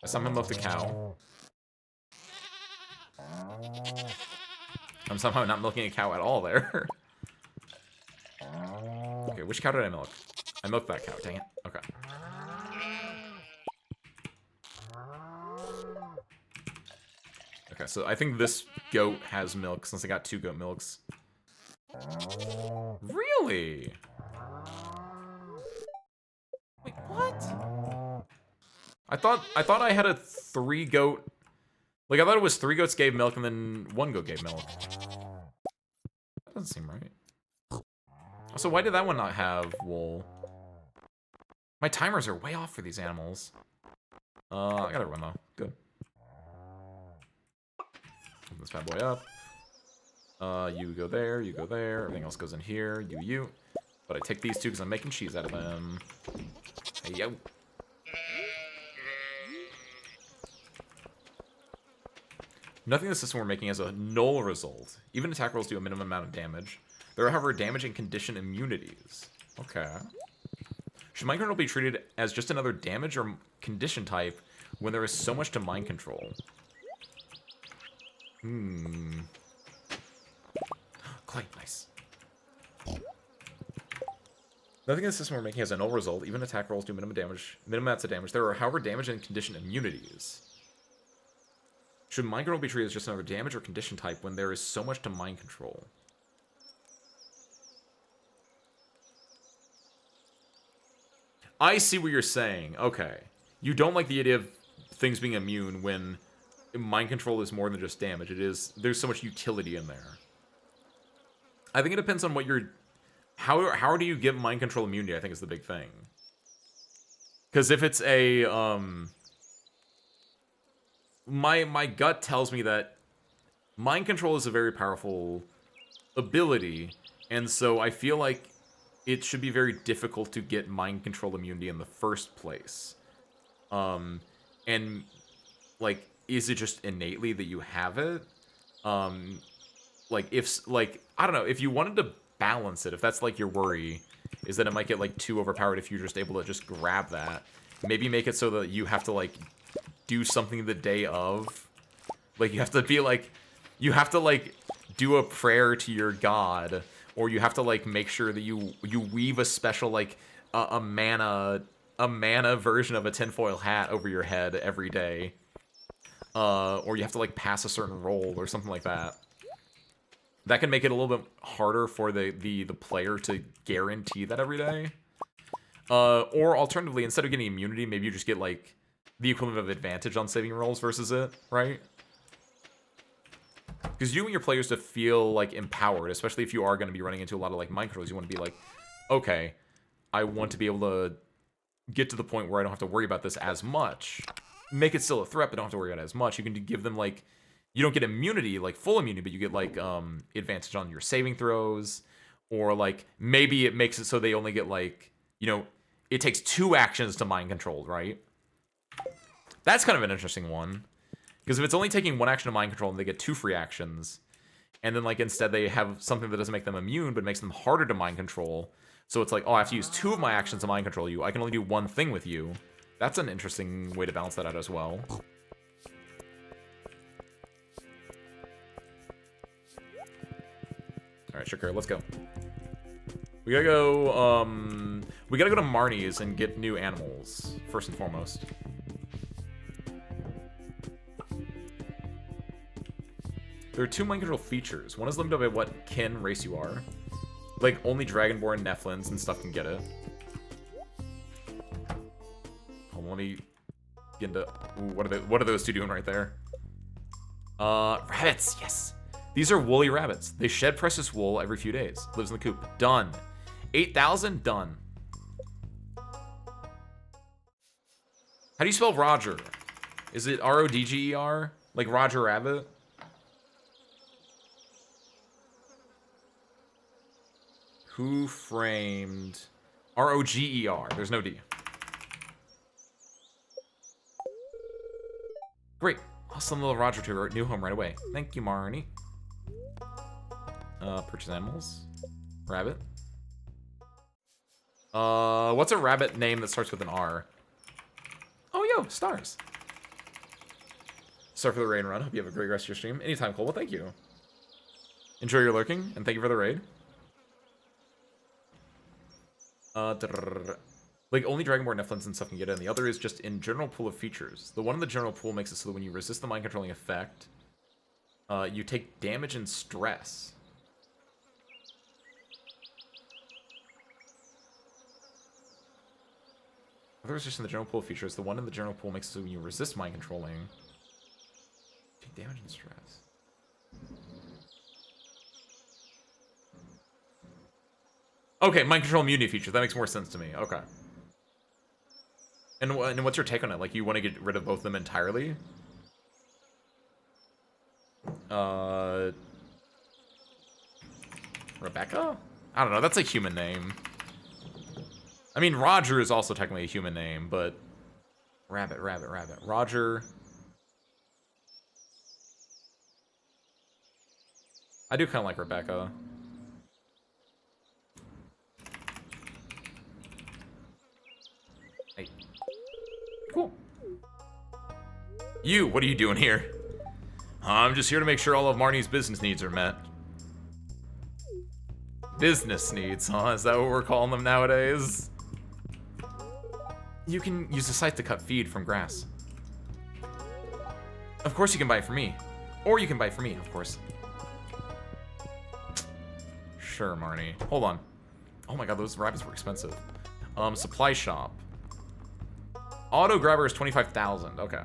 I somehow milked a cow. I'm somehow not milking a cow at all there. Okay, which cow did I milk? I milked that cow, dang it. Okay. Okay, so I think this goat has milk since I got 2 goat milks. Really? Wait, what? I thought I had a 3 goat. Like, I thought it was 3 goats gave milk and then 1 goat gave milk. That doesn't seem right. So why did that one not have wool? My timers are way off for these animals. I got everyone though. Good. Open this bad boy up. You go there, you go there. Everything else goes in here. You. But I take these 2 because I'm making cheese out of them. Hey, yo. Nothing in the system we're making has a null result. Even attack rolls do a minimum amount of damage. There are, however, damage and condition immunities. Okay. Should mind control be treated as just another damage or condition type when there is so much to mind control? Clay, nice. Nothing in the system we're making has a null result. Even attack rolls do minimum amounts of damage. There are, however, damage and condition immunities. Should mind control be treated as just another damage or condition type when there is so much to mind control? I see what you're saying. Okay. You don't like the idea of things being immune when mind control is more than just damage. There's so much utility in there. I think it depends on what you're... How do you get mind control immunity, I think is the big thing. Because if it's a... My gut tells me that Mind control is a very powerful ability, and so I feel like it should be very difficult to get mind control immunity in the first place. And like, is it just innately that you have it? Like, if, like, I don't know, if you wanted to balance it, if that's, like, your worry, is that it might get, like, too overpowered if you're just able to just grab that. Maybe make it so that you have to, like, do something the day of. Like, you have to be, like, you have to, like, do a prayer to your god, or you have to, like, make sure that you weave a special, like, a mana version of a tinfoil hat over your head every day. Or you have to, like, pass a certain roll or something like that. That can make it a little bit harder for the player to guarantee that every day. Or alternatively, instead of getting immunity, maybe you just get, like, the equivalent of advantage on saving rolls versus it, right? Because you want your players to feel, like, empowered, especially if you are going to be running into a lot of, like, mind controls. You want to be like, okay, I want to be able to get to the point where I don't have to worry about this as much. Make it still a threat, but don't have to worry about it as much. You can give them, like, you don't get immunity, like, full immunity, but you get, like, advantage on your saving throws. Or, like, maybe it makes it so they only get, like, you know, it takes 2 actions to mind control, right? That's kind of an interesting one. Because if it's only taking 1 action to mind control and they get 2 free actions, and then, like, instead they have something that doesn't make them immune, but makes them harder to mind control. So it's like, oh, I have to use 2 of my actions to mind control you. I can only do 1 thing with you. That's an interesting way to balance that out as well. Alright, Shakir, let's go. We gotta go, we gotta go to Marnie's and get new animals, first and foremost. There are 2 mind control features. One is limited by what kin race you are. Like, only Dragonborn, Nephlins, and stuff can get it. Hold on, let me get into... Ooh, what are those 2 doing right there? Rabbits, yes! These are woolly rabbits. They shed precious wool every few days. Lives in the coop. Done. 8,000? Done. How do you spell Roger? Is it R-O-D-G-E-R? Like Roger Rabbit? Who framed... R-O-G-E-R. There's no D. Great. I'll send little Roger to her new home right away. Thank you, Marnie. Purchase animals. Rabbit. What's a rabbit name that starts with an R? Oh, yo, stars. Sorry for the raid run. Hope you have a great rest of your stream. Anytime, Cole. Well, thank you. Enjoy your lurking, and thank you for the raid. Like, only Dragonborn, Nephlins, and stuff can get it, and the other is just in general pool of features. The one in the general pool makes it so that when you resist the mind-controlling effect, you take damage and stress. Other is just in the general pool of features. The one in the general pool makes it so when you resist mind-controlling, take damage and stress. Okay, mind control immunity feature. That makes more sense to me. Okay. And what's your take on it? Like, you want to get rid of both of them entirely? Rebecca? I don't know. That's a human name. I mean, Roger is also technically a human name, but... Rabbit. Roger... I do kind of like Rebecca. Hey. Cool. You, what are you doing here? I'm just here to make sure all of Marnie's business needs are met. Business needs, huh? Is that what we're calling them nowadays? You can use the scythe to cut feed from grass. Of course you can buy it for me. Or you can buy it for me, of course. Sure, Marnie. Hold on. Oh my god, those rabbits were expensive. Supply shop. Auto grabber is 25,000. Okay.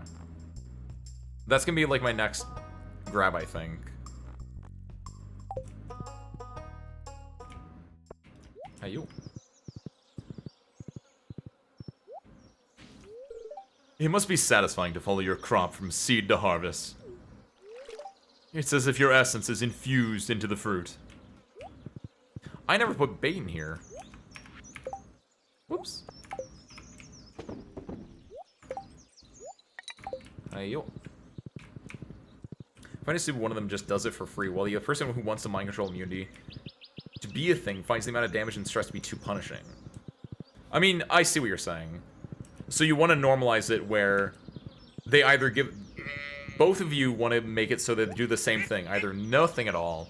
That's gonna be like my next grab, I think. Hey, you. It must be satisfying to follow your crop from seed to harvest. It's as if your essence is infused into the fruit. I never put bait in here. Whoops. Yo. If I assume one of them just does it for free, while the person who wants the mind control immunity to be a thing finds the amount of damage and stress to be too punishing. I mean, I see what you're saying. So you want to normalize it where they either give... Both of you want to make it so they do the same thing. Either nothing at all,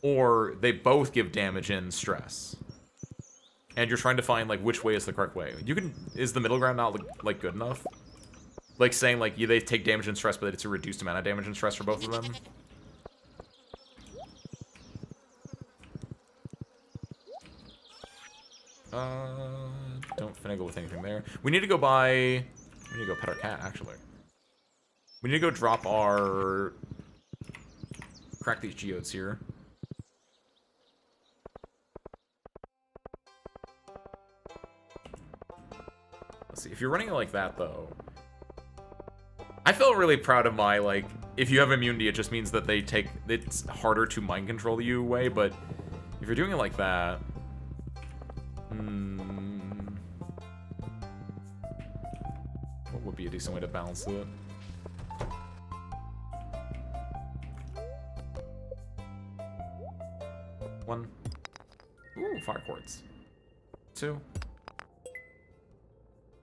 or they both give damage and stress. And you're trying to find, like, which way is the correct way. You can... Is the middle ground not, like, good enough? Like, saying, like, they take damage and stress, but it's a reduced amount of damage and stress for both of them? Don't finagle with anything there. We need to go buy... We need to go pet our cat, actually. We need to go drop our... Crack these geodes here. Let's see, if you're running it like that, though... I felt really proud of my, like... If you have immunity, it just means that they take... It's harder to mind control you way, but... If you're doing it like that... What would be a decent way to balance it? One. Ooh, fire quartz. 2.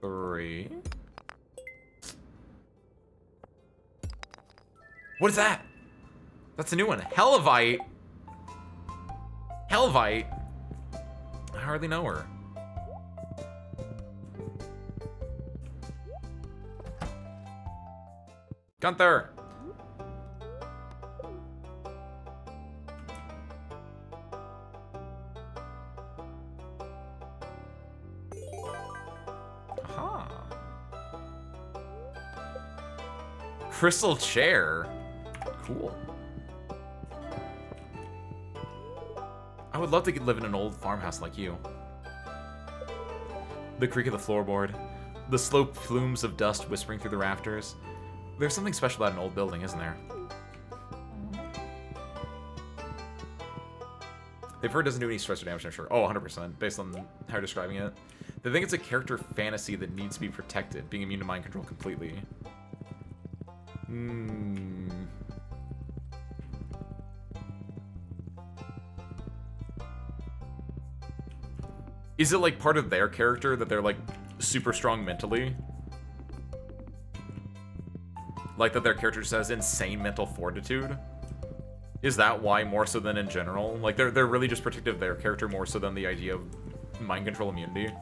3. What is that? That's a new one. Helivite. Helivite. I hardly know her. Gunther. Aha. Crystal chair. Cool. I would love to live in an old farmhouse like you. The creak of the floorboard. The slow plumes of dust whispering through the rafters. There's something special about an old building, isn't there? They've heard it doesn't do any stress or damage, I'm sure. Oh, 100%, based on how you're describing it. They think it's a character fantasy that needs to be protected, being immune to mind control completely. Is it, like, part of their character that they're, like, super strong mentally? Like, that their character just has insane mental fortitude? Is that why more so than in general? Like, they're really just protective of their character more so than the idea of mind control immunity?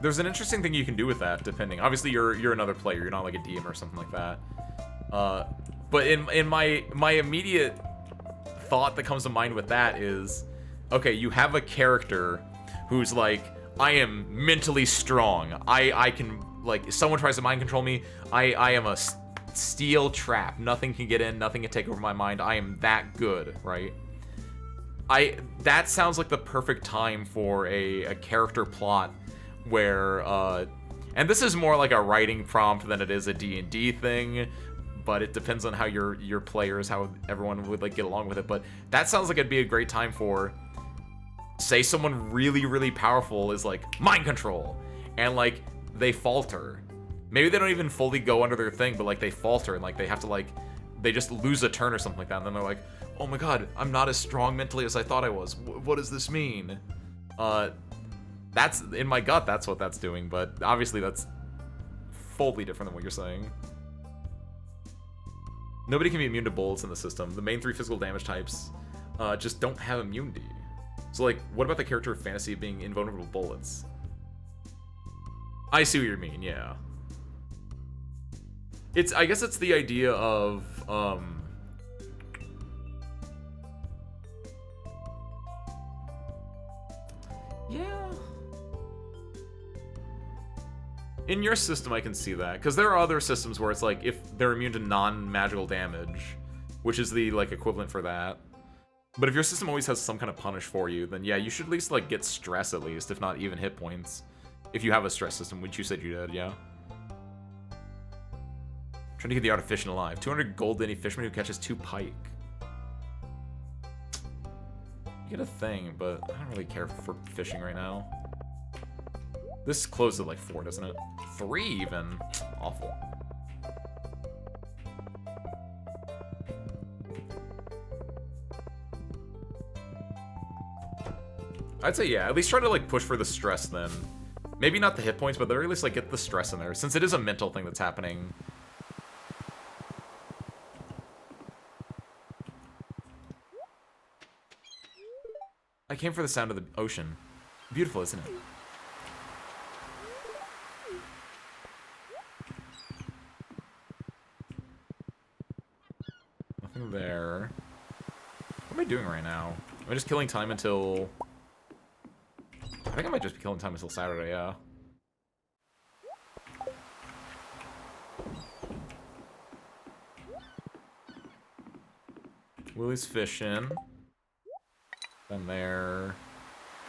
There's an interesting thing you can do with that, depending. Obviously, you're another player. You're not like a DM or something like that. But in my immediate thought that comes to mind with that is, okay, you have a character who's like, I am mentally strong. I can, like, if someone tries to mind control me, I am a steel trap. Nothing can get in, nothing can take over my mind. I am that good, right? That sounds like the perfect time for a character plot where, and this is more like a writing prompt than it is a D&D thing, but it depends on how your players, how everyone would, like, get along with it. But that sounds like it'd be a great time for, say someone really, really powerful is like, mind control, and, like, they falter. Maybe they don't even fully go under their thing, but, like, they falter, and, like, they have to, like, they just lose a turn or something like that, and then they're like, oh my god, I'm not as strong mentally as I thought I was. What does this mean? That's, in my gut, that's what that's doing, but obviously that's fully different than what you're saying. Nobody can be immune to bullets in the system. The main 3 physical damage types just don't have immunity. So, like, what about the character of fantasy being invulnerable to bullets? I see what you mean, yeah. I guess it's the idea of, yeah. In your system, I can see that. Because there are other systems where it's like, if they're immune to non-magical damage, which is the, like, equivalent for that. But if your system always has some kind of punish for you, then yeah, you should at least, like, get stress at least, if not even hit points. If you have a stress system, which you said you did, yeah. Trying to get the art of fishing alive. 200 gold to any fisherman who catches 2 pike. You get a thing, but I don't really care for fishing right now. This closed at like 4, doesn't it? 3 even. Awful. I'd say yeah, at least try to like push for the stress then. Maybe not the hit points, but at the very least like get the stress in there, since it is a mental thing that's happening. I came for the sound of the ocean. Beautiful, isn't it? Nothing there. What am I doing right now? Am I just killing time until... I think I might just be killing time until Saturday, yeah. Willie's fishing. Then there.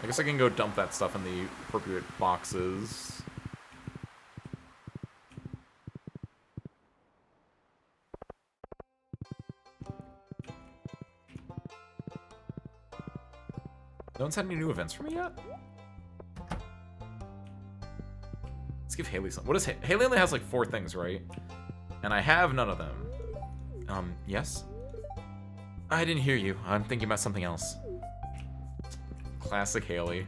I guess I can go dump that stuff in the appropriate boxes. No one's had any new events for me yet? Let's give Haley some. What is Haley only has like 4 things, right? And I have none of them. Yes? I didn't hear you. I'm thinking about something else. Classic Haley.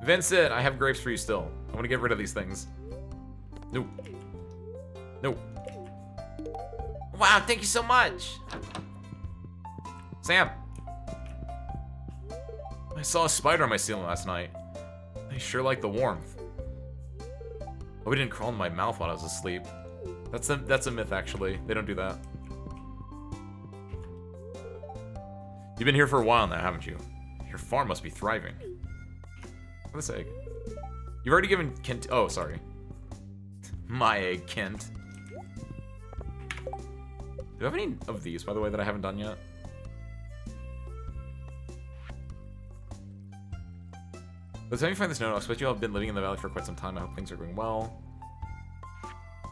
Vincent, I have grapes for you still. I want to get rid of these things. No. No. Wow, thank you so much. Sam. I saw a spider on my ceiling last night. I sure like the warmth. Oh, it didn't crawl in my mouth while I was asleep. That's a myth, actually. They don't do that. You've been here for a while now, haven't you? Your farm must be thriving. What's this egg? You've already given Kent... Oh, sorry. My egg, Kent. Do I have any of these, by the way, that I haven't done yet? By the time you find this note, I expect you all have been living in the valley for quite some time. I hope things are going well.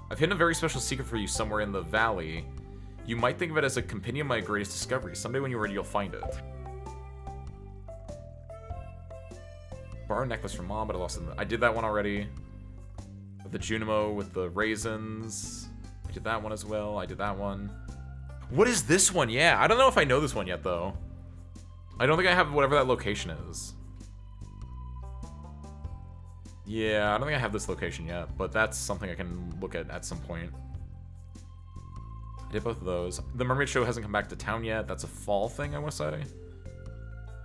I've hidden a very special secret for you somewhere in the valley. You might think of it as a compendium of my greatest discoveries. Someday when you're ready, you'll find it. Borrow a necklace from Mom, but I lost it. I did that one already. With the Junimo with the raisins. I did that one as well. I did that one. What is this one? Yeah, I don't know if I know this one yet, though. I don't think I have whatever that location is. Yeah, I don't think I have this location yet, but that's something I can look at some point. I did both of those. The Mermaid Show hasn't come back to town yet. That's a fall thing, I want to say.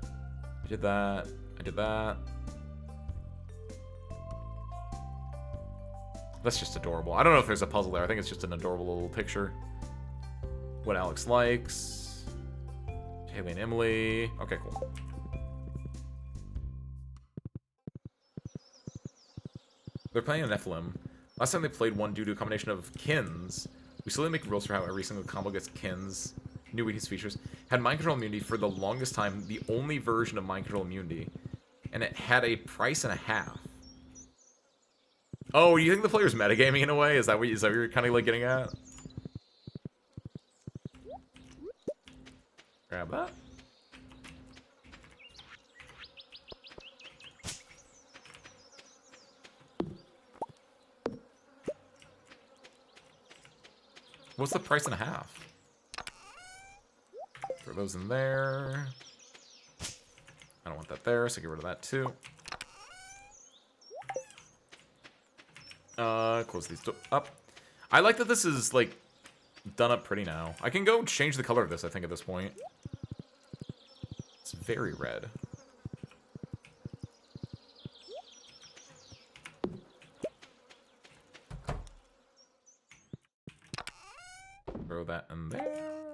I did that. I did that. That's just adorable. I don't know if there's a puzzle there. I think it's just an adorable little picture. What Alex likes. Haley and Emily. Okay, cool. They're playing an Nephilim. Last time they played one due to a combination of kins. We slowly make rules for how every single combo gets kins. New weakness features. Had mind control immunity for the longest time, the only version of mind control immunity. And it had a price and a half. Oh, you think the player's metagaming in a way? Is that what you're kind of like getting at? Grab that. What's the price and a half? Throw those in there. I don't want that there, so get rid of that too. Close these up. I like that this is, like, done up pretty now. I can go change the color of this, I think, at this point. It's very red. Throw that in there.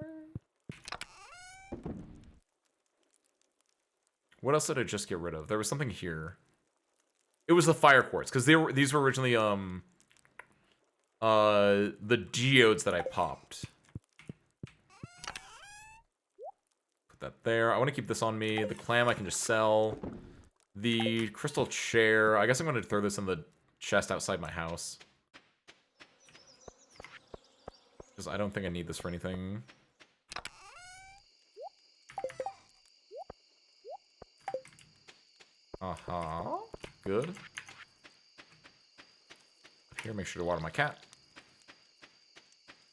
What else did I just get rid of? There was something here. It was the fire quartz, because these were originally the geodes that I popped. Put that there. I want to keep this on me. The clam I can just sell. The crystal chair. I guess I'm going to throw this in the chest outside my house. Because I don't think I need this for anything. Good. Here, make sure to water my cat.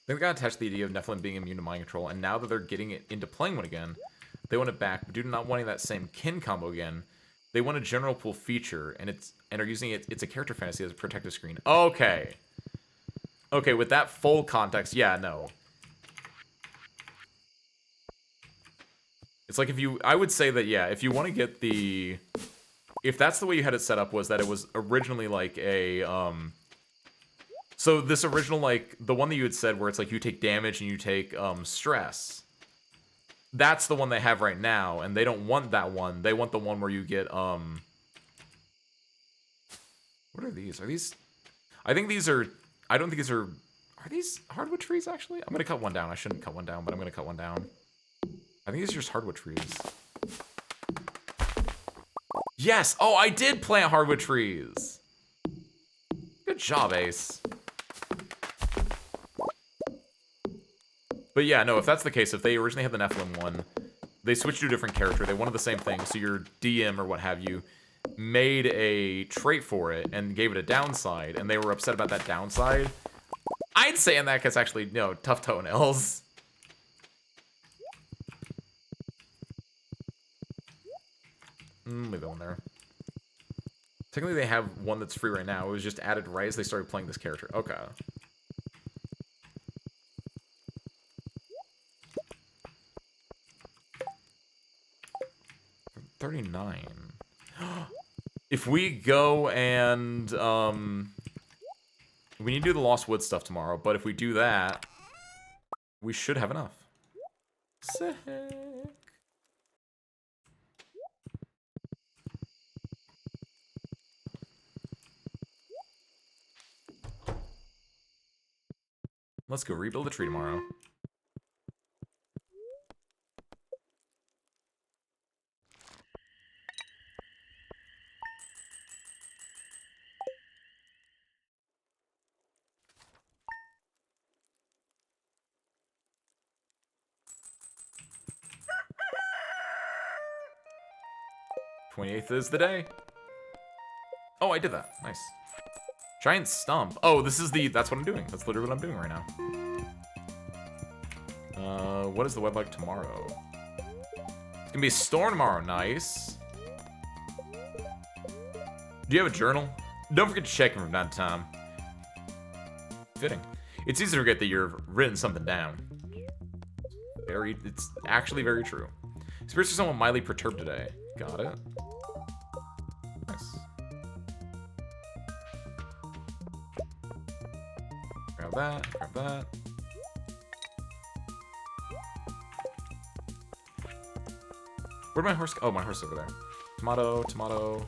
They got attached to the idea of Nephilim being immune to mind control, and now that they're getting it into playing one again, they want it back, but due to not wanting that same kin combo again, they want a general pool feature, and are using it. It's a character fantasy as a protective screen. Okay. Okay, with that full context, yeah, no. It's like I would say that, yeah, if you want to get the, if that's the way you had it set up, was that it was originally like a, so this original, like, the one that you had said where it's like you take damage and you take, stress. That's the one they have right now, and they don't want that one. They want the one where you get, what are these? Are these, I think these are, I don't think these are these hardwood trees, actually? I'm gonna cut one down. I shouldn't cut one down, but I'm gonna cut one down. I think these are just hardwood trees. Yes! Oh, I did plant hardwood trees! Good job, Ace. But yeah, no, if that's the case, if they originally had the Nephilim one, they switched to a different character, they wanted the same thing, so your DM or what have you made a trait for it and gave it a downside, and they were upset about that downside, I'd say in that case, actually, no, tough toenails. Leave that one there. Technically, they have one that's free right now. It was just added right as they started playing this character. Okay. $39. If we go and, we need to do the Lost Wood stuff tomorrow, but if we do that, we should have enough. Sick. Let's go rebuild a tree tomorrow. '28th is the day. Oh, I did that. Nice. Giant stump. Oh, this is that's what I'm doing. That's literally what I'm doing right now. What is the weather like tomorrow? It's gonna be a storm tomorrow. Nice. Do you have a journal? Don't forget to check them from time to time. Fitting. It's easy to forget that you've written something down. It's actually very true. Spirits are somewhat mildly perturbed today. Got it. Nice. Grab that, grab that. Where'd my horse go? Oh, my horse is over there. Tomato, tomato.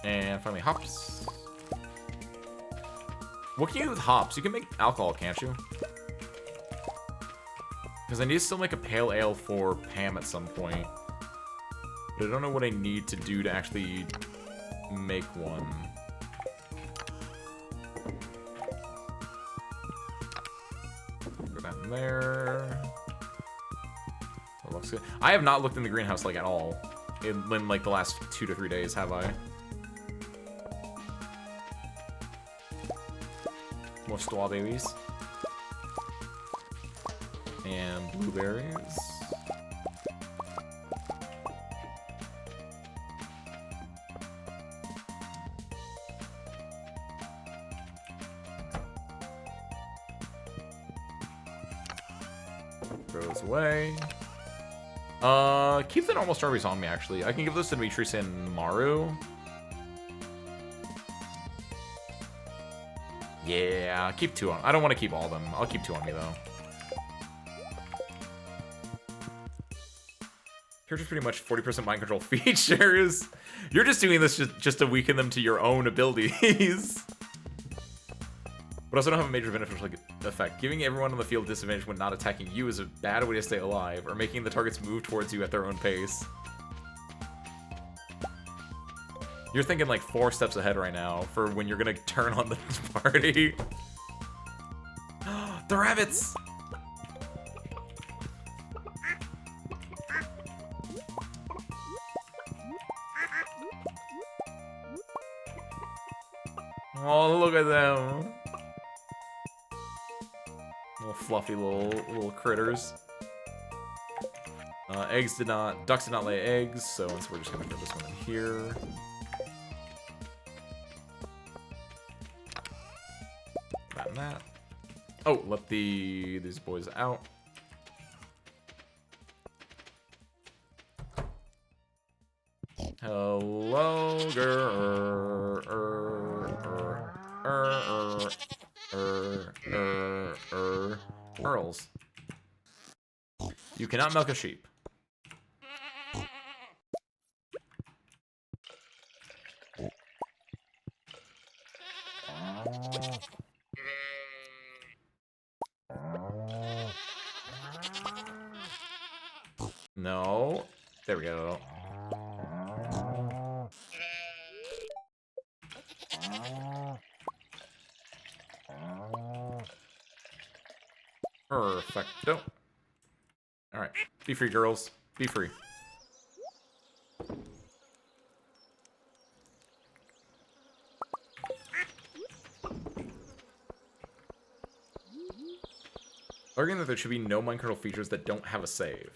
And finally, hops. What can you do with hops? You can make alcohol, can't you? Because I need to still make a pale ale for Pam at some point. But I don't know what I need to do to actually make one. Put that in there. That looks good. I have not looked in the greenhouse, like, at all. In like, the last 2 to 3 days, have I? More strawberries. And blueberries. Throw those away. Keep the normal strawberries on me, actually. I can give those to Demetrius and Maru. Yeah, keep 2 on. I don't want to keep all of them. I'll keep 2 on me, though. Here's just pretty much 40% mind control features. You're just doing this just to weaken them to your own abilities. But also don't have a major beneficial effect. Giving everyone on the field disadvantage when not attacking you is a bad way to stay alive, or making the targets move towards you at their own pace. You're thinking like 4 steps ahead right now for when you're gonna turn on the party. The rabbits! Oh, look at them. Little fluffy little critters. Ducks did not lay eggs, so we're just gonna put this one in here. That and that. Oh, let these boys out. Hello, girl. Pearls. You cannot milk a sheep. No. There we go. Perfecto. Alright. Be free, girls. Be free. Arguing that there should be no mind control features that don't have a save.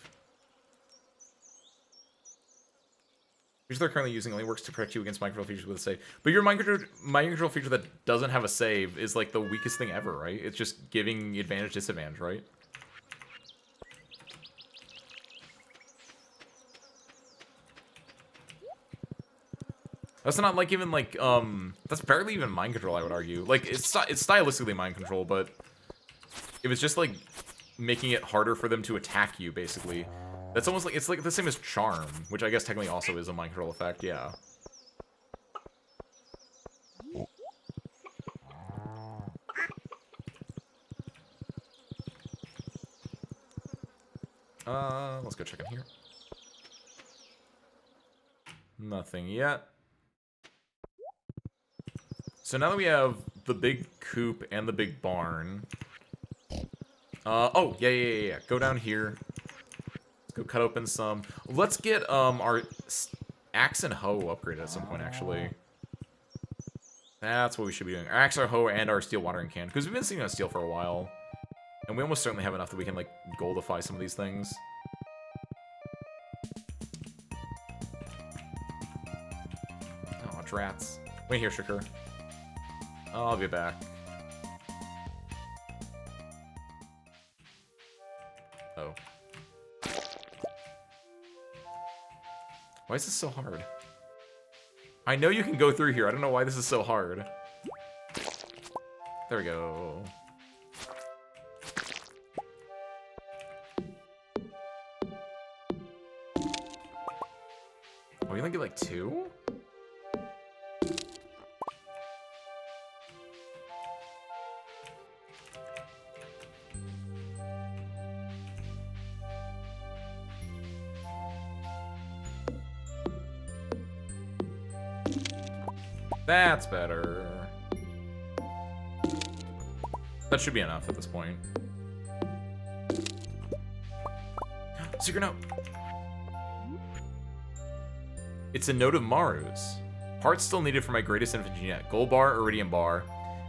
Features they're currently using only works to protect you against mind control features with a save. But your mind control feature that doesn't have a save is like the weakest thing ever, right? It's just giving advantage, disadvantage, right? That's not like even like, that's barely even mind control, I would argue. Like, it's stylistically mind control, but it was just like making it harder for them to attack you, basically. That's almost like, it's like the same as Charm, which I guess technically also is a mind control effect, yeah. Let's go check in here. Nothing yet. So now that we have the big coop and the big barn. Oh, yeah. Go down here. Let's go cut open some. Let's get, our axe and hoe upgraded at some point, actually. That's what we should be doing. Our axe, our hoe, and our steel watering can. Because we've been sitting on steel for a while. And we almost certainly have enough that we can, like, goldify some of these things. Oh, drats. Wait here, Shakur. I'll be back. Oh. Why is this so hard? I know you can go through here. I don't know why this is so hard. There we go. Oh, you only get like 2? That's better. That should be enough at this point. Secret note. It's a note of Maru's. Parts still needed for my greatest invention yet. Gold bar, iridium bar,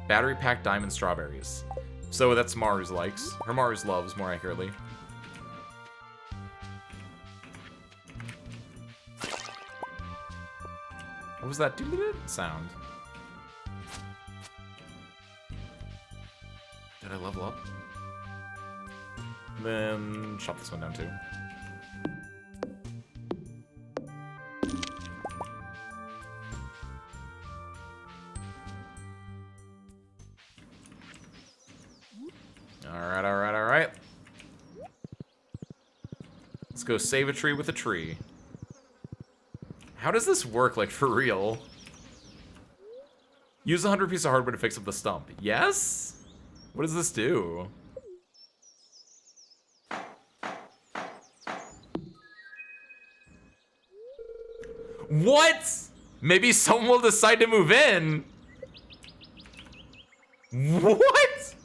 battery pack, diamond strawberries. So that's Maru's likes. Or Maru's loves, more accurately. What was that sound? Did I level up? Then chop this one down too. Alright. Let's go save a tree with a tree. How does this work, like, for real? Use 100 pieces of hardwood to fix up the stump. Yes? What does this do? What? Maybe someone will decide to move in. What?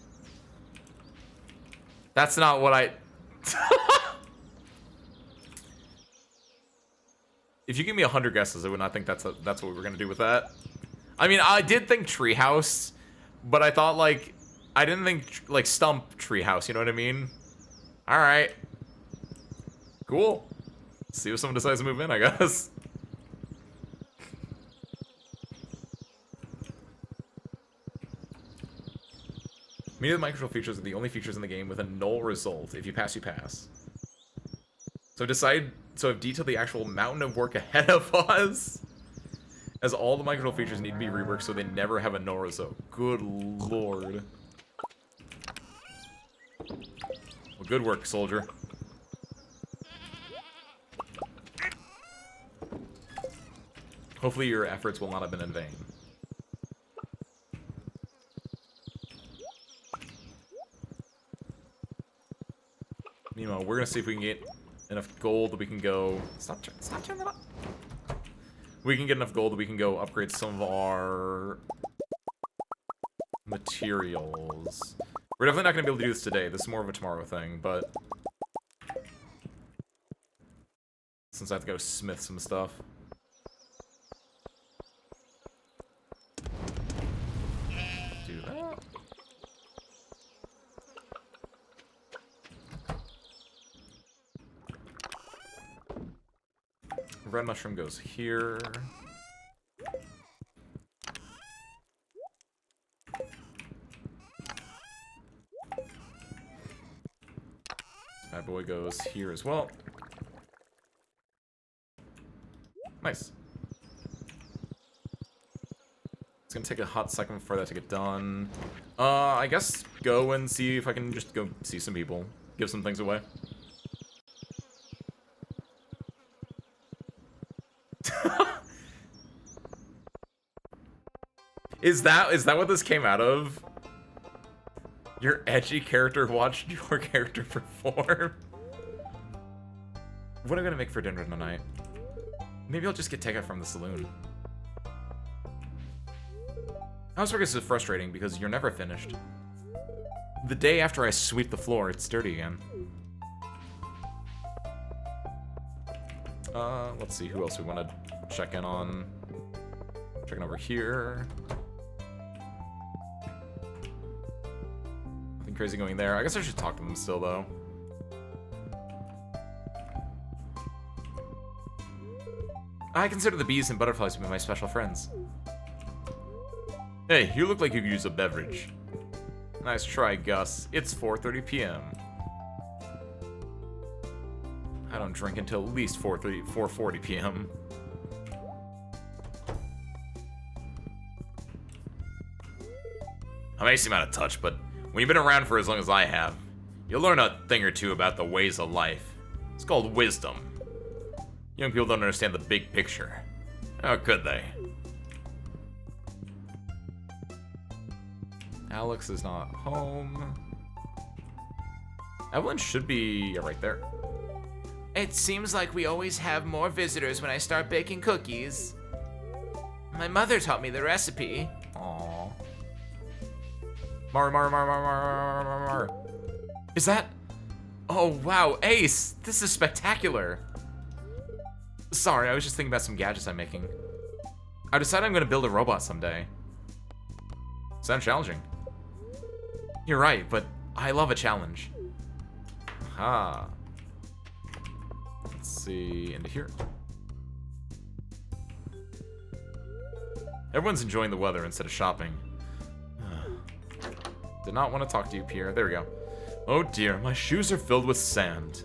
That's not what I... If you give me 100 guesses, I would not think that's what we were gonna do with that. I mean, I did think treehouse, but I thought, like, I didn't think, like, stump treehouse, you know what I mean? Alright. Cool. See if someone decides to move in, I guess. Many of the microcontrol features are the only features in the game with a null result. If you pass, you pass. So I've detailed the actual mountain of work ahead of us. As all the microcontrol features need to be reworked so they never have a null result. Good lord. Well, good work, soldier. Hopefully your efforts will not have been in vain. Meanwhile, we're gonna see if we can get enough gold that we can go... Stop turning that up. We can get enough gold that we can go upgrade some of our materials. We're definitely not going to be able to do this today. This is more of a tomorrow thing, but... Since I have to go smith some stuff. Do that. Red mushroom goes here. Bad boy goes here as well. Nice. It's gonna take a hot second for that to get done. I guess go and see if I can just go see some people. Give some things away. Is that what this came out of? Your edgy character watched your character perform? What am I gonna make for dinner tonight? Maybe I'll just get takeout from the saloon. Housework is so frustrating because you're never finished. The day after I sweep the floor, it's dirty again. Let's see who else we want to check in on. Checking over here. Nothing crazy going there. I guess I should talk to them still, though. I consider the bees and butterflies to be my special friends. Hey, you look like you could use a beverage. Nice try, Gus. It's 4:30 p.m. I don't drink until at least 4:40 p.m. I may seem out of touch, but when you've been around for as long as I have, you'll learn a thing or two about the ways of life. It's called wisdom. Young people don't understand the big picture. How could they? Alex is not home. Evelyn should be right there. It seems like we always have more visitors when I start baking cookies. My mother taught me the recipe. Aww. Mar. Is that? Oh wow, Ace! This is spectacular. Sorry, I was just thinking about some gadgets I'm making. I decided I'm gonna build a robot someday. Sounds challenging. You're right, but I love a challenge. Aha. Let's see, into here. Everyone's enjoying the weather instead of shopping. Did not want to talk to you, Pierre. There we go. Oh dear, my shoes are filled with sand.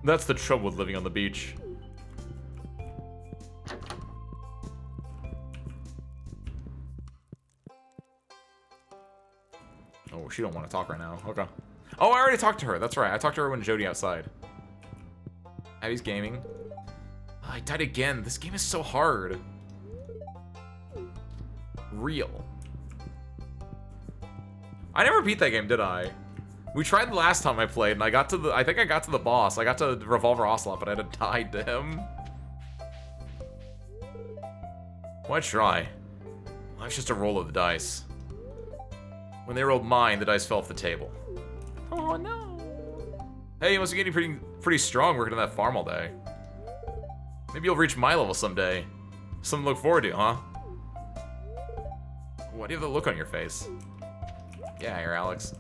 That's the trouble with living on the beach. Oh, she don't want to talk right now. Okay. Oh, I already talked to her. That's right. I talked to her when Jody outside. Abby's gaming. Oh, I died again. This game is so hard. Real. I never beat that game, did I? We tried the last time I played, and I think I got to the boss. I got to Revolver Ocelot, but I had died to him. Why try? Life's just a roll of the dice. When they rolled mine, the dice fell off the table. Oh no. Hey, you must be getting pretty strong working on that farm all day. Maybe you'll reach my level someday. Something to look forward to, huh? Why do you have the look on your face? Yeah, here, Alex.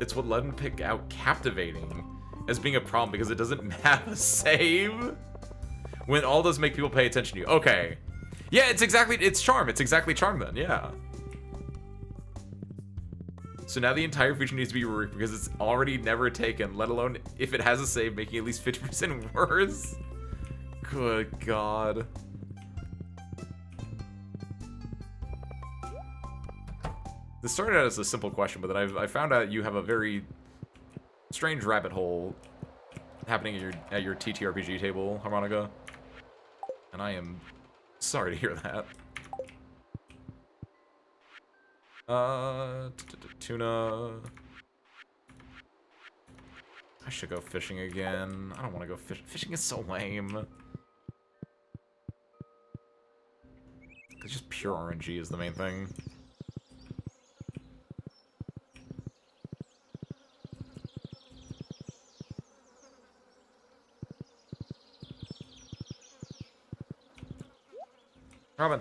It's what let him pick out captivating as being a problem because it doesn't have a save. When all does make people pay attention to you. Okay. Yeah, it's charm. It's exactly charm then, yeah. So now the entire feature needs to be reworked because it's already never taken, let alone if it has a save, making it at least 50% worse. Good God. This started out as a simple question, but then I found out you have a very strange rabbit hole happening at your TTRPG table, Harmonica. And I am sorry to hear that. Tuna. I should go fishing again. I don't want to go fishing. Fishing is so lame. It's just pure RNG is the main thing. Robin,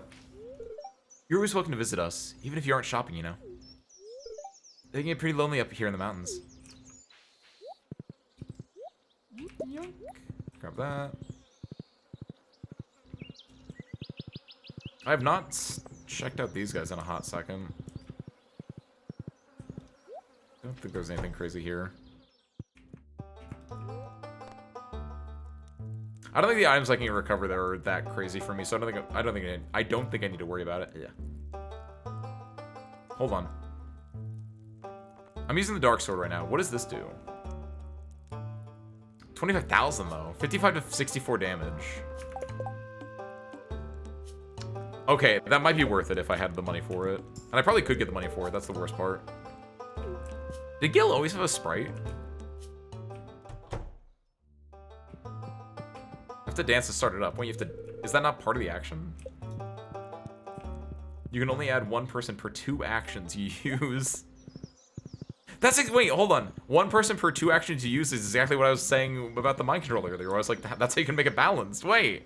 you're always welcome to visit us, even if you aren't shopping, you know. They can get pretty lonely up here in the mountains. Yoink. Grab that. I have not checked out these guys in a hot second. I don't think there's anything crazy here. I don't think the items I can recover there are that crazy for me, so I don't think I need to worry about it. Yeah. Hold on. I'm using the dark sword right now. What does this do? 25,000 though. 55 to 64 damage. Okay, that might be worth it if I had the money for it. And I probably could get the money for it. That's the worst part. Did Gil always have a sprite? To dance to start it up. When you have to, is that not part of the action? You can only add one person per 2 actions you use. Wait, hold on. 1 person per 2 actions you use is exactly what I was saying about the mind control earlier. I was like, that's how you can make it balanced. Wait.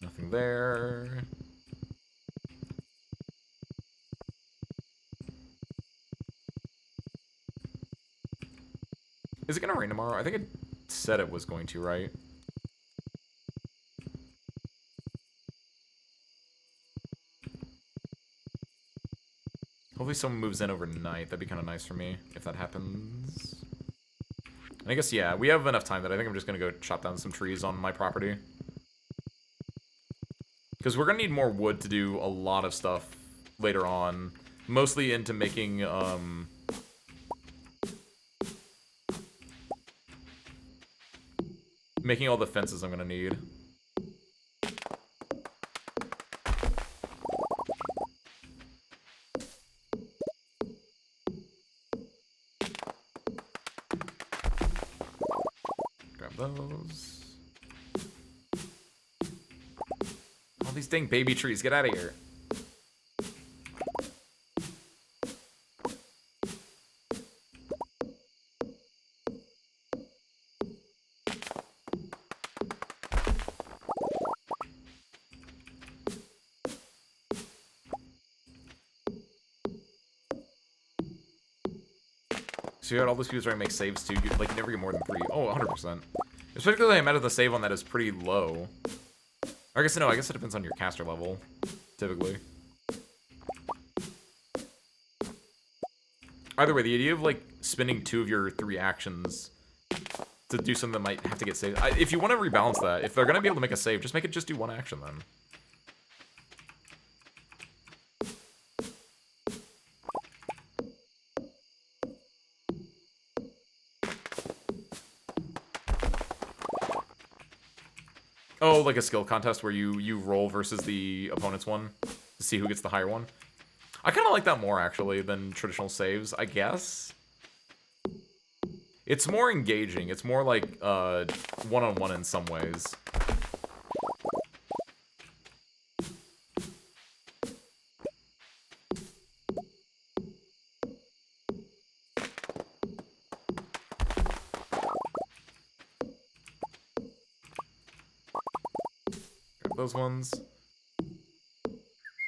Nothing there. Is it gonna rain tomorrow? I think it said it was going to, right? Hopefully someone moves in overnight. That'd be kind of nice for me if that happens. And I guess, yeah, we have enough time that I think I'm just gonna go chop down some trees on my property. Because we're gonna need more wood to do a lot of stuff later on. Mostly into making, making all the fences I'm gonna need. Grab those. All these dang baby trees, get out of here. So you had all those people trying to make saves too. You never get more than 3. Oh, 100%. Especially the amount of the save on that is pretty low. Or I guess no. I guess it depends on your caster level, typically. Either way, the idea of spending 2 of your 3 actions to do something that might have to get saved. If you want to rebalance that, if they're going to be able to make a save, just make it just do one action then. Oh, like a skill contest where you roll versus the opponent's one to see who gets the higher one. I kind of like that more, actually, than traditional saves, I guess. It's more engaging. It's more like one-on-one in some ways. Grab those ones.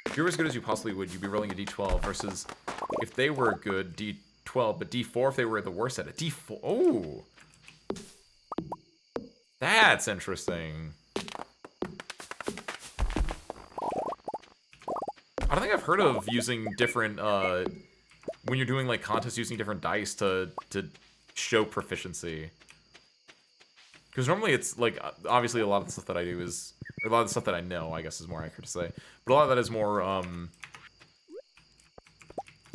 If you were as good as you possibly would, you'd be rolling a d12 versus if they were good, d12, but d4 if they were the worst at it. d4. Oh! That's interesting. I don't think I've heard of using different, when you're doing, like, contests using different dice to show proficiency. Because normally it's, like, obviously a lot of the stuff that I do is, or a lot of the stuff that I know, I guess is more accurate to say. But a lot of that is more,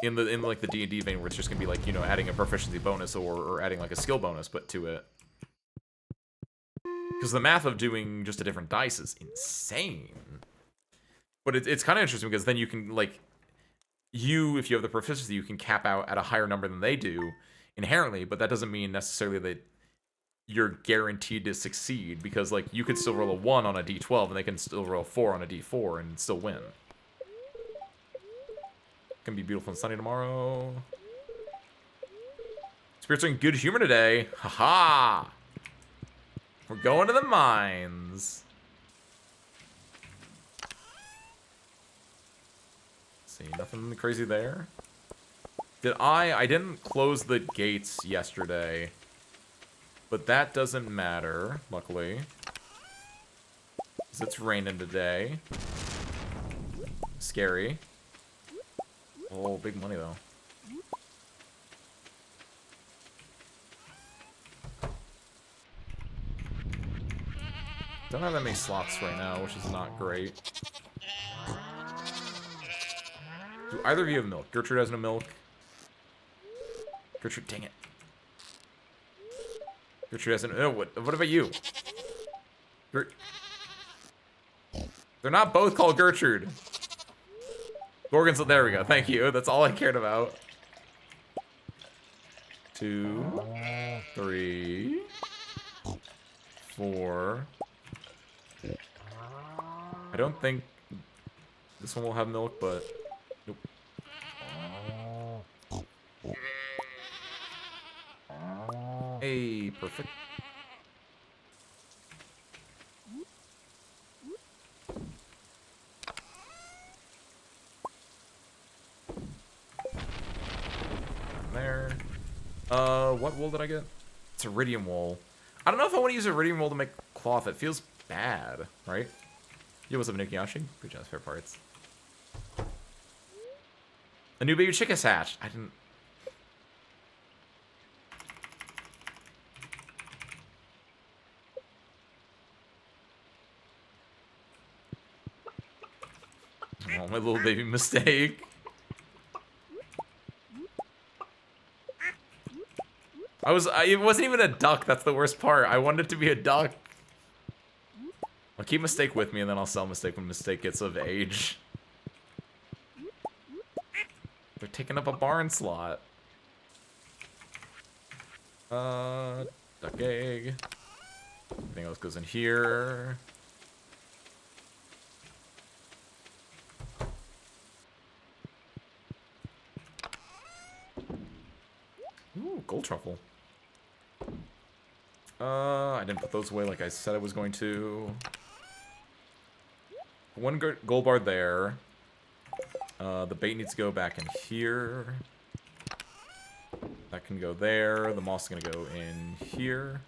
in like, the D&D vein where it's just gonna be, like, you know, adding a proficiency bonus or adding, like, a skill bonus, but to it. Because the math of doing just a different dice is insane. But it's kind of interesting because then you can, like, if you have the proficiency, you can cap out at a higher number than they do inherently, but that doesn't mean necessarily that you're guaranteed to succeed because, like, you could still roll a 1 on a d12 and they can still roll a 4 on a d4 and still win. Gonna be beautiful and sunny tomorrow. Spirits are in good humor today. Haha! We're going to the mines. See, nothing crazy there. I didn't close the gates yesterday. But that doesn't matter, luckily. Because it's raining today. Scary. Oh, big money, though. Don't have that many slots right now, which is not great. Do either of you have milk? Gertrude has no milk. Gertrude, dang it. Gertrude has no... Oh, what about you? They're not both called Gertrude. Gorgon's... There we go. Thank you. That's all I cared about. 2, 3, 4. I don't think this one will have milk, but... Nope. Hey, perfect. There. What wool did I get? It's iridium wool. I don't know if I want to use iridium wool to make cloth. It feels bad, right? Yo, what's up, Nikiyashi? Pretty jealous, fair parts. A new baby chick has hatched. I didn't... Oh, my little baby mistake. It wasn't even a duck, that's the worst part. I wanted it to be a duck. I'll keep Mistake with me and then I'll sell Mistake when Mistake gets of age. They're taking up a barn slot. Duck egg. Everything else goes in here. Ooh, gold truffle. I didn't put those away like I said I was going to. One gold bar there. The bait needs to go back in here. That can go there. The moss is going to go in here.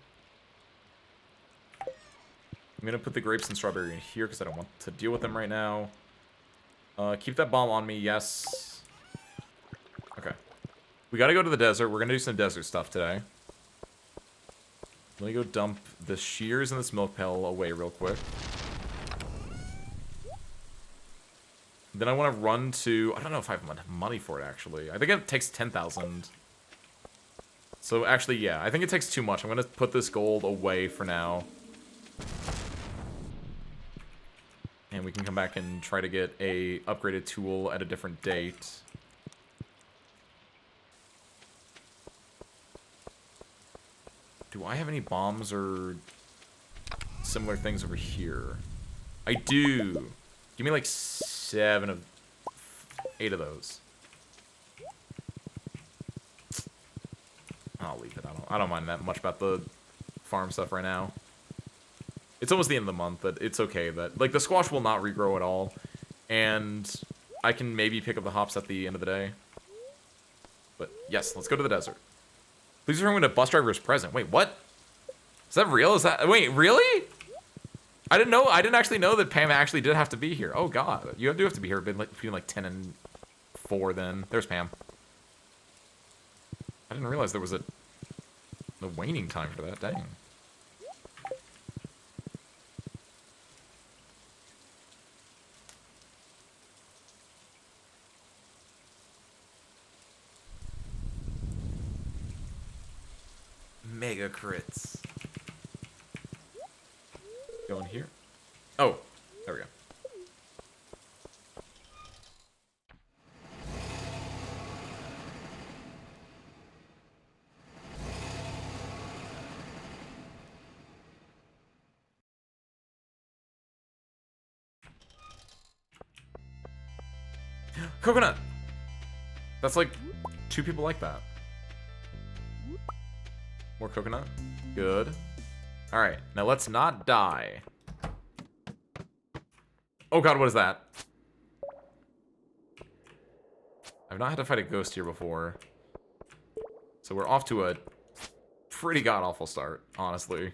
I'm going to put the grapes and strawberry in here because I don't want to deal with them right now. Keep that bomb on me, yes. Okay. We got to go to the desert. We're going to do some desert stuff today. Let me go dump the shears and this milk pail away real quick. Then I want to run to... I don't know if I have enough money for it, actually. I think it takes 10,000. So, actually, yeah. I think it takes too much. I'm going to put this gold away for now. And we can come back and try to get a upgraded tool at a different date. Do I have any bombs or similar things over here? I do. Give me like 8 of those. I'll leave it. I don't mind that much about the farm stuff right now. It's almost the end of the month, but it's okay that like the squash will not regrow at all, and I can maybe pick up the hops at the end of the day. But yes, let's go to the desert. Please return when a bus driver is present. Wait, what? Is that real? Wait, really? I didn't know. I didn't actually know that Pam actually did have to be here. Oh god, you do have to be here between like 10 and 4. Then there's Pam. I didn't realize there was a waning time for that. Dang. Mega crits. Go in here. Oh, there we go. Coconut! That's like 2 people like that. More coconut. Good. Alright, now let's not die. Oh god, what is that? I've not had to fight a ghost here before. So we're off to a pretty god-awful start, honestly.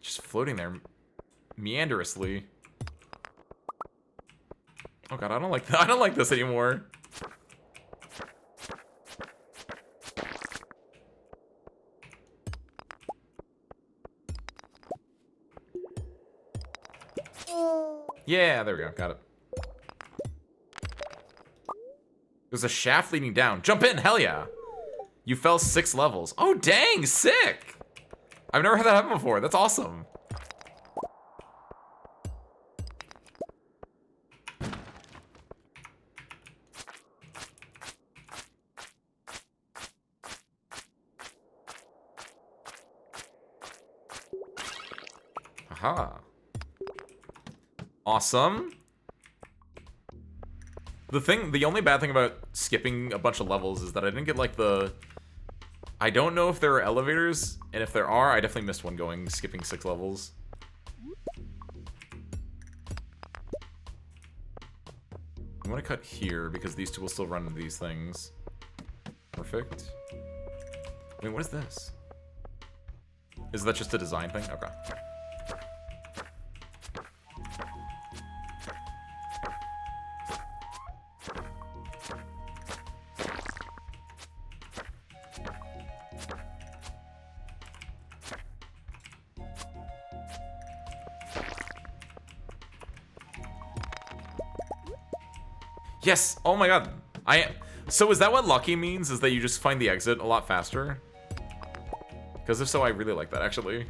Just floating there meanderously. Oh god, I don't like that. I don't like this anymore. Yeah, there we go. Got it. There's a shaft leading down. Jump in, hell yeah. You fell 6 levels. Oh dang, sick. I've never had that happen before. That's awesome. Aha. Awesome. The only bad thing about skipping a bunch of levels is that I didn't get like I don't know if there are elevators, and if there are, I definitely missed one skipping 6 levels. I'm gonna cut here because these 2 will still run into these things. Perfect. Wait, what is this? Is that just a design thing? Okay. Yes! Oh my god. So is that what lucky means? Is that you just find the exit a lot faster? Because if so, I really like that, actually.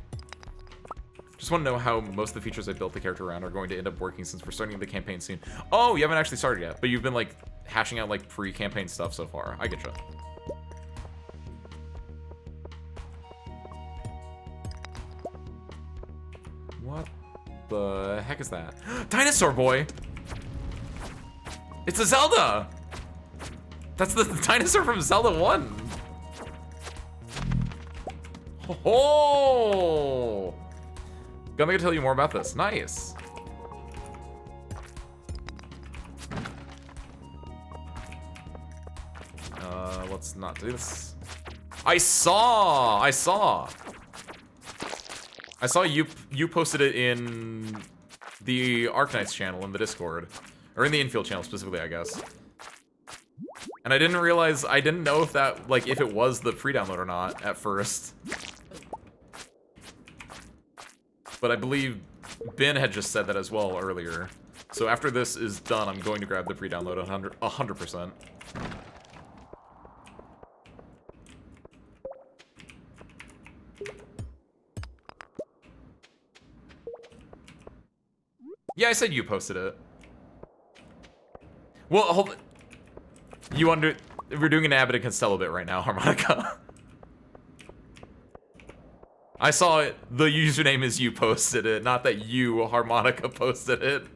Just want to know how most of the features I built the character around are going to end up working since we're starting the campaign soon. Oh, you haven't actually started yet, but you've been, like, hashing out, like, pre-campaign stuff so far. I getcha. What the heck is that? Dinosaur Boy! It's a Zelda! That's the dinosaur from Zelda 1. Oh! Gonna tell you more about this. Nice. Let's not do this. I saw you posted it in the Arknights channel in the Discord. Or in the Infield channel specifically, I guess. And I didn't realize, I didn't know if that, like, if it was the pre-download or not at first. But I believe Ben had just said that as well earlier. So after this is done, I'm going to grab the pre-download 100%. Yeah, I said you posted it. Well, hold it. We're doing an Abbott and Costello bit right now, Harmonica. I saw it. The username is you posted it, not that you, Harmonica, posted it.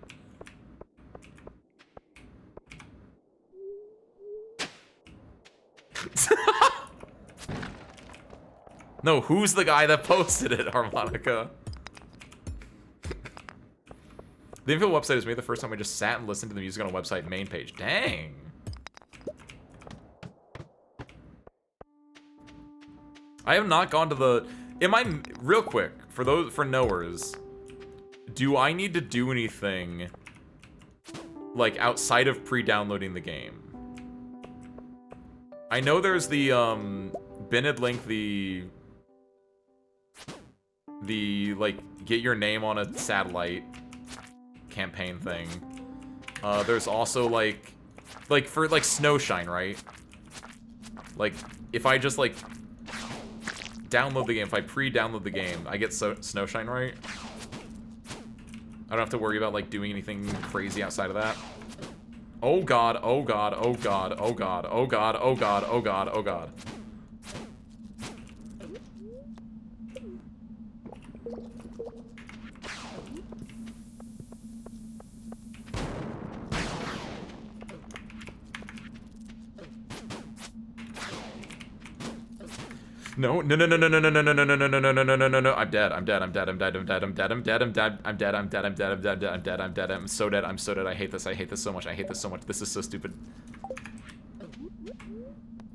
No, who's the guy that posted it, Harmonica? The Infield website is made the first time I just sat and listened to the music on a website main page. Dang. I have not gone to the... real quick, for knowers, do I need to do anything, like, outside of pre-downloading the game? I know there's the, Bennett link, the, like, get your name on a satellite campaign thing. There's also, like, for, like, Snowshine, right? Like, if I just, like, download the game, if I pre-download the game, I get Snowshine, right? I don't have to worry about, like, doing anything crazy outside of that. Oh god, oh god, oh god, oh god, oh god, oh god, oh god, oh god. No, no, no, no, no, no, no, no, no, no, no, no, no, no, no, no, no, no, I'm dead, I'm dead, I'm dead, I'm dead, I'm dead, I'm dead, I'm dead, I'm dead, I'm dead, I'm dead, I'm dead, I'm dead, I'm dead, I'm dead, I'm so dead, I'm so dead, I hate this so much, I hate this so much, this is so stupid.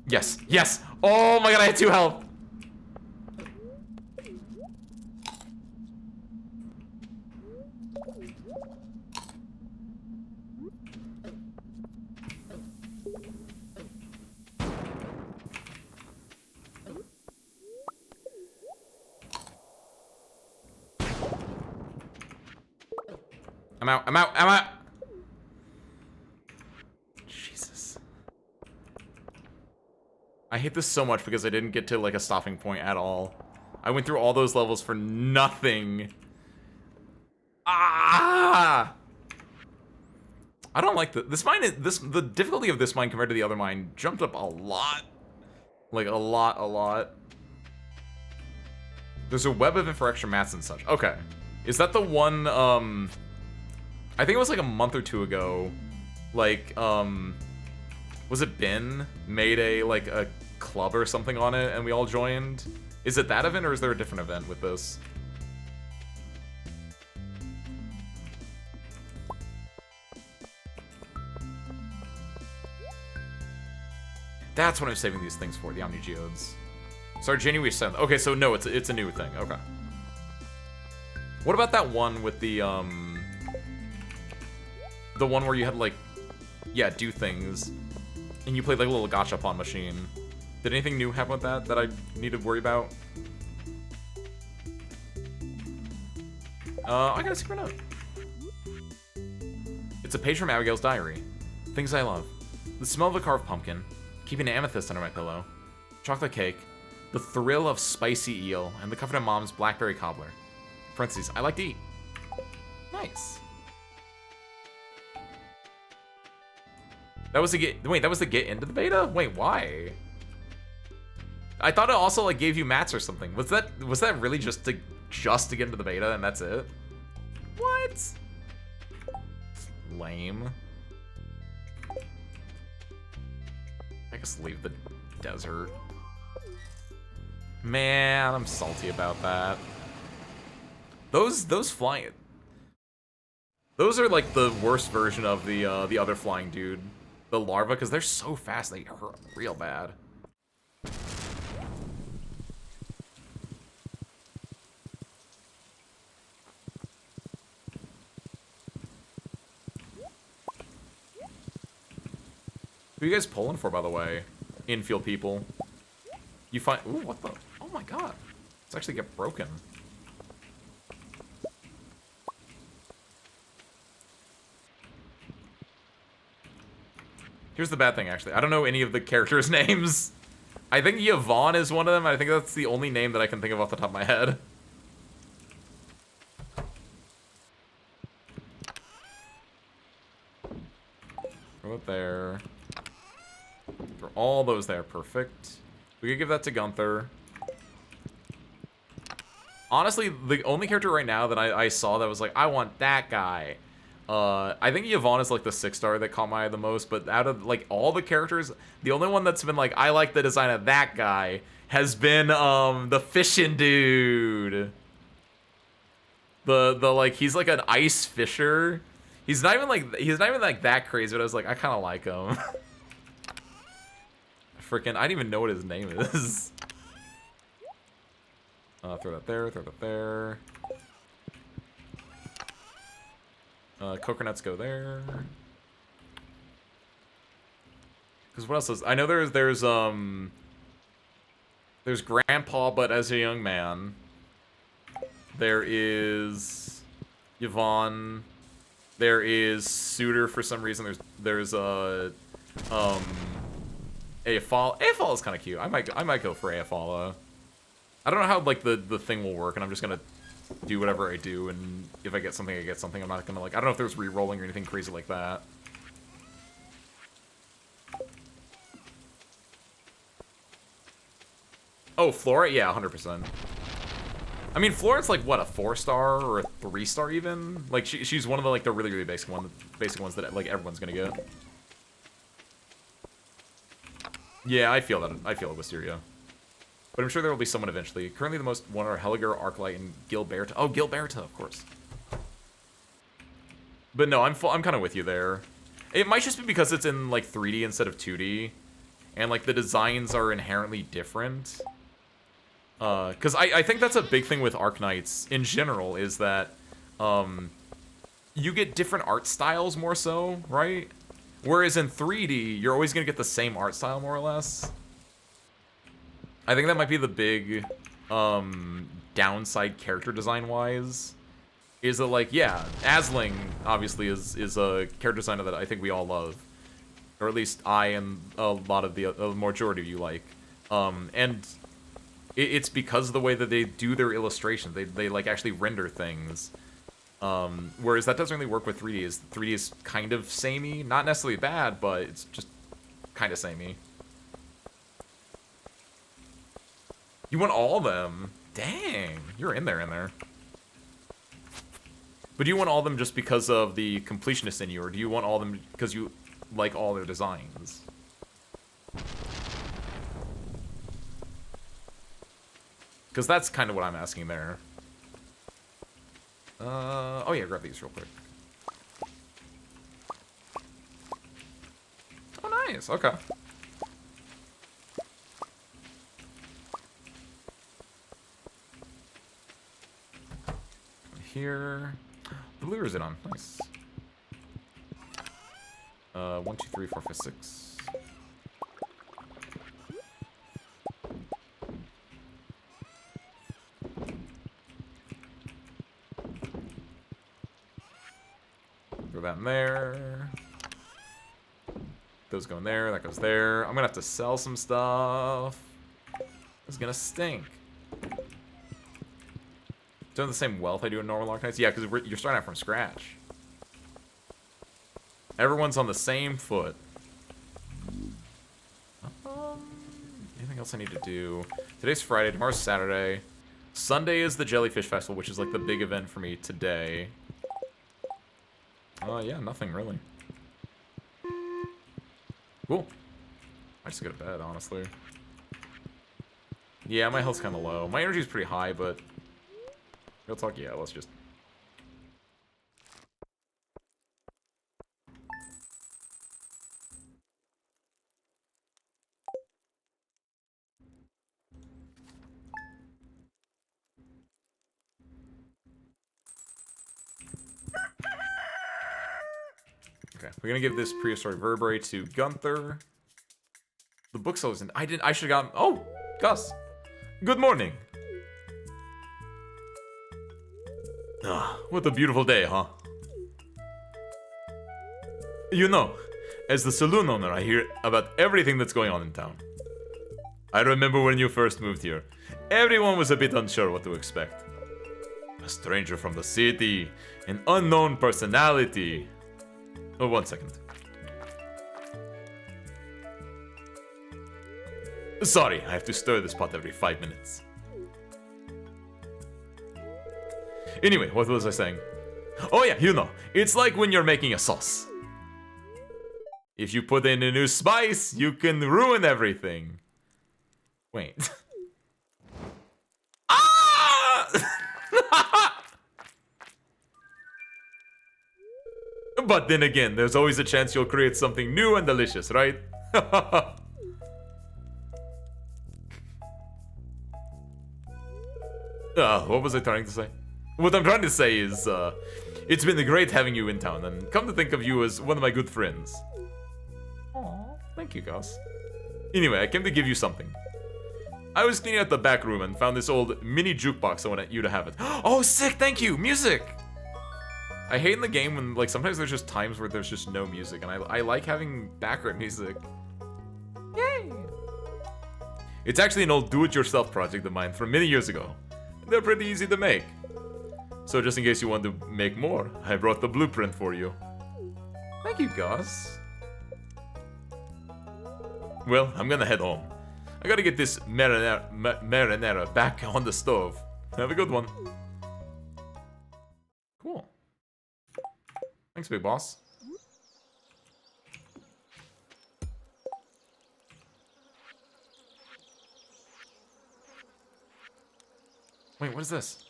Yes, yes, oh my god, I had 2 health. I'm out, I'm out, I'm out! Jesus. I hate this so much because I didn't get to, like, a stopping point at all. I went through all those levels for nothing. Ah! I don't like this mine is, the difficulty of this mine compared to the other mine jumped up a lot. Like, a lot. There's a web of it for extra mats and such. Okay. Is that the one, I think it was like a month or 2 ago, like, was it Ben made a club or something on it and we all joined? Is it that event or is there a different event with this? That's what I'm saving these things for, the Omni Geodes. Sorry, January 7th. Okay, so no, it's a new thing. Okay. What about that one with the one where you had, like, yeah, do things, and you played, like, a little gachapon machine. Did anything new happen with that I need to worry about? I got a secret note. It's a page from Abigail's diary. Things I love. The smell of a carved pumpkin, keeping an amethyst under my pillow, chocolate cake, the thrill of spicy eel, and the comfort of mom's blackberry cobbler. Parentheses, I like to eat. Nice. That was wait, that was the get into the beta? Wait, why? I thought it also, like, gave you mats or something. Was that really just to get into the beta and that's it? What? Lame. I guess leave the desert. Man, I'm salty about that. Those flying... Those are, like, the worst version of the other flying dude. The larva, because they're so fast, they hurt real bad. Who are you guys pulling for, by the way? Infield people. You find... Ooh, what the... Oh my god. Let's actually get broken. Here's the bad thing, actually. I don't know any of the characters' names. I think Yvonne is one of them. I think that's the only name that I can think of off the top of my head. Throw it there. Throw all those there. Perfect. We could give that to Gunther. Honestly, the only character right now that I saw that was like, I want that guy. I think Yvonne is like the 6-star that caught my eye the most, but out of like all the characters, the only one that's been like, I like the design of that guy has been the fishing dude. The like he's like an ice fisher. He's not even like that crazy, but I was like, I kind of like him. Freaking, I didn't even know what his name is. Throw that there, throw that there. Coconuts go there. Because what else is... I know there's Grandpa, but as a young man. There is Yvonne. There is Suitor for some reason. There's Aefala. Aefala is kind of cute. I might go for Aefala. I don't know how like the thing will work, and I'm just gonna do whatever I do, and if I get something, I get something. I'm not gonna like... I don't know if there's re-rolling or anything crazy like that. Oh, Flora? Yeah, 100%. I mean, Flora's like, what, a 4-star or a 3-star even? Like, she's one of the, like, the really, really basic ones that, like, everyone's gonna get. Yeah, I feel that. I feel it, Wisteria. But I'm sure there will be someone eventually. Currently, the most one are Helliger, Arclight, and Gilberta. Oh, Gilberta, of course. But no, I'm kind of with you there. It might just be because it's in, like, 3D instead of 2D. And, like, the designs are inherently different. Because I think that's a big thing with Arknights in general, is that you get different art styles more so, right? Whereas in 3D, you're always going to get the same art style, more or less. I think that might be the big downside character design-wise. Is that, like, yeah, Asling, obviously, is a character designer that I think we all love. Or at least I and a lot of the majority of you like. And it's because of the way that they do their illustrations. They like, actually render things. Whereas that doesn't really work with 3D. 3D is kind of samey. Not necessarily bad, but it's just kind of samey. You want all of them? Dang, you're in there. But do you want all of them just because of the completionist in you, or do you want all of them because you like all their designs? Because that's kind of what I'm asking there. Oh yeah, grab these real quick. Oh, nice, okay. Here. The lure is it on? Nice. 1, 2, 3, 4, 5, 6. Throw that in there. Those go in there. That goes there. I'm gonna have to sell some stuff. It's gonna stink. Don't have the same wealth I do in normal Arknights? Yeah, because you're starting out from scratch. Everyone's on the same foot. Anything else I need to do? Today's Friday, tomorrow's Saturday. Sunday is the Jellyfish Festival, which is like the big event for me today. Yeah, nothing really. Cool. I just go to bed, honestly. Yeah, my health's kind of low. My energy's pretty high, but... Real talk, yeah, let's just... Okay. we're gonna give this prehistoric vertebrate to Gunther. The bookseller's in. I should have gotten. Oh, Gus. Good morning. Ah, what a beautiful day, huh? You know, as the saloon owner, I hear about everything that's going on in town. I remember when you first moved here. Everyone was a bit unsure what to expect. A stranger from the city, an unknown personality. Oh, 1 second. Sorry, I have to stir this pot every 5 minutes. Anyway, what was I saying? Oh yeah, you know, it's like when you're making a sauce. If you put in a new spice, you can ruin everything. Wait. Ah! But then again, there's always a chance you'll create something new and delicious, right? What was I trying to say? What I'm trying to say is, it's been great having you in town, and come to think of you as one of my good friends. Aww, thank you, Gus. Anyway, I came to give you something. I was cleaning out the back room and found this old mini jukebox. I wanted you to have it. Oh, sick, thank you, music! I hate in the game when, like, sometimes there's just times where there's just no music, and I like having background music. Yay! It's actually an old do-it-yourself project of mine from many years ago. They're pretty easy to make. So just in case you want to make more, I brought the blueprint for you. Thank you, Gus. Well, I'm gonna head home. I gotta get this marinara back on the stove. Have a good one. Cool. Thanks, big boss. Wait, what is this?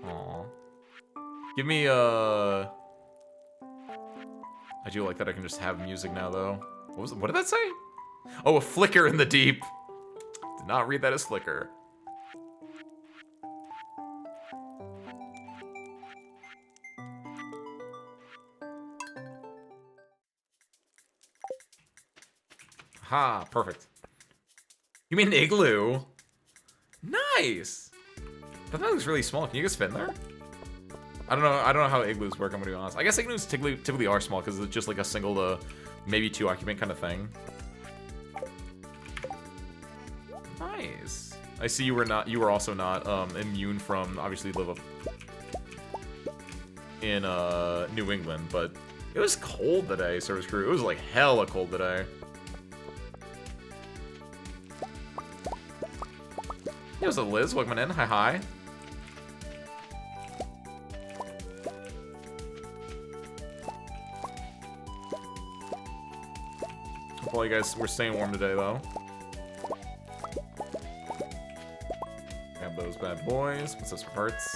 Aww. Give me I do like that I can just have music now, though. What did that say? Oh, a flicker in the deep. Did not read that as flicker. Ha, perfect. You mean igloo? Nice! That thing looks really small. Can you guys fit in there? I don't know how igloos work, I'm gonna be honest. I guess igloos typically are small because it's just like a single to maybe 2 occupant kind of thing. Nice. I see you were also not immune from obviously live up in New England, but it was cold today, service crew. It was like hella cold today. Hey, what's up, Liz? Welcome in. Hi, hi. Hope all you guys were staying warm today, though. Grab those bad boys. What's this for parts?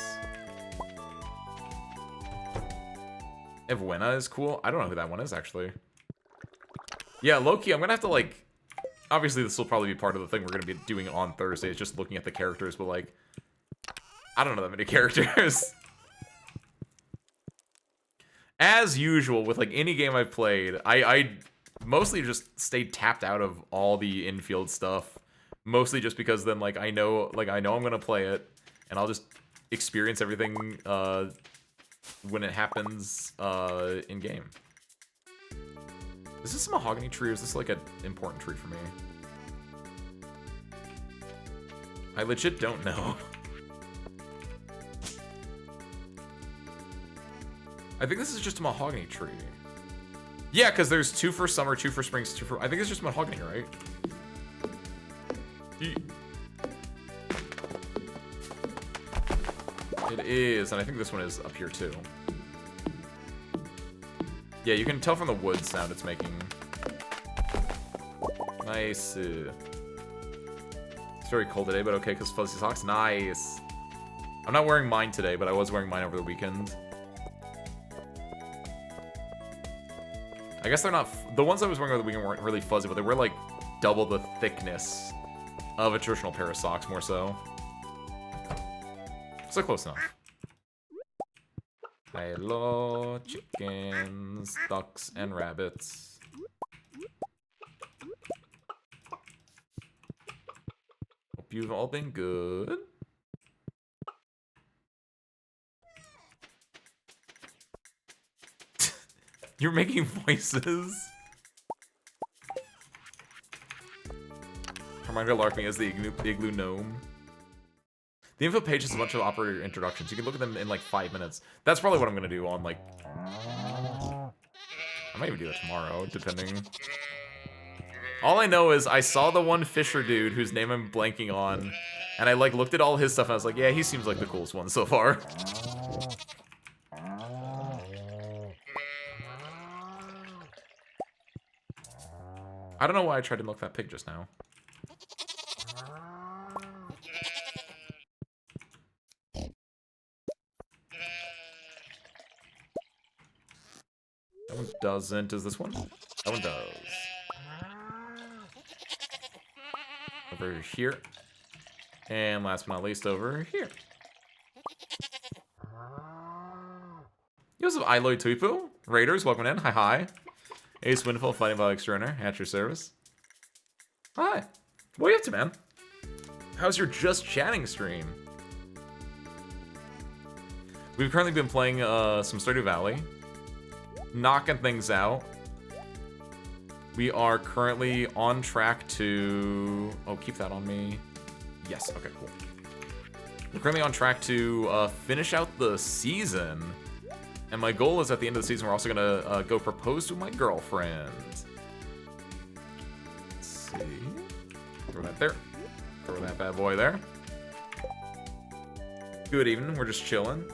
Evwena is cool. I don't know who that one is, actually. Yeah, low-key, I'm gonna have to, like... Obviously, this will probably be part of the thing we're gonna be doing on Thursday, is just looking at the characters, but, like... I don't know that many characters. As usual, with, like, any game I've played, I mostly just stayed tapped out of all the infield stuff. Mostly just because then, like, I know I'm gonna play it, and I'll just experience everything, when it happens, in-game. Is this a mahogany tree, or is this, like, an important tree for me? I legit don't know. I think this is just a mahogany tree. Yeah, because there's 2 for summer, 2 for spring, 2 for... I think it's just mahogany, right? It is, and I think this one is up here, too. Yeah, you can tell from the wood sound it's making. Nice. It's very cold today, but okay, because fuzzy socks. Nice. I'm not wearing mine today, but I was wearing mine over the weekend. I guess they're not... The ones I was wearing over the weekend weren't really fuzzy, but they were, like, double the thickness of a traditional pair of socks, more so. So close enough. Hello, chickens, ducks, and rabbits. Hope you've all been good. You're making voices. Reminder lark me as the igloo gnome. The info page has a bunch of operator introductions. You can look at them in like 5 minutes. That's probably what I'm gonna do on like... I might even do it tomorrow, depending. All I know is I saw the one Fisher dude whose name I'm blanking on, and I like looked at all his stuff and I was like, yeah, he seems like the coolest one so far. I don't know why I tried to milk that pig just now. That one doesn't. Does this one? That one does. Over here. And last but not least, over here. Joseph Iloy Tuipu. Raiders, welcome in. Hi, hi. Ace Windfall, Fighting Ball Extraordinaire. At your service. Hi. What are you up to, man? How's your Just Chatting stream? We've currently been playing some Stardew Valley. Knocking things out. We are currently on track to... Oh, keep that on me. Yes, okay, cool. We're currently on track to finish out the season. And my goal is at the end of the season, we're also gonna go propose to my girlfriend. Let's see. Throw that there. Throw that bad boy there. Good evening, we're just chilling.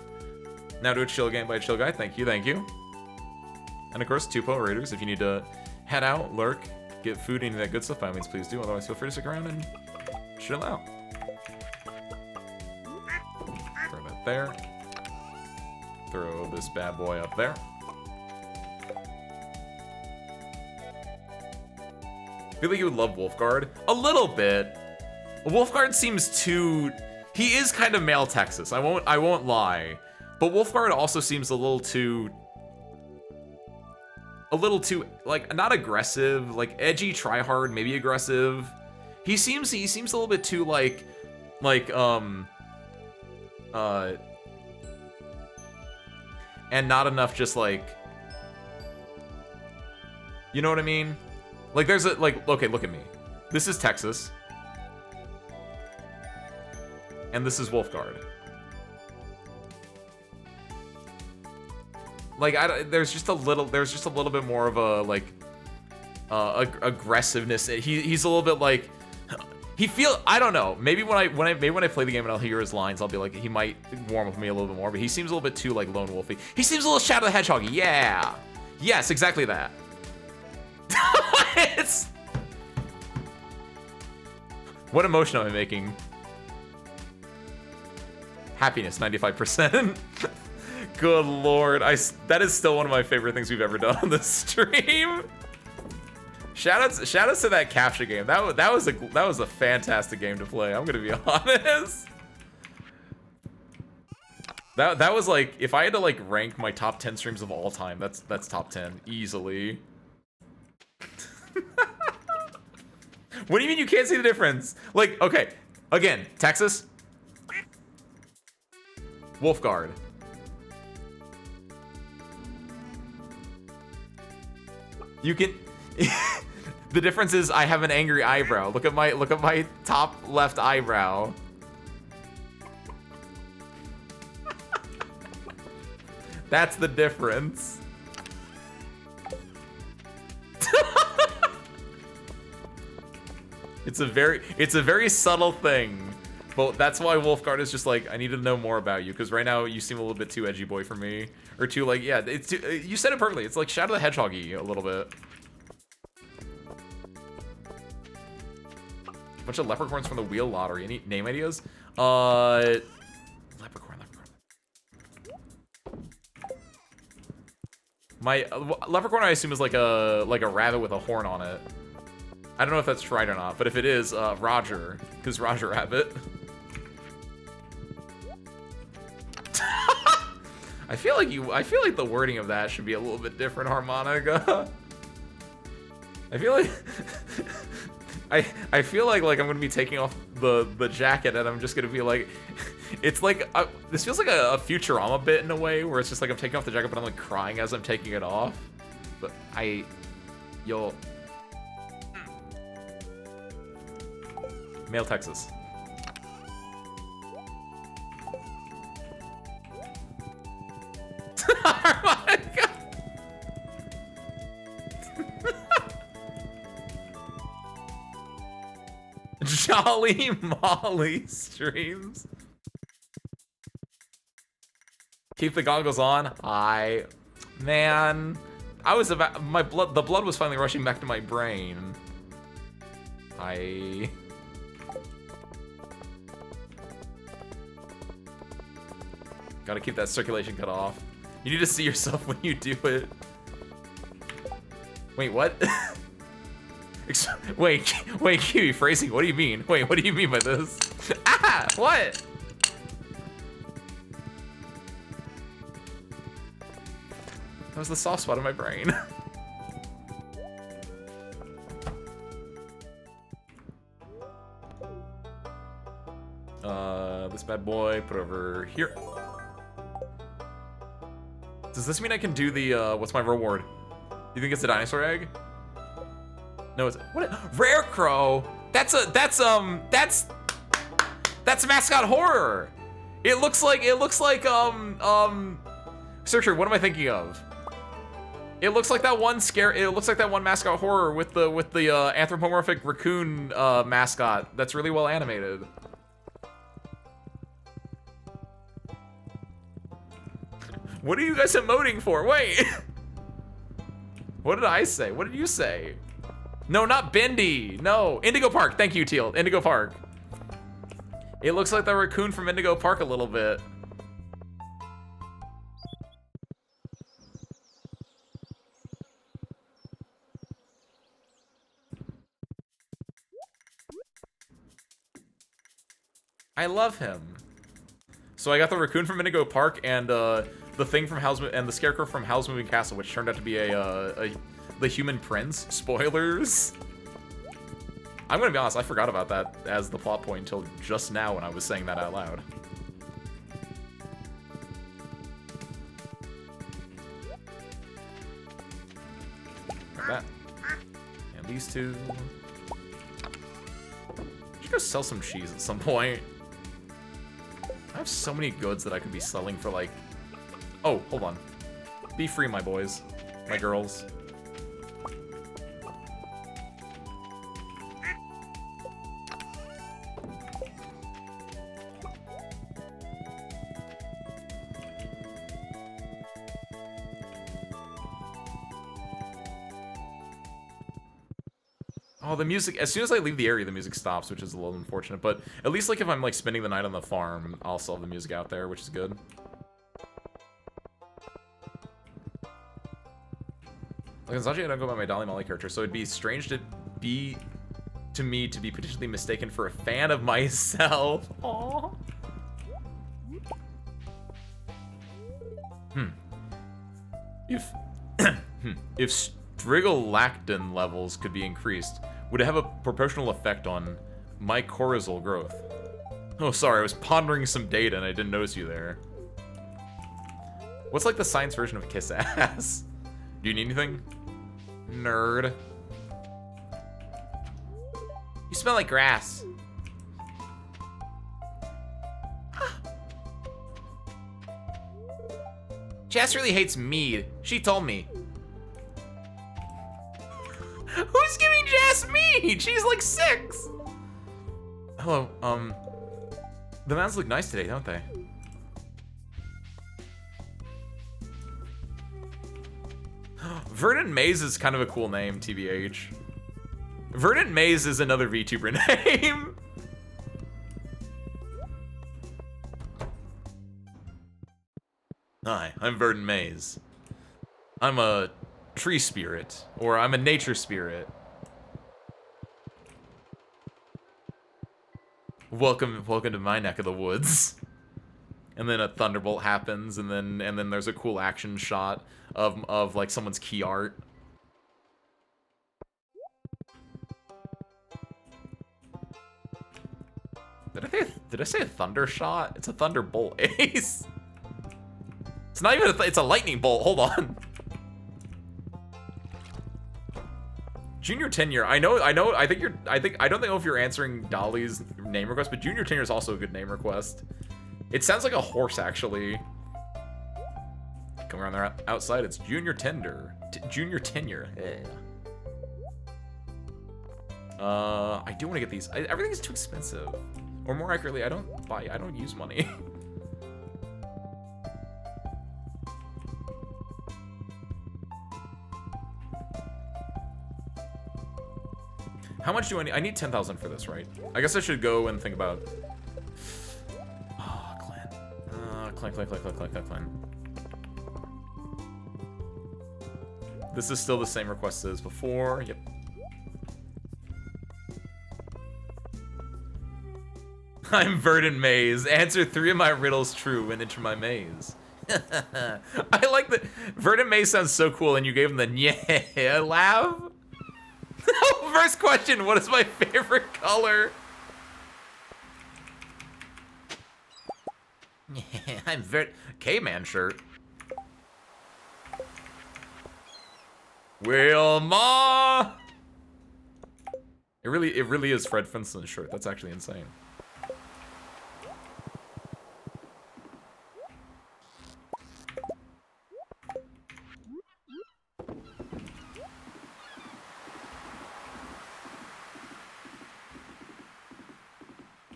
Now to a chill game by a chill guy. Thank you, thank you. And of course, Tupo Raiders, if you need to head out, lurk, get food, any of that good stuff, by all means, please do. Otherwise, feel free to stick around and chill out. Throw that there. Throw this bad boy up there. I feel like you would love Wolfguard. A little bit. Wolfguard seems too... He is kind of male Texas. I won't lie. But Wolfguard also seems a little too, like, not aggressive, like edgy, try hard, maybe aggressive. He seems a little bit too and not enough just like, you know what I mean? Like there's a, like, okay, look at me. This is Texas. And this is Wolfguard. Like there's just a little bit more of a like aggressiveness. He's a little bit like I don't know. Maybe when I play the game and I'll hear his lines, I'll be like, he might warm up with me a little bit more. But he seems a little bit too like lone wolfy. He seems a little Shadow the Hedgehog. Yeah, yes, exactly that. What emotion am I making? Happiness, 95%. Good lord, that is still one of my favorite things we've ever done on this stream. Shoutouts to that capture game. That was a fantastic game to play. I'm gonna be honest. That was like, if I had to like rank my top 10 streams of all time, that's top 10 easily. What do you mean you can't see the difference? Like, okay, again, Texas, Wolfguard. You can. The difference is I have an angry eyebrow. Look at my top left eyebrow. That's the difference. It's a very subtle thing. But that's why Wolfguard is just like, I need to know more about you, because right now you seem a little bit too edgy boy for me. Or too like, yeah, it's too, you said it perfectly. It's like Shadow the Hedgehog-y a little bit. Bunch of leprechauns from the wheel lottery. Any name ideas? Leprechaun. My leprechaun, I assume, is like a rabbit with a horn on it. I don't know if that's right or not, but if it is, Roger, because Roger Rabbit. I feel like the wording of that should be a little bit different, Harmonica. I feel like I feel like I'm gonna be taking off the jacket and I'm just gonna be like, it's like this feels like a Futurama bit in a way where it's just like I'm taking off the jacket but I'm like crying as I'm taking it off. But you'll Mail Texas. Harmonica. Jolly Molly streams. Keep the goggles on. Man, I was about the blood was finally rushing back to my brain. Gotta keep that circulation cut off. You need to see yourself when you do it. Wait, what? wait, Kiwi, phrasing, what do you mean? Wait, what do you mean by this? Ah, what? That was the soft spot in my brain. This bad boy, put over here. Does this mean I can do the, what's my reward? You think it's a dinosaur egg? No, it's what? Rare Crow. That's mascot horror. It looks like Searcher, what am I thinking of? It looks like that one mascot horror with the anthropomorphic raccoon mascot that's really well animated. What are you guys emoting for? Wait. What did I say? What did you say? No, not Bendy. No, Indigo Park. Thank you, Teal. Indigo Park. It looks like the raccoon from Indigo Park a little bit. I love him. So I got the raccoon from Indigo Park and the thing from and the scarecrow from Howl's Moving Castle, which turned out to be the human prince. Spoilers. I'm gonna be honest, I forgot about that as the plot point until just now when I was saying that out loud. Like that. And these two. Should go sell some cheese at some point. I have so many goods that I could be selling for like... Oh, hold on. Be free, my boys. My girls. Oh, the music, as soon as I leave the area, the music stops, which is a little unfortunate, but at least, like, if I'm, like, spending the night on the farm, I'll still have the music out there, which is good. Like, in Zaji, I don't go by my Dolly Molly character, so it'd be strange to me to be potentially mistaken for a fan of myself. Aww. If strigolactin levels could be increased, would it have a proportional effect on mycorrhizal growth? Oh, sorry, I was pondering some data and I didn't notice you there. What's like the science version of kiss ass? Do you need anything? Nerd. You smell like grass. Jess really hates mead. She told me. Who's giving Jess mead? She's like 6. Hello, the mountains look nice today, don't they? Verdant Maze is kind of a cool name, TBH. Verdant Maze is another VTuber name. Hi, I'm Verdant Maze. I'm a tree spirit, or I'm a nature spirit. Welcome to my neck of the woods. and then a thunderbolt happens, and then there's a cool action shot of like someone's key art. Did I say a thunder shot? It's a thunderbolt ace. It's not even it's a lightning bolt. Hold on. Junior Tenure. I know. I don't know if you're answering Dolly's name request, but Junior Tenure is also a good name request. It sounds like a horse, actually. Come around there outside. It's Junior Tender. Junior Tenure. Yeah. I do want to get these. Everything's too expensive. Or more accurately, I don't use money. How much do I need? I need 10,000 for this, right? I guess I should go and think about... Oh, clan. Clan. This is still the same request as before. Yep. I'm Verdant Maze. Answer 3 of my riddles true and enter my maze. I like that. Verdant Maze sounds so cool, and you gave him the yeah laugh. First question, what is my favorite color? I'm K-Man shirt. Wilma! It really is Fred Flintstone's shirt. That's actually insane.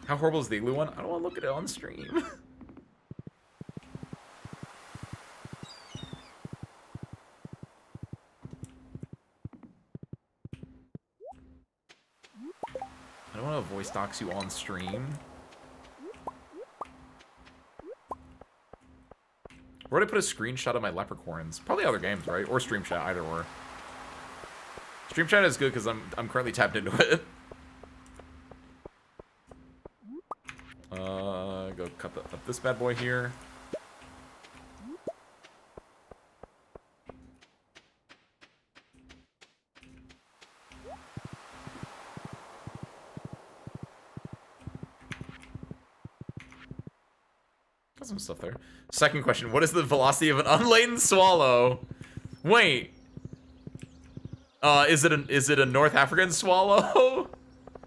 How horrible is the igloo one? I don't want to look at it on stream. I don't want to voice dox you on stream. Where would I put a screenshot of my leprechauns? Probably other games, right? Or stream chat, either or. Stream chat is good because I'm currently tapped into it. Go cut up this bad boy here. Got some stuff there. Second question, what is the velocity of an unladen swallow? Wait. Is it a North African swallow?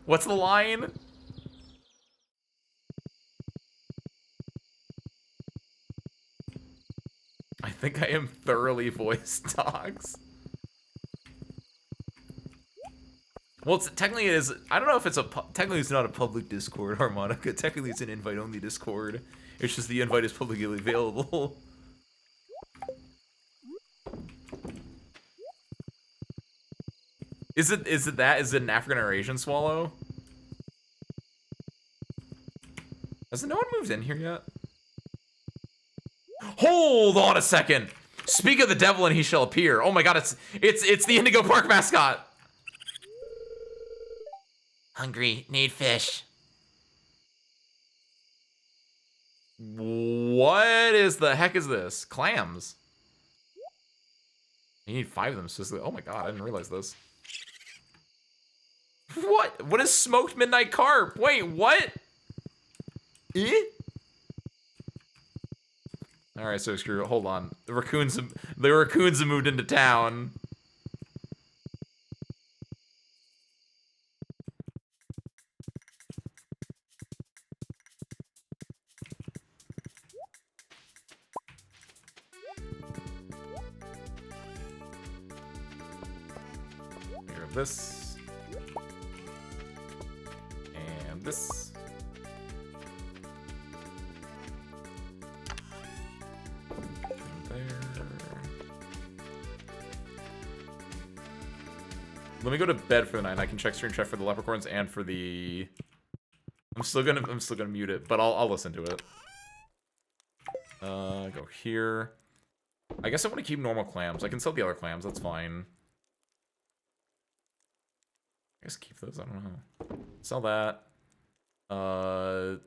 What's the line? I think I am thoroughly voice dogs. Well, technically it is. I don't know if it's technically it's not a public Discord, Harmonica. Technically it's an invite-only Discord. It's just the invite is publicly available. Is it an African or Asian swallow? Has no one moved in here yet? Hold on a second. Speak of the devil and he shall appear. Oh my god, it's the Indigo Park mascot. Hungry, need fish. What is the heck is this? Clams. You need 5 of them. So oh my god, I didn't realize this. What? What is smoked midnight carp? Wait, what? Eh? All right, so screw it. Hold on. The raccoons have moved into town. Here, this and this. Let me go to bed for the night. And I can check stream chat for the leprechauns and for the. I'm still gonna mute it, but I'll listen to it. Go here. I guess I want to keep normal clams. I can sell the other clams. That's fine. I guess keep those. I don't know. Sell that.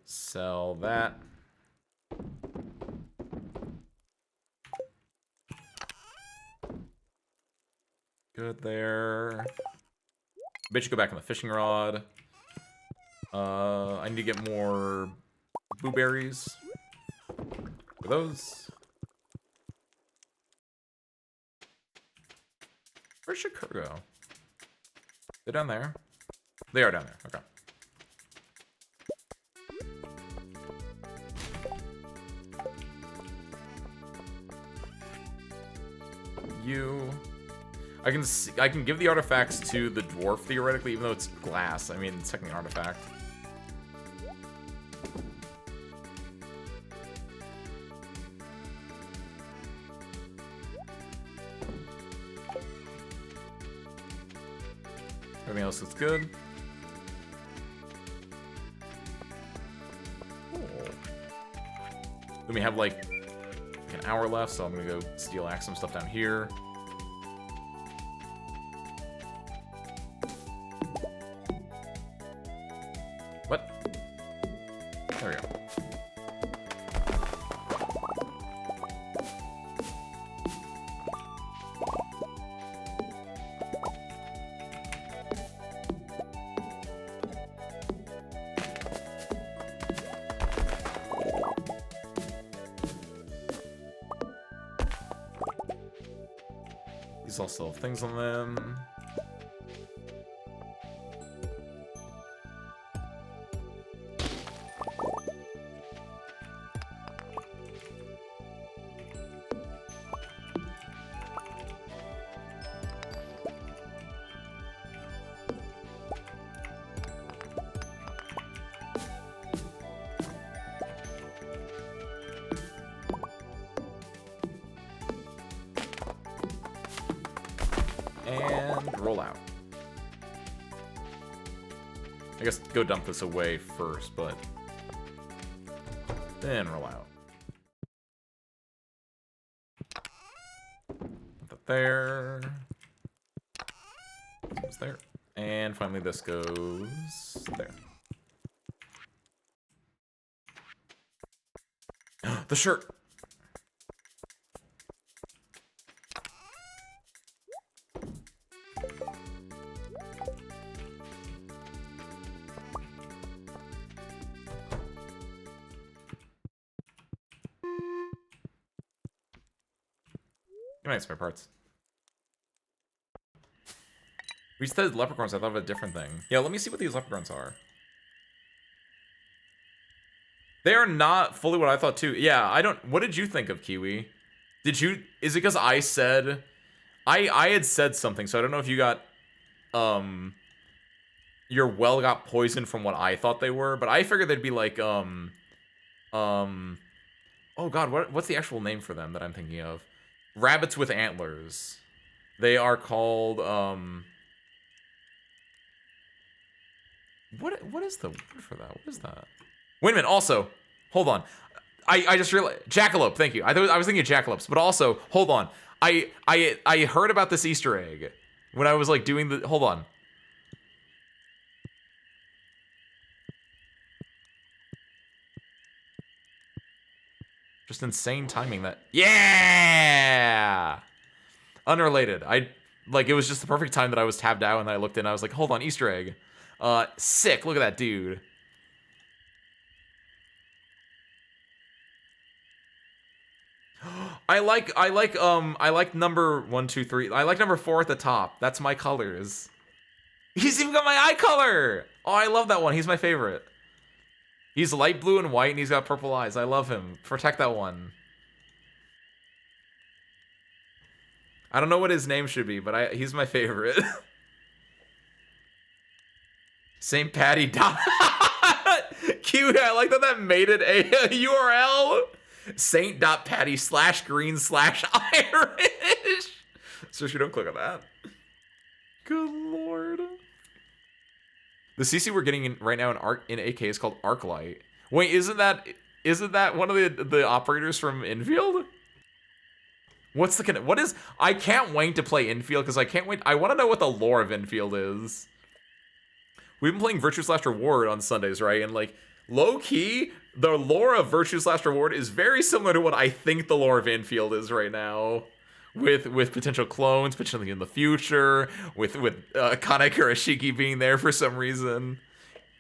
Sell that. Good there. Bet you go back on the fishing rod. I need to get more blueberries. For those. Where's Shakur go? They're down there. They are down there. Okay. You. I can give the artifacts to the dwarf theoretically, even though it's glass. I mean, it's technically an artifact. Everything else looks good. Cool. Then we have like an hour left, so I'm gonna go steel axe some stuff down here. What? There we go. These all still have things on them. And roll out. I guess go dump this away first, but then roll out. Put that there. This goes there. And finally this goes there. The shirt! Nice spare parts. We said leprechauns, I thought of a different thing. Yeah, let me see what these leprechauns are. They are not fully what I thought too. Yeah, I don't... What did you think of Kiwi? Did you... Is it because I said... I had said something, so I don't know if you got... Your well got poisoned from what I thought they were, but I figured they'd be like, oh god, what's the actual name for them that I'm thinking of? Rabbits with antlers. They are called, What is the word for that? What is that? Wait a minute, also, hold on. I just realized, jackalope, thank you. I was thinking of jackalopes, but also, hold on. I heard about this Easter egg when I was like doing the, hold on. Just insane timing that, yeah! Unrelated. It was just the perfect time that I was tabbed out and I looked in and I was like, hold on, Easter egg. Sick, look at that dude. I like number 1, 2, 3. I like number 4 at the top. That's my colors. He's even got my eye color! Oh, I love that one. He's my favorite. He's light blue and white and he's got purple eyes. I love him. Protect that one. I don't know what his name should be, but he's my favorite. St. Patty. Cute. I like that made it a URL. Saint.patty/green/Irish. So you don't click on that. Good lord. The CC we're getting in right now in AK is called Arclight. Wait, isn't that one of the operators from Infield? What is? I can't wait to play Infield because I can't wait. I want to know what the lore of Infield is. We've been playing Virtue/Reward on Sundays, right? And like low key, the lore of Virtue/Reward is very similar to what I think the lore of Infield is right now. with potential clones potentially in the future, with Kanai Kurashiki being there for some reason.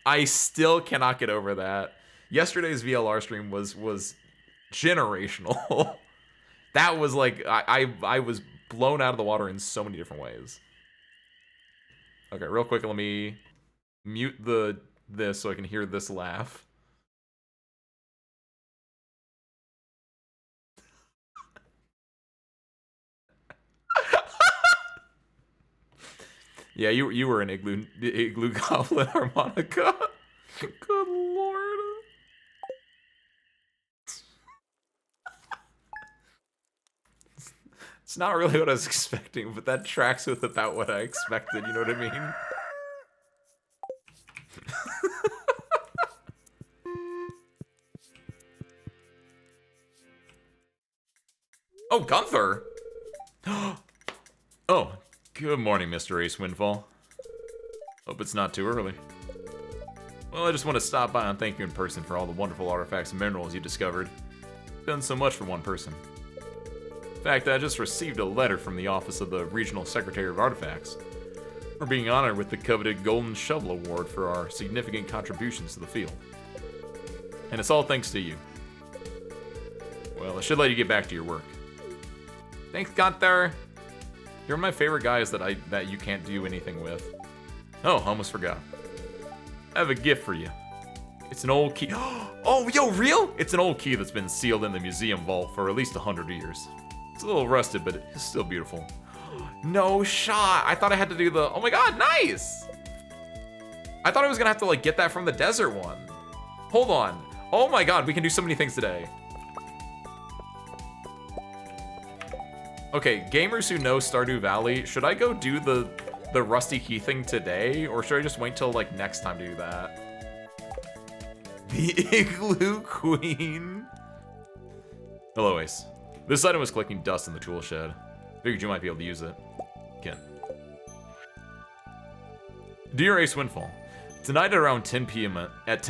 I still cannot get over that. Yesterday's VLR stream was generational. That was like I was blown out of the water in so many different ways. Okay, real quick, let me mute this so I can hear this laugh. Yeah, you were an igloo goblin harmonica. Good lord. It's not really what I was expecting, but that tracks with about what I expected, you know what I mean? Oh, Gunther! Oh, good morning, Mr. Ace Windfall. Hope it's not too early. Well, I just want to stop by and thank you in person for all the wonderful artifacts and minerals you discovered. You've done so much for one person. In fact, I just received a letter from the Office of the Regional Secretary of Artifacts. We're being honored with the coveted Golden Shovel Award for our significant contributions to the field. And it's all thanks to you. Well, I should let you get back to your work. Thanks, Gunther! You're my favorite guys that you can't do anything with. Oh, almost forgot. I have a gift for you. It's an old key. Oh, yo, real? It's an old key that's been sealed in the museum vault for at least 100 years. It's a little rusted, but it's still beautiful. No shot. I thought I had to do the... Oh my god, nice! I thought I was gonna have to, like, get that from the desert one. Hold on. Oh my god, we can do so many things today. Okay, gamers who know Stardew Valley, should I go do the rusty key thing today, or should I just wait till like next time to do that? The Igloo Queen. Hello, Ace. This item was collecting dust in the tool shed. Figured you might be able to use it. Ken. Dear Ace Windfall, tonight at around 10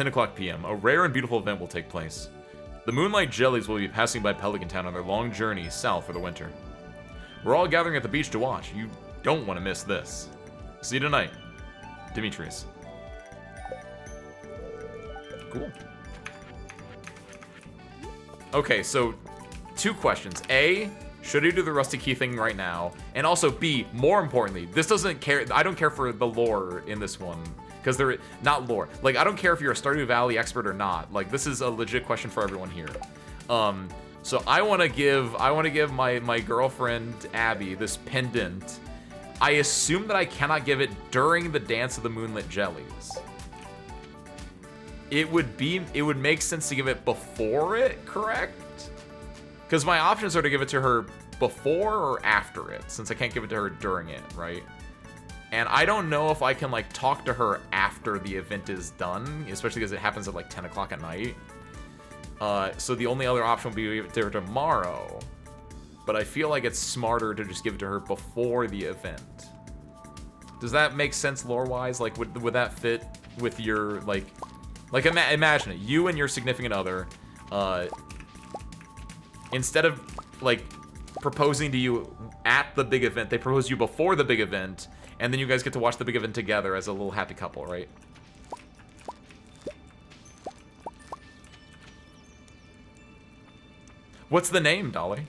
o'clock p.m., a rare and beautiful event will take place. The Moonlight Jellies will be passing by Pelican Town on their long journey south for the winter. We're all gathering at the beach to watch. You don't want to miss this. See you tonight, Demetrius. Cool. Okay, so 2 questions. A, should I do the rusty key thing right now? And also B, more importantly, this doesn't care. I don't care for the lore in this one. Because they're not lore. Like, I don't care if you're a Stardew Valley expert or not. Like, this is a legit question for everyone here. So I want to give my girlfriend Abby this pendant. I assume that I cannot give it during the Dance of the Moonlit Jellies. It would make sense to give it before it, correct? Because my options are to give it to her before or after it, since I can't give it to her during it, right? And I don't know if I can like talk to her after the event is done, especially because it happens at like 10 o'clock at night. So the only other option would be to give it to her tomorrow. But I feel like it's smarter to just give it to her before the event. Does that make sense lore-wise? Like, would that fit with your, like imagine it. You and your significant other, instead of, like, proposing to you at the big event, they propose you before the big event, and then you guys get to watch the big event together as a little happy couple, right? What's the name, Dolly?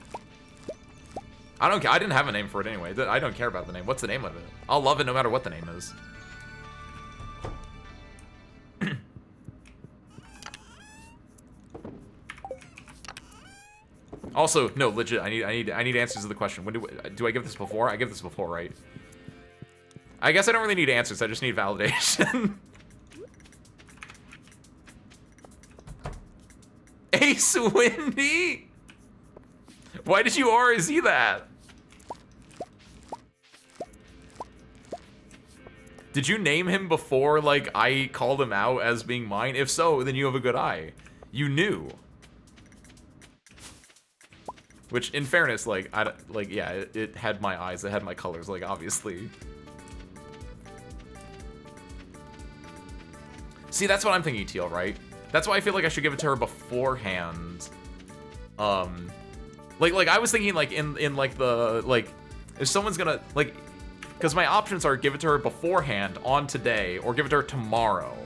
I didn't have a name for it anyway. I don't care about the name. What's the name of it? I'll love it no matter what the name is. Also, no, legit. I need answers to the question. When do I give this before? I give this before, right? I guess I don't really need answers. I just need validation. Ace Windy. Why did you RZ that? Did you name him before, like, I called him out as being mine? If so, then you have a good eye. You knew. Which, in fairness, like, yeah, it had my eyes, it had my colors, like, obviously. See, that's what I'm thinking, Teal, right? That's why I feel like I should give it to her beforehand. Like I was thinking like in like the like if someone's gonna like, because my options are give it to her beforehand on today or give it to her tomorrow,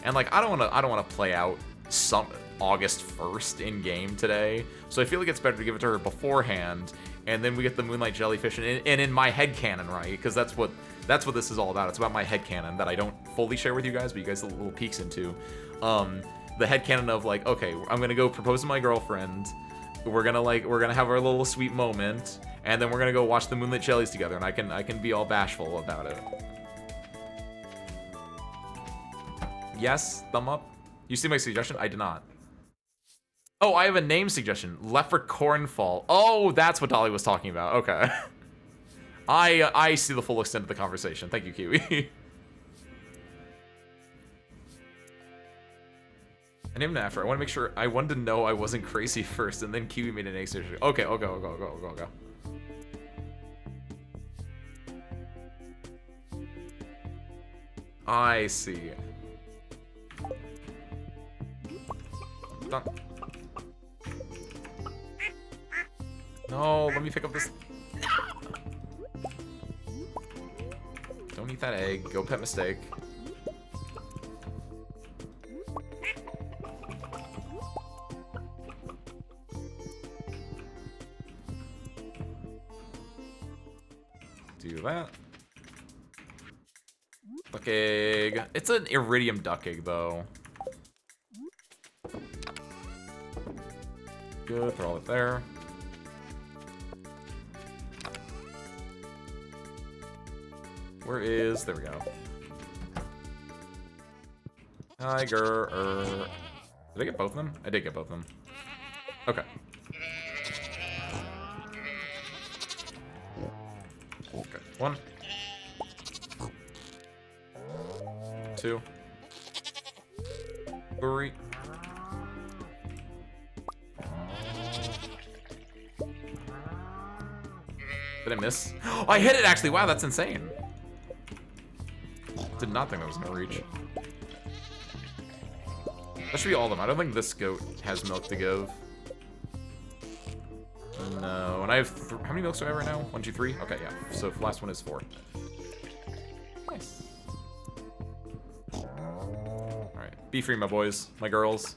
and like I don't want to play out some August 1st in game today, so I feel like it's better to give it to her beforehand, and then we get the Moonlight Jellyfish, and in my headcanon, right? Because that's what this is all about. It's about my headcanon that I don't fully share with you guys, but you guys get little peeks into. The headcanon of like, okay, I'm gonna go propose to my girlfriend. We're gonna have our little sweet moment, and then we're gonna go watch the Moonlit Jellies together, and I can be all bashful about it. Yes, thumb up. You see my suggestion? I did not. Oh, I have a name suggestion. Leprechaunfall. Oh, that's what Dolly was talking about. Okay. I see the full extent of the conversation. Thank you, Kiwi. I named it after. I want to make sure. I wanted to know I wasn't crazy first, and then Kiwi made an egg suggestion. Okay, I'll go. I see. Done. No, let me pick up this. Don't eat that egg. Go pet mistake. Do that. Duck egg. It's an iridium duck egg, though. Good, throw it there. Where is... There we go. Tiger. Did I get both of them? I did get both of them. Okay. Okay. 1. 2. 3. Did I miss? Oh, I hit it actually! Wow, that's insane. Did not think that was gonna reach. That should be all of them. I don't think this goat has milk to give. No, and I have how many milks do I have right now? 1, 2, 3? Okay, yeah. So the last one is 4. Nice. Alright. Be free, my boys. My girls.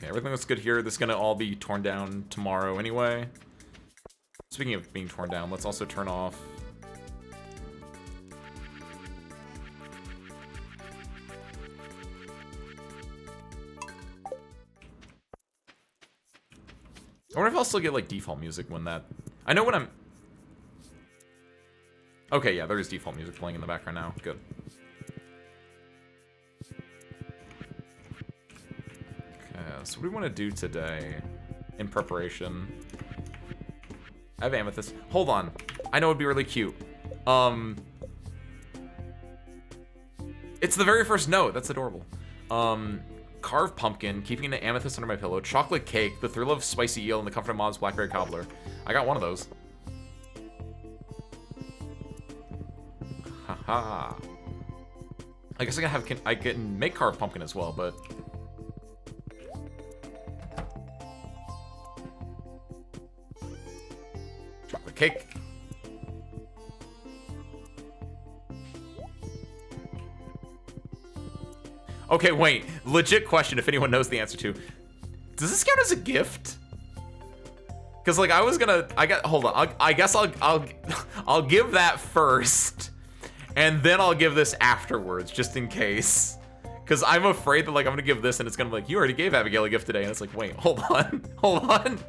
Everything looks good here. This is gonna all be torn down tomorrow anyway. Speaking of being torn down, let's also turn off... I wonder if I'll still get, like, default music when that... I know when I'm... Okay, yeah, there is default music playing in the background now. Good. So what do we want to do today in preparation? I have amethyst. Hold on. I know it'd be really cute. It's the very first note. That's adorable. Carved pumpkin, keeping an amethyst under my pillow, chocolate cake, the thrill of spicy eel, and the comfort of mom's blackberry cobbler. I got one of those. Haha. I guess I can make carved pumpkin as well, but... Chocolate cake. Okay, wait. Legit question, if anyone knows the answer to. Does this count as a gift? Because, like, hold on. I guess I'll give that first. And then I'll give this afterwards, just in case. Because I'm afraid that, like, I'm going to give this and it's going to be like, you already gave Abigail a gift today. And it's like, wait, hold on. Hold on.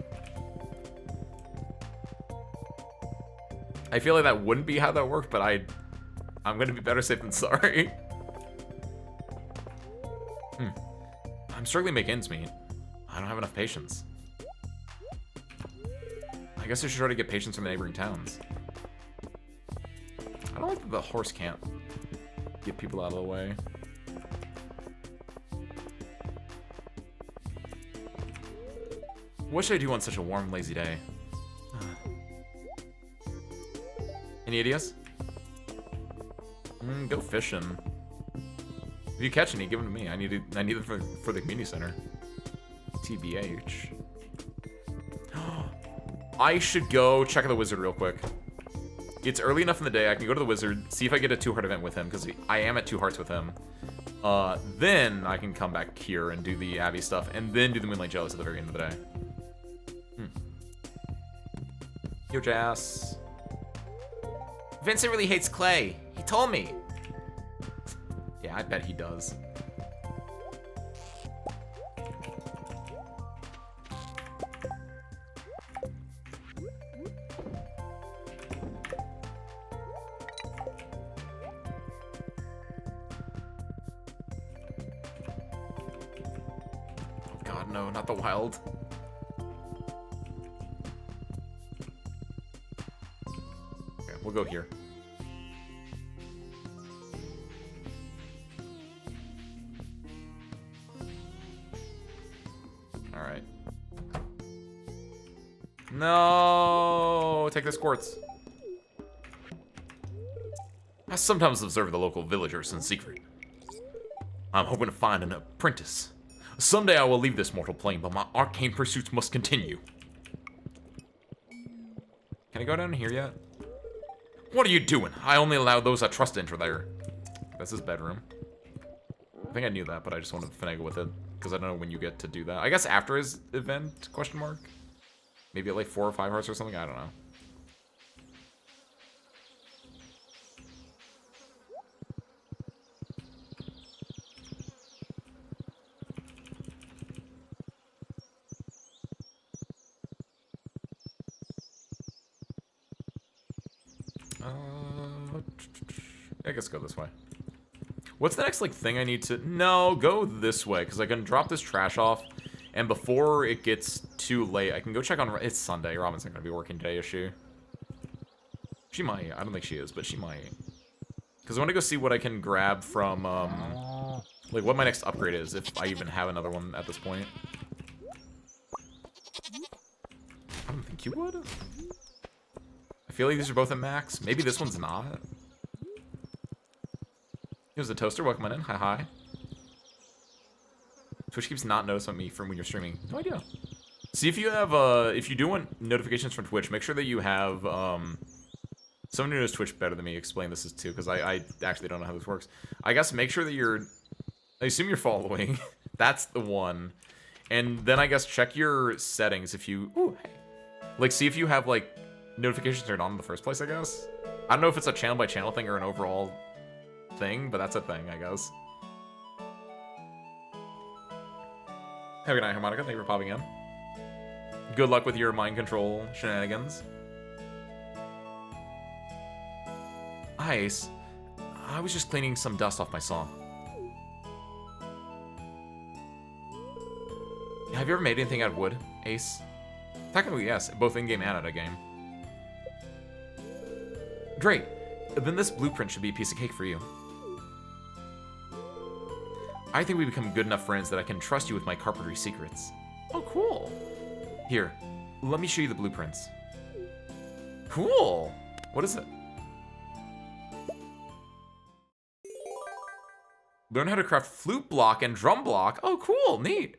I feel like that wouldn't be how that worked, but I'm going to be better safe than sorry. I'm struggling to make ends meet. I don't have enough patience. I guess I should try to get patients from the neighboring towns. I don't like that the horse can't get people out of the way. What should I do on such a warm, lazy day? Any ideas? Go fishing. If you catch any, give them to me. I need them for the community center. TBH. I should go check out the wizard real quick. It's early enough in the day. I can go to the wizard, see if I get a 2-heart event with him, because I am at 2 hearts with him. Then I can come back here and do the Abby stuff, and then do the Moonlight Jealous at the very end of the day. Yo, Jas. Vincent really hates clay. He told me. Yeah, I bet he does. Oh god, no, not the wild. Okay, we'll go here. Alright. No! Take this quartz. I sometimes observe the local villagers in secret. I'm hoping to find an apprentice. Someday I will leave this mortal plane, but my arcane pursuits must continue. Can I go down here yet? What are you doing? I only allow those I trust to enter there. That's his bedroom. I think I knew that, but I just wanted to finagle with it. Because I don't know when you get to do that. I guess after his event, question mark? Maybe at like 4 or 5 hearts or something? I don't know. I guess go this way. What's the next, like, thing I need to... No, go this way, because I can drop this trash off, and before it gets too late, I can go check on... It's Sunday. Robin's not going to be working today, is she? She might. I don't think she is, but she might. Because I want to go see what I can grab from, like, what my next upgrade is, if I even have another one at this point. I don't think you would. I feel like these are both at max. Maybe this one's not. Here's the toaster. Welcome on in. Hi, hi. Twitch keeps not noticing me from when you're streaming. No idea. See if you have, if you do want notifications from Twitch, make sure that you have, someone who knows Twitch better than me explain this too, because I actually don't know how this works. I guess make sure that you're, I assume you're following. That's the one. And then I guess check your settings if you, ooh, hey. Like, see if you have, like, notifications turned on in the first place, I guess. I don't know if it's a channel by channel thing or an overall thing, but that's a thing, I guess. Have a good night, Harmonica. Thank you for popping in. Good luck with your mind control shenanigans. Hi, Ace. I was just cleaning some dust off my saw. Have you ever made anything out of wood, Ace? Technically, yes. Both in-game and out of game. Great. Then this blueprint should be a piece of cake for you. I think we become good enough friends that I can trust you with my carpentry secrets. Oh, cool. Here, let me show you the blueprints. Cool. What is it? Learn how to craft flute block and drum block. Oh, cool. Neat.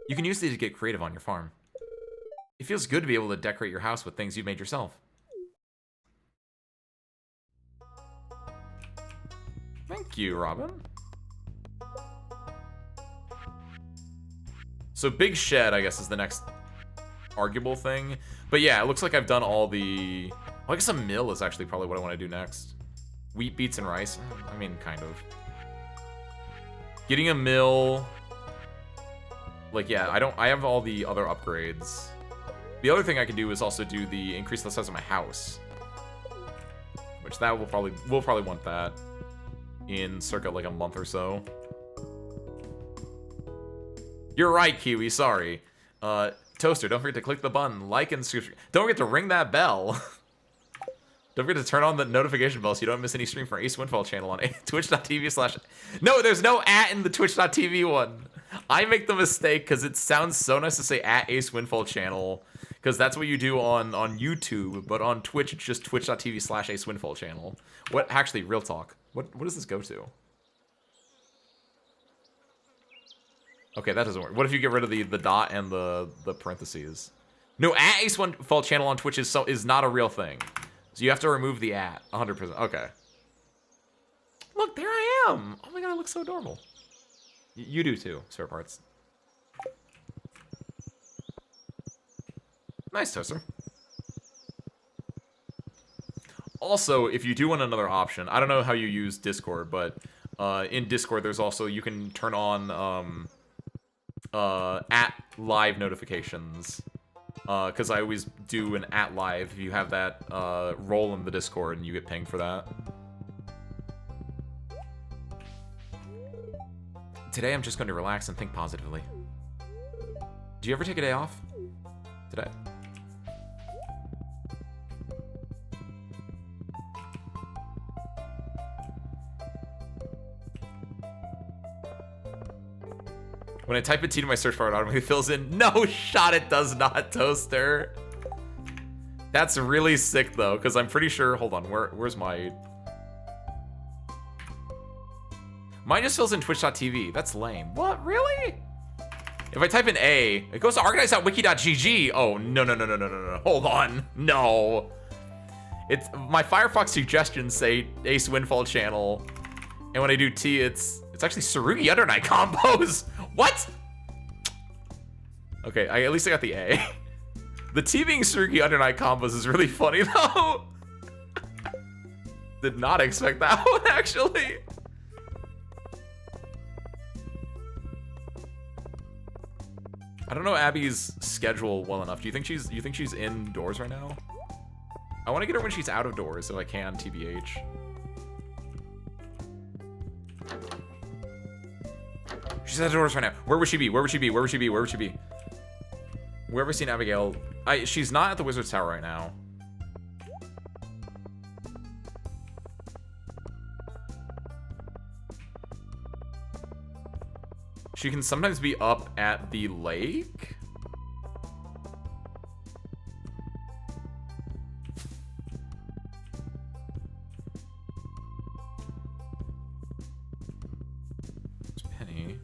You can use these to get creative on your farm. It feels good to be able to decorate your house with things you've made yourself. Thank you, Robin. So big shed, I guess, is the next arguable thing. But yeah, it looks like I've done all the... Well, I guess a mill is actually probably what I want to do next. Wheat, beets, and rice. I mean, kind of. Getting a mill... Like, yeah, I have all the other upgrades. The other thing I can do is also do the increase the size of my house. Which that we'll probably want that in circa like a month or so. You're right, Kiwi, sorry. Toaster, don't forget to click the button, like and subscribe. Don't forget to ring that bell. Don't forget to turn on the notification bell so you don't miss any stream from our Ace Windfall channel on twitch.tv/. No, there's no @ in the twitch.tv one. I make the mistake because it sounds so nice to say @Ace Windfall channel, because that's what you do on YouTube, but on Twitch it's just twitch.tv/Ace Windfall channel. What, actually, real talk. What does this go to? Okay, that doesn't work. What if you get rid of the dot and the parentheses? No, @Ace Windfall channel on Twitch is not a real thing. So you have to remove the @ 100%. Okay. Look, there I am. Oh my god, I look so adorable. You do too, spare parts. Nice, Toaster. Also, if you do want another option, I don't know how you use Discord, but in Discord there's also, you can turn on @live notifications. Because I always do an @live if you have that role in the Discord and you get pinged for that. Today I'm just going to relax and think positively. Do you ever take a day off? Today? When I type in T to my search bar, it automatically fills in. No shot, it does not, Toaster. That's really sick, though, because I'm pretty sure... Hold on, where's my... Mine just fills in twitch.tv. That's lame. What, really? If I type in A, it goes to archives.wiki.gg. Oh, no. Hold on. No. It's my Firefox suggestions say Ace Windfall channel. And when I do T, it's actually Tsurugi Under Night combos. What? Okay, at least I got the A. The T being Tsurugi Under Night combos is really funny, though. Did not expect that one, actually. I don't know Abby's schedule well enough. Do you think she's indoors right now? I want to get her when she's out of doors if I can, TBH. She's out of doors right now. Where would she be? Where would she be? Where would she be? Where would she be? Where have we seen Abigail? She's not at the Wizard's Tower right now. She can sometimes be up at the lake. It's Penny.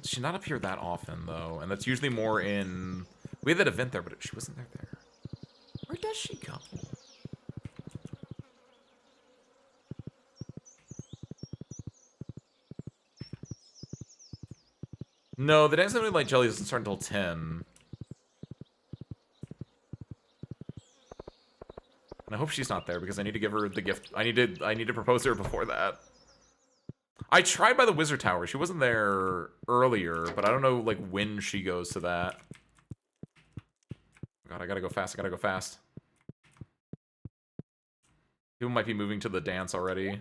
She's not up here that often, though, and that's usually more in... We had that event there, but she wasn't there. Where does she go? No, the Dance of Moonlight Jelly doesn't start until 10. And I hope she's not there because I need to give her the gift. I need to propose to her before that. I tried by the Wizard Tower. She wasn't there earlier, but I don't know like when she goes to that. God, I gotta go fast. I gotta go fast. People might be moving to the dance already.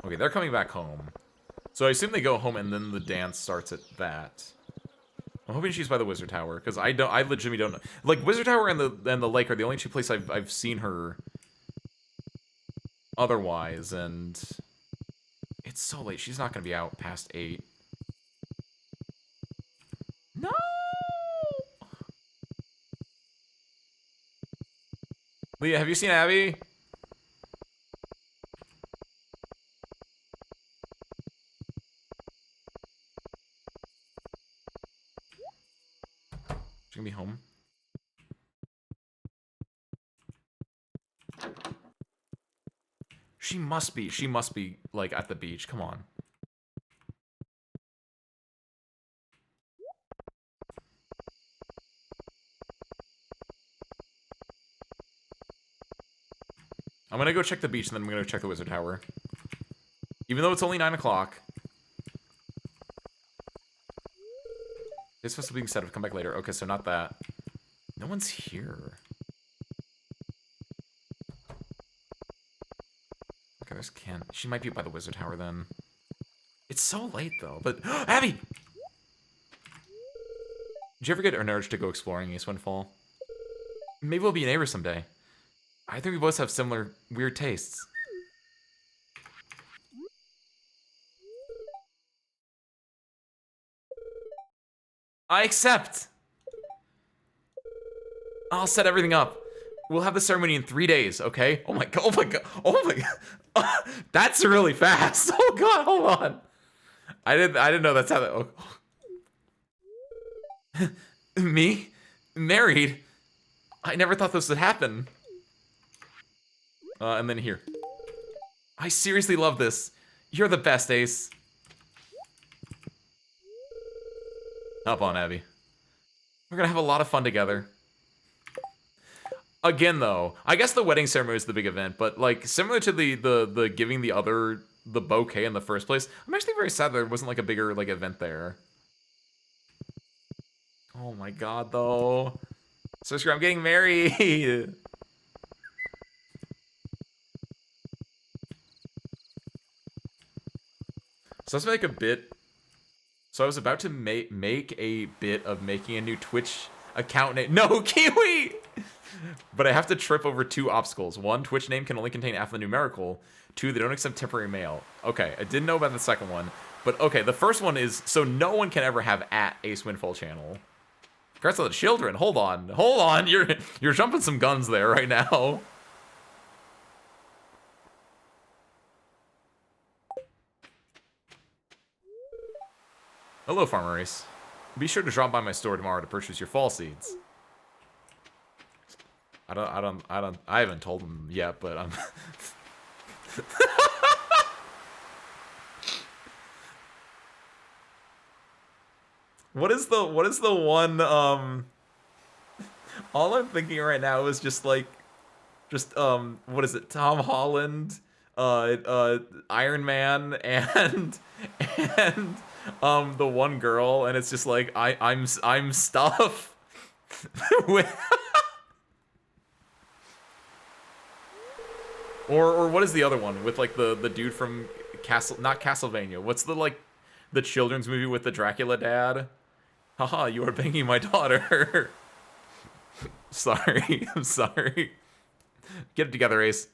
Okay, they're coming back home. So I assume they go home and then the dance starts at that. I'm hoping she's by the Wizard Tower, because I legitimately don't know. Like, Wizard Tower and the lake are the only two places I've seen her otherwise, and it's so late. She's not gonna be out past 8. No! Leah, have you seen Abby? She's gonna be home. She must be, like, at the beach. Come on. I'm gonna go check the beach, and then I'm gonna check the Wizard Tower. Even though it's only 9 o'clock. It's supposed to be instead of come back later. Okay, so not that. No one's here. Okay, there's Ken. She might be by the wizard tower then. It's so late though, but Abby! Did you ever get an urge to go exploring East Windfall? Maybe we'll be neighbors someday. I think we both have similar weird tastes. I accept! I'll set everything up. We'll have the ceremony in 3 days, okay? Oh my god, oh my god, oh my god. That's really fast. Oh god, hold on. I didn't know that's how that... Oh. Me? Married? I never thought this would happen. And then here. I seriously love this. You're the best, Ace. Hop on, Abby. We're gonna have a lot of fun together. Again, though, I guess the wedding ceremony is the big event, but like similar to the giving the bouquet in the first place, I'm actually very sad there wasn't like a bigger like event there. Oh my god, though. Sister, I'm getting married. So let's make a bit. So I was about to make a bit of making a new Twitch account name. No, Kiwi! But I have to trip over 2 obstacles. 1, Twitch name can only contain alphanumerical. 2, they don't accept temporary mail. Okay, I didn't know about the second one. But okay, the first one is, so no one can ever have @Ace Windfall channel. Congrats to the children. Hold on. You're jumping some guns there right now. Hello, Farmer Ace. Be sure to drop by my store tomorrow to purchase your fall seeds. I haven't told him yet, but I'm... What is the one, all I'm thinking right now is just like, what is it, Tom Holland, Iron Man, and the one girl, and it's just like, I'm stuff. With... Or what is the other one with like the dude from not Castlevania? What's the like the children's movie with the Dracula dad? Haha, you are banging my daughter. Sorry, I'm sorry. Get it together, Ace.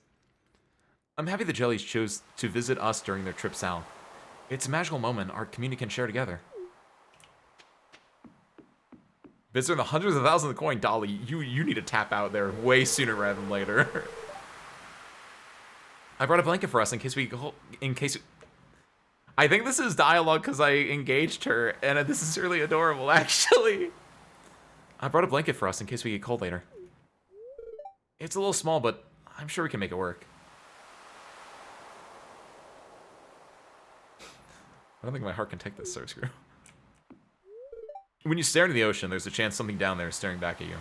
I'm happy the Jellies chose to visit us during their trip south. It's a magical moment our community can share together. Visitor the hundreds of thousands of coin, Dolly. You need to tap out there way sooner rather than later. I brought a blanket for us in case I think this is dialogue because I engaged her, and this is really adorable, actually. I brought a blanket for us in case we get cold later. It's a little small, but I'm sure we can make it work. I don't think my heart can take this, Sir Screw. When you stare into the ocean, there's a chance something down there is staring back at you.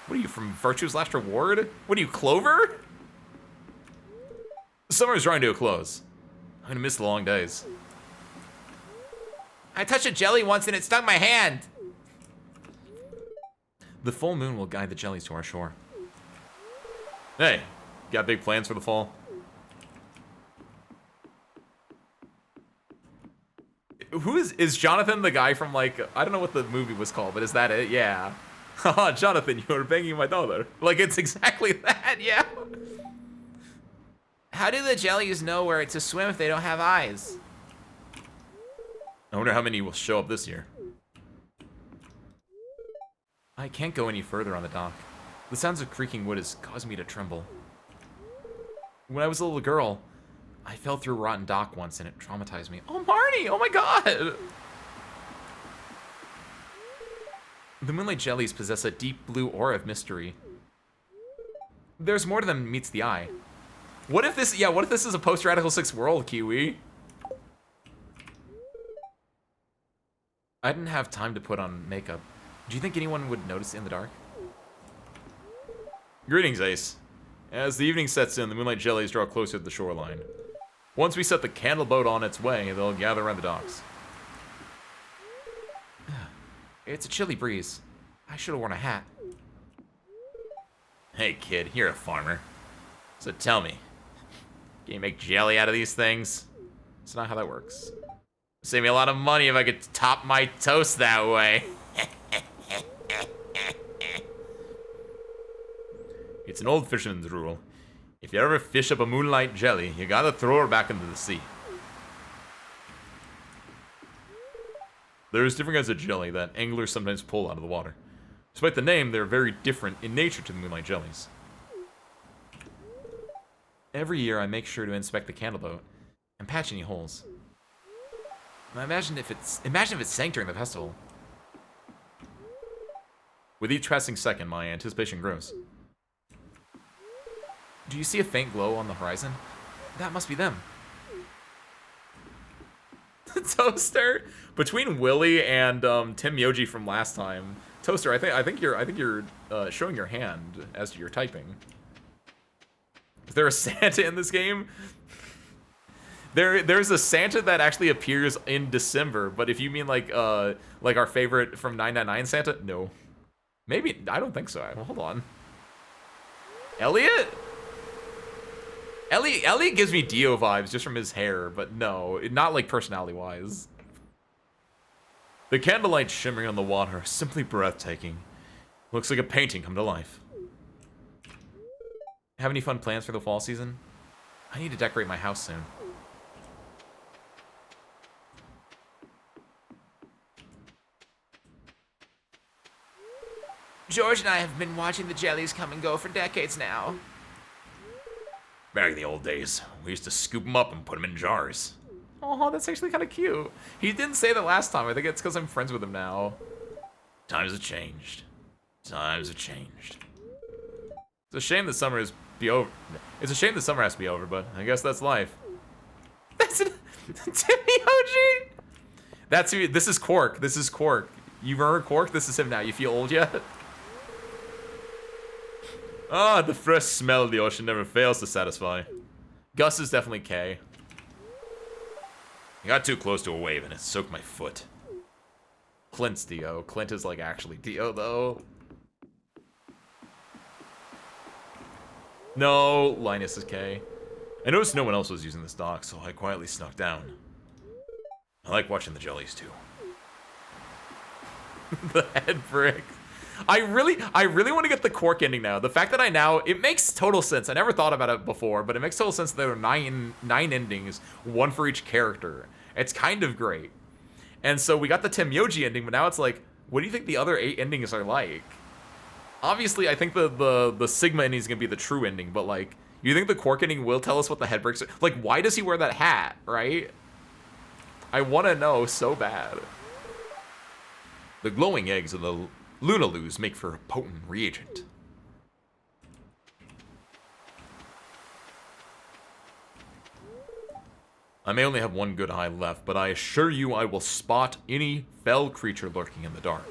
What are you, from Virtue's Last Reward? What are you, Clover? Summer is drawing to a close. I'm gonna miss the long days. I touched a jelly once and it stung my hand. The full moon will guide the jellies to our shore. Hey, got big plans for the fall? Who is Jonathan the guy from like, I don't know what the movie was called, but is that it? Yeah. Haha, Jonathan, you are banging my daughter. Like, it's exactly that, yeah. How do the jellies know where to swim if they don't have eyes? I wonder how many will show up this year. I can't go any further on the dock. The sounds of creaking wood has caused me to tremble. When I was a little girl, I fell through a rotten dock once and it traumatized me. Oh, Marnie! Oh my god! The moonlight jellies possess a deep blue aura of mystery. There's more to them than meets the eye. What if this, what if this is a post-Radical 6 world, Kiwi? I didn't have time to put on makeup. Do you think anyone would notice in the dark? Greetings, Ace. As the evening sets in, the moonlight jellies draw closer to the shoreline. Once we set the candle boat on its way, they'll gather around the docks. It's a chilly breeze. I should have worn a hat. Hey, kid, you're a farmer. So tell me, can you make jelly out of these things? That's not how that works. Save me a lot of money if I could top my toast that way. It's an old fisherman's rule. If you ever fish up a moonlight jelly, you gotta throw her back into the sea. There's different kinds of jelly that anglers sometimes pull out of the water. Despite the name, they're very different in nature to the moonlight jellies. Every year, I make sure to inspect the candle boat and patch any holes. Now imagine if it sank during the festival. With each passing second, my anticipation grows. Do you see a faint glow on the horizon? That must be them. Toaster, between Willy and Tim Yoji from last time, Toaster, I think you're showing your hand as you're typing. Is there a Santa in this game? There's a Santa that actually appears in December, but if you mean like our favorite from 999 Santa, no. Maybe, I don't think so. Hold on. Elliot gives me Dio vibes just from his hair, but no, not like personality-wise. The candlelight shimmering on the water is simply breathtaking. Looks like a painting come to life. Have any fun plans for the fall season? I need to decorate my house soon. George and I have been watching the jellies come and go for decades now. Back in the old days, we used to scoop them up and put them in jars. Oh, that's actually kind of cute. He didn't say that last time. I think it's because I'm friends with him now. Times have changed. Times have changed. It's a shame that summer has to be over, but I guess that's life. That's Timmy OG. That's who. This is Quark. This is Quark. You remember Quark? This is him now. You feel old yet? Ah, the fresh smell of the ocean never fails to satisfy. Gus is definitely K. I got too close to a wave and it soaked my foot. Clint's Dio. Clint is like actually Dio though. No, Linus is K. I noticed no one else was using this dock, so I quietly snuck down. I like watching the jellies too. The head brick. I really want to get the Quark ending now. The fact that it makes total sense. I never thought about it before, but it makes total sense that there are nine endings, one for each character. It's kind of great. And so we got the Tim Yoji ending, but now it's like, what do you think the other 8 endings are like? Obviously, I think the Sigma ending is gonna be the true ending, but like, you think the Quark ending will tell us what the head breaks are? Like, why does he wear that hat, right? I want to know so bad. The glowing eggs of the Lunaloos make for a potent reagent. I may only have one good eye left, but I assure you I will spot any fell creature lurking in the dark.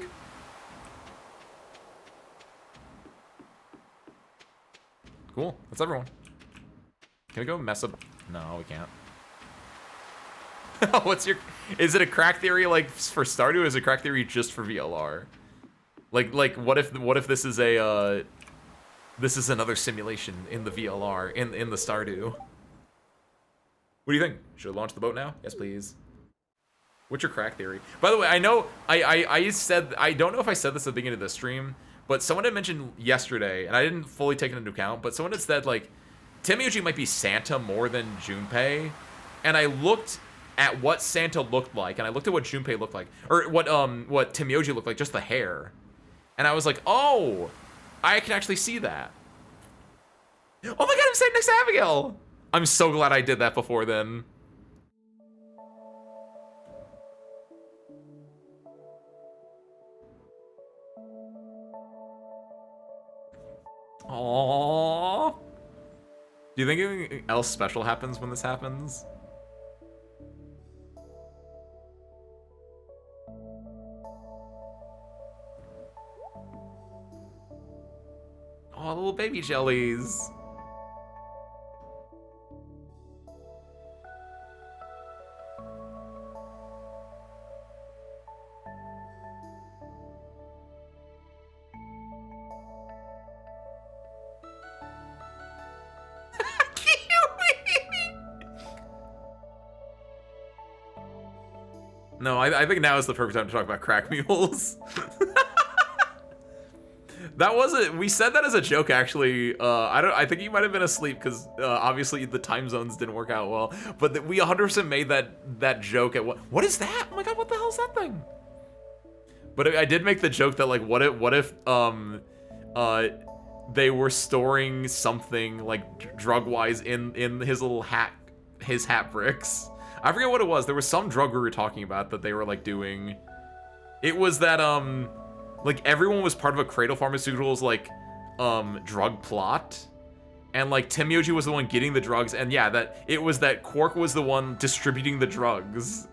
Cool, that's everyone. Can we go mess up? No, we can't. Is it a crack theory like for Stardew, or is it a crack theory just for VLR? Like what if this is another simulation in the VLR in the Stardew? What do you think? Should I launch the boat now? Yes, please. What's your crack theory? By the way, I know I said, I don't know if I said this at the beginning of the stream, but someone had mentioned yesterday, and I didn't fully take it into account, but someone had said like Tim Yuji might be Santa more than Junpei, and I looked at what Santa looked like, and I looked at what Junpei looked like, or what Tim Yoji looked like, just the hair. And I was like, oh, I can actually see that. Oh my god, I'm sitting next to Abigail! I'm so glad I did that before then. Aww. Do you think anything else special happens when this happens? Oh, little baby jellies. No, I think now is the perfect time to talk about crack mules. That wasn't. We said that as a joke, actually. I think you might have been asleep because obviously the time zones didn't work out well. But we 100% made that joke at what? What is that? Oh my god, what the hell is that thing? But I did make the joke that like, what if they were storing something like drug-wise in his little hat, his hat bricks. I forget what it was. There was some drug we were talking about that they were like doing. It was that like everyone was part of a Cradle Pharmaceuticals like drug plot, and like Tim Yoji was the one getting the drugs, and yeah, that it was that Quark was the one distributing the drugs,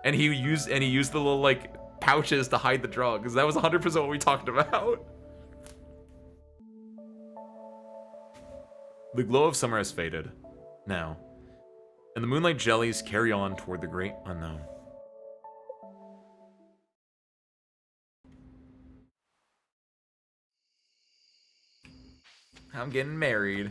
and he used the little like pouches to hide the drugs. That was 100% what we talked about. The glow of summer has faded now, and the moonlight jellies carry on toward the great unknown. I'm getting married.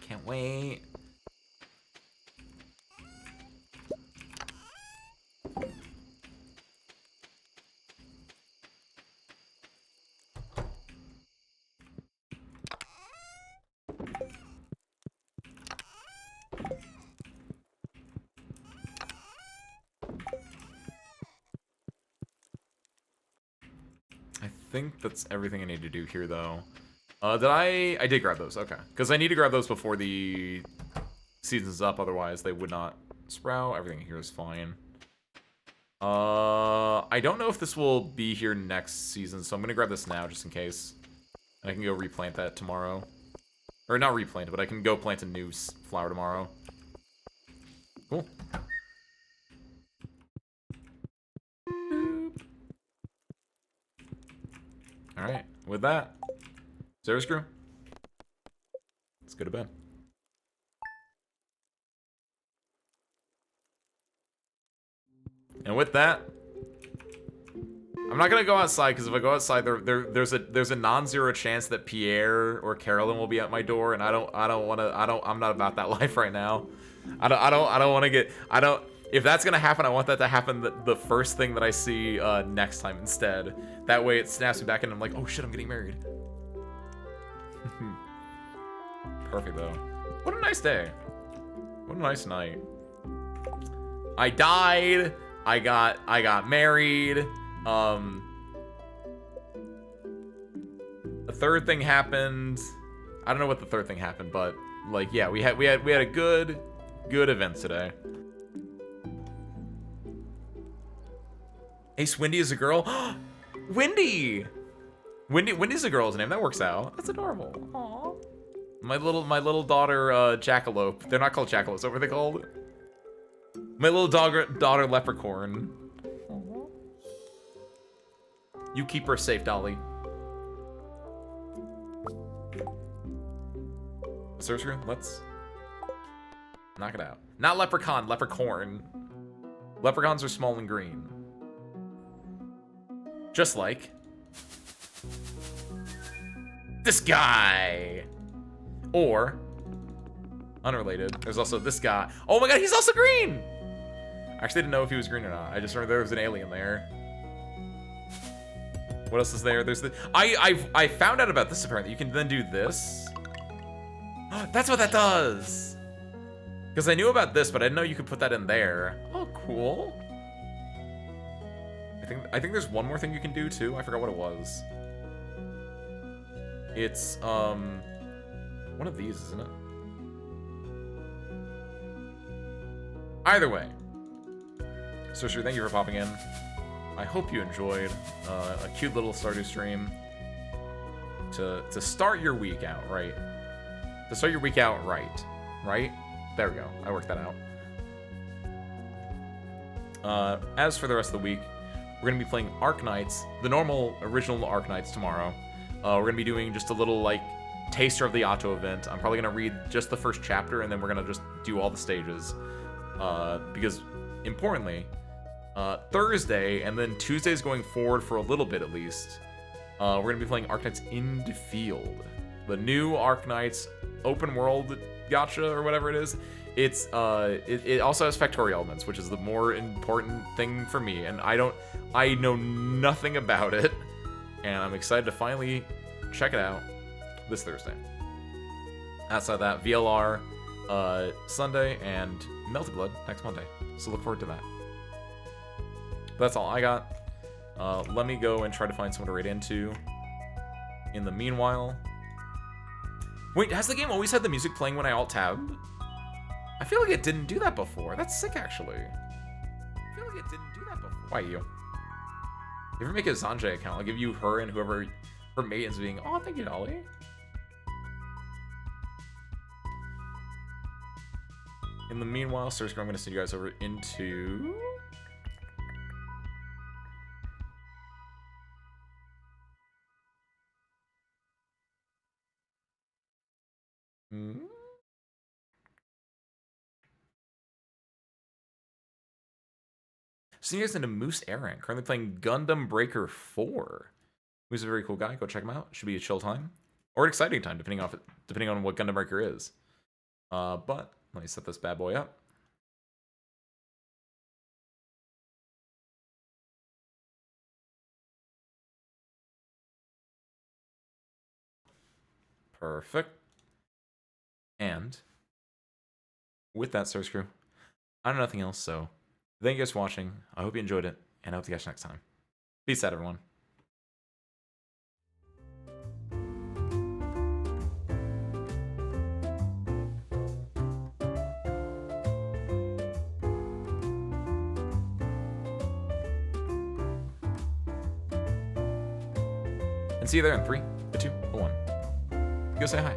Can't wait. I think that's everything I need to do here, though. I did grab those, okay. Because I need to grab those before the season's up, otherwise they would not sprout. Everything here is fine. I don't know if this will be here next season, so I'm gonna grab this now, just in case. And I can go replant that tomorrow. Or not replant it, but I can go plant a new flower tomorrow. Cool. Alright, with that, Zero Screw, let's go to bed. And with that, I'm not gonna go outside because if I go outside, there's a non-zero chance that Pierre or Carolyn will be at my door, and I'm not about that life right now. I don't want to get. If that's gonna happen, I want that to happen the first thing that I see next time instead. That way it snaps me back in and I'm like, oh shit, I'm getting married. Perfect though. What a nice day. What a nice night. I died. I got married. A third thing happened. I don't know what the third thing happened, but like yeah, we had a good event today. Ace Windy is a girl. Windy's a girl's name. That works out. That's adorable. Aww. My little daughter Jackalope. They're not called Jackalopes. What were they called? My little daughter Leprechaun. Aww. You keep her safe, Dolly. Sorcerer, let's knock it out. Not leprechaun, leprechaun. Leprechauns are small and green. Just like this guy. Or unrelated, there's also this guy. Oh my god, he's also green! I actually didn't know if he was green or not. I just remember there was an alien there. What else is there? There's the I found out about this apparently. You can then do this. That's what that does. Because I knew about this, but I didn't know you could put that in there. Oh, cool. I think there's one more thing you can do too. I forgot what it was. It's one of these, isn't it? Either way. Sorcerer, thank you for popping in. I hope you enjoyed a cute little Stardew stream to start your week out right. To start your week out right. Right? There we go. I worked that out. As for the rest of the week, we're going to be playing Arknights, the normal, original Arknights tomorrow. We're going to be doing just a little, like, taster of the Otto event. I'm probably going to read just the first chapter, and then we're going to just do all the stages. Because, importantly, Thursday, and then Tuesdays going forward for a little bit at least, we're gonna be playing Arknights in the Field, the new Arknights open world gacha or whatever it is. It's it also has factorial elements, which is the more important thing for me, and I know nothing about it, and I'm excited to finally check it out this Thursday. Outside that, VLR Sunday and Melted Blood next Monday, so look forward to that. But that's all I got. Let me go and try to find someone to raid into. In the meanwhile, wait, has the game always had the music playing when I alt-tabbed? I feel like it didn't do that before. That's sick, actually. I feel like it didn't do that before. Why, you? If you ever make a Sanjay account, I'll give you her and whoever her mate is being. Oh, thank you, Dolly. In the meanwhile, Sursker, I'm going to send you guys over into... So you guys into Moose Aaron, currently playing Gundam Breaker 4. Moose is a very cool guy. Go check him out. Should be a chill time or an exciting time, depending on what Gundam Breaker is. But let me set this bad boy up. Perfect. And with that, Source Crew, I know nothing else, so thank you guys for watching. I hope you enjoyed it, and I hope to catch you next time. Peace out, everyone. And see you there in 3, 2, 1. Go say hi.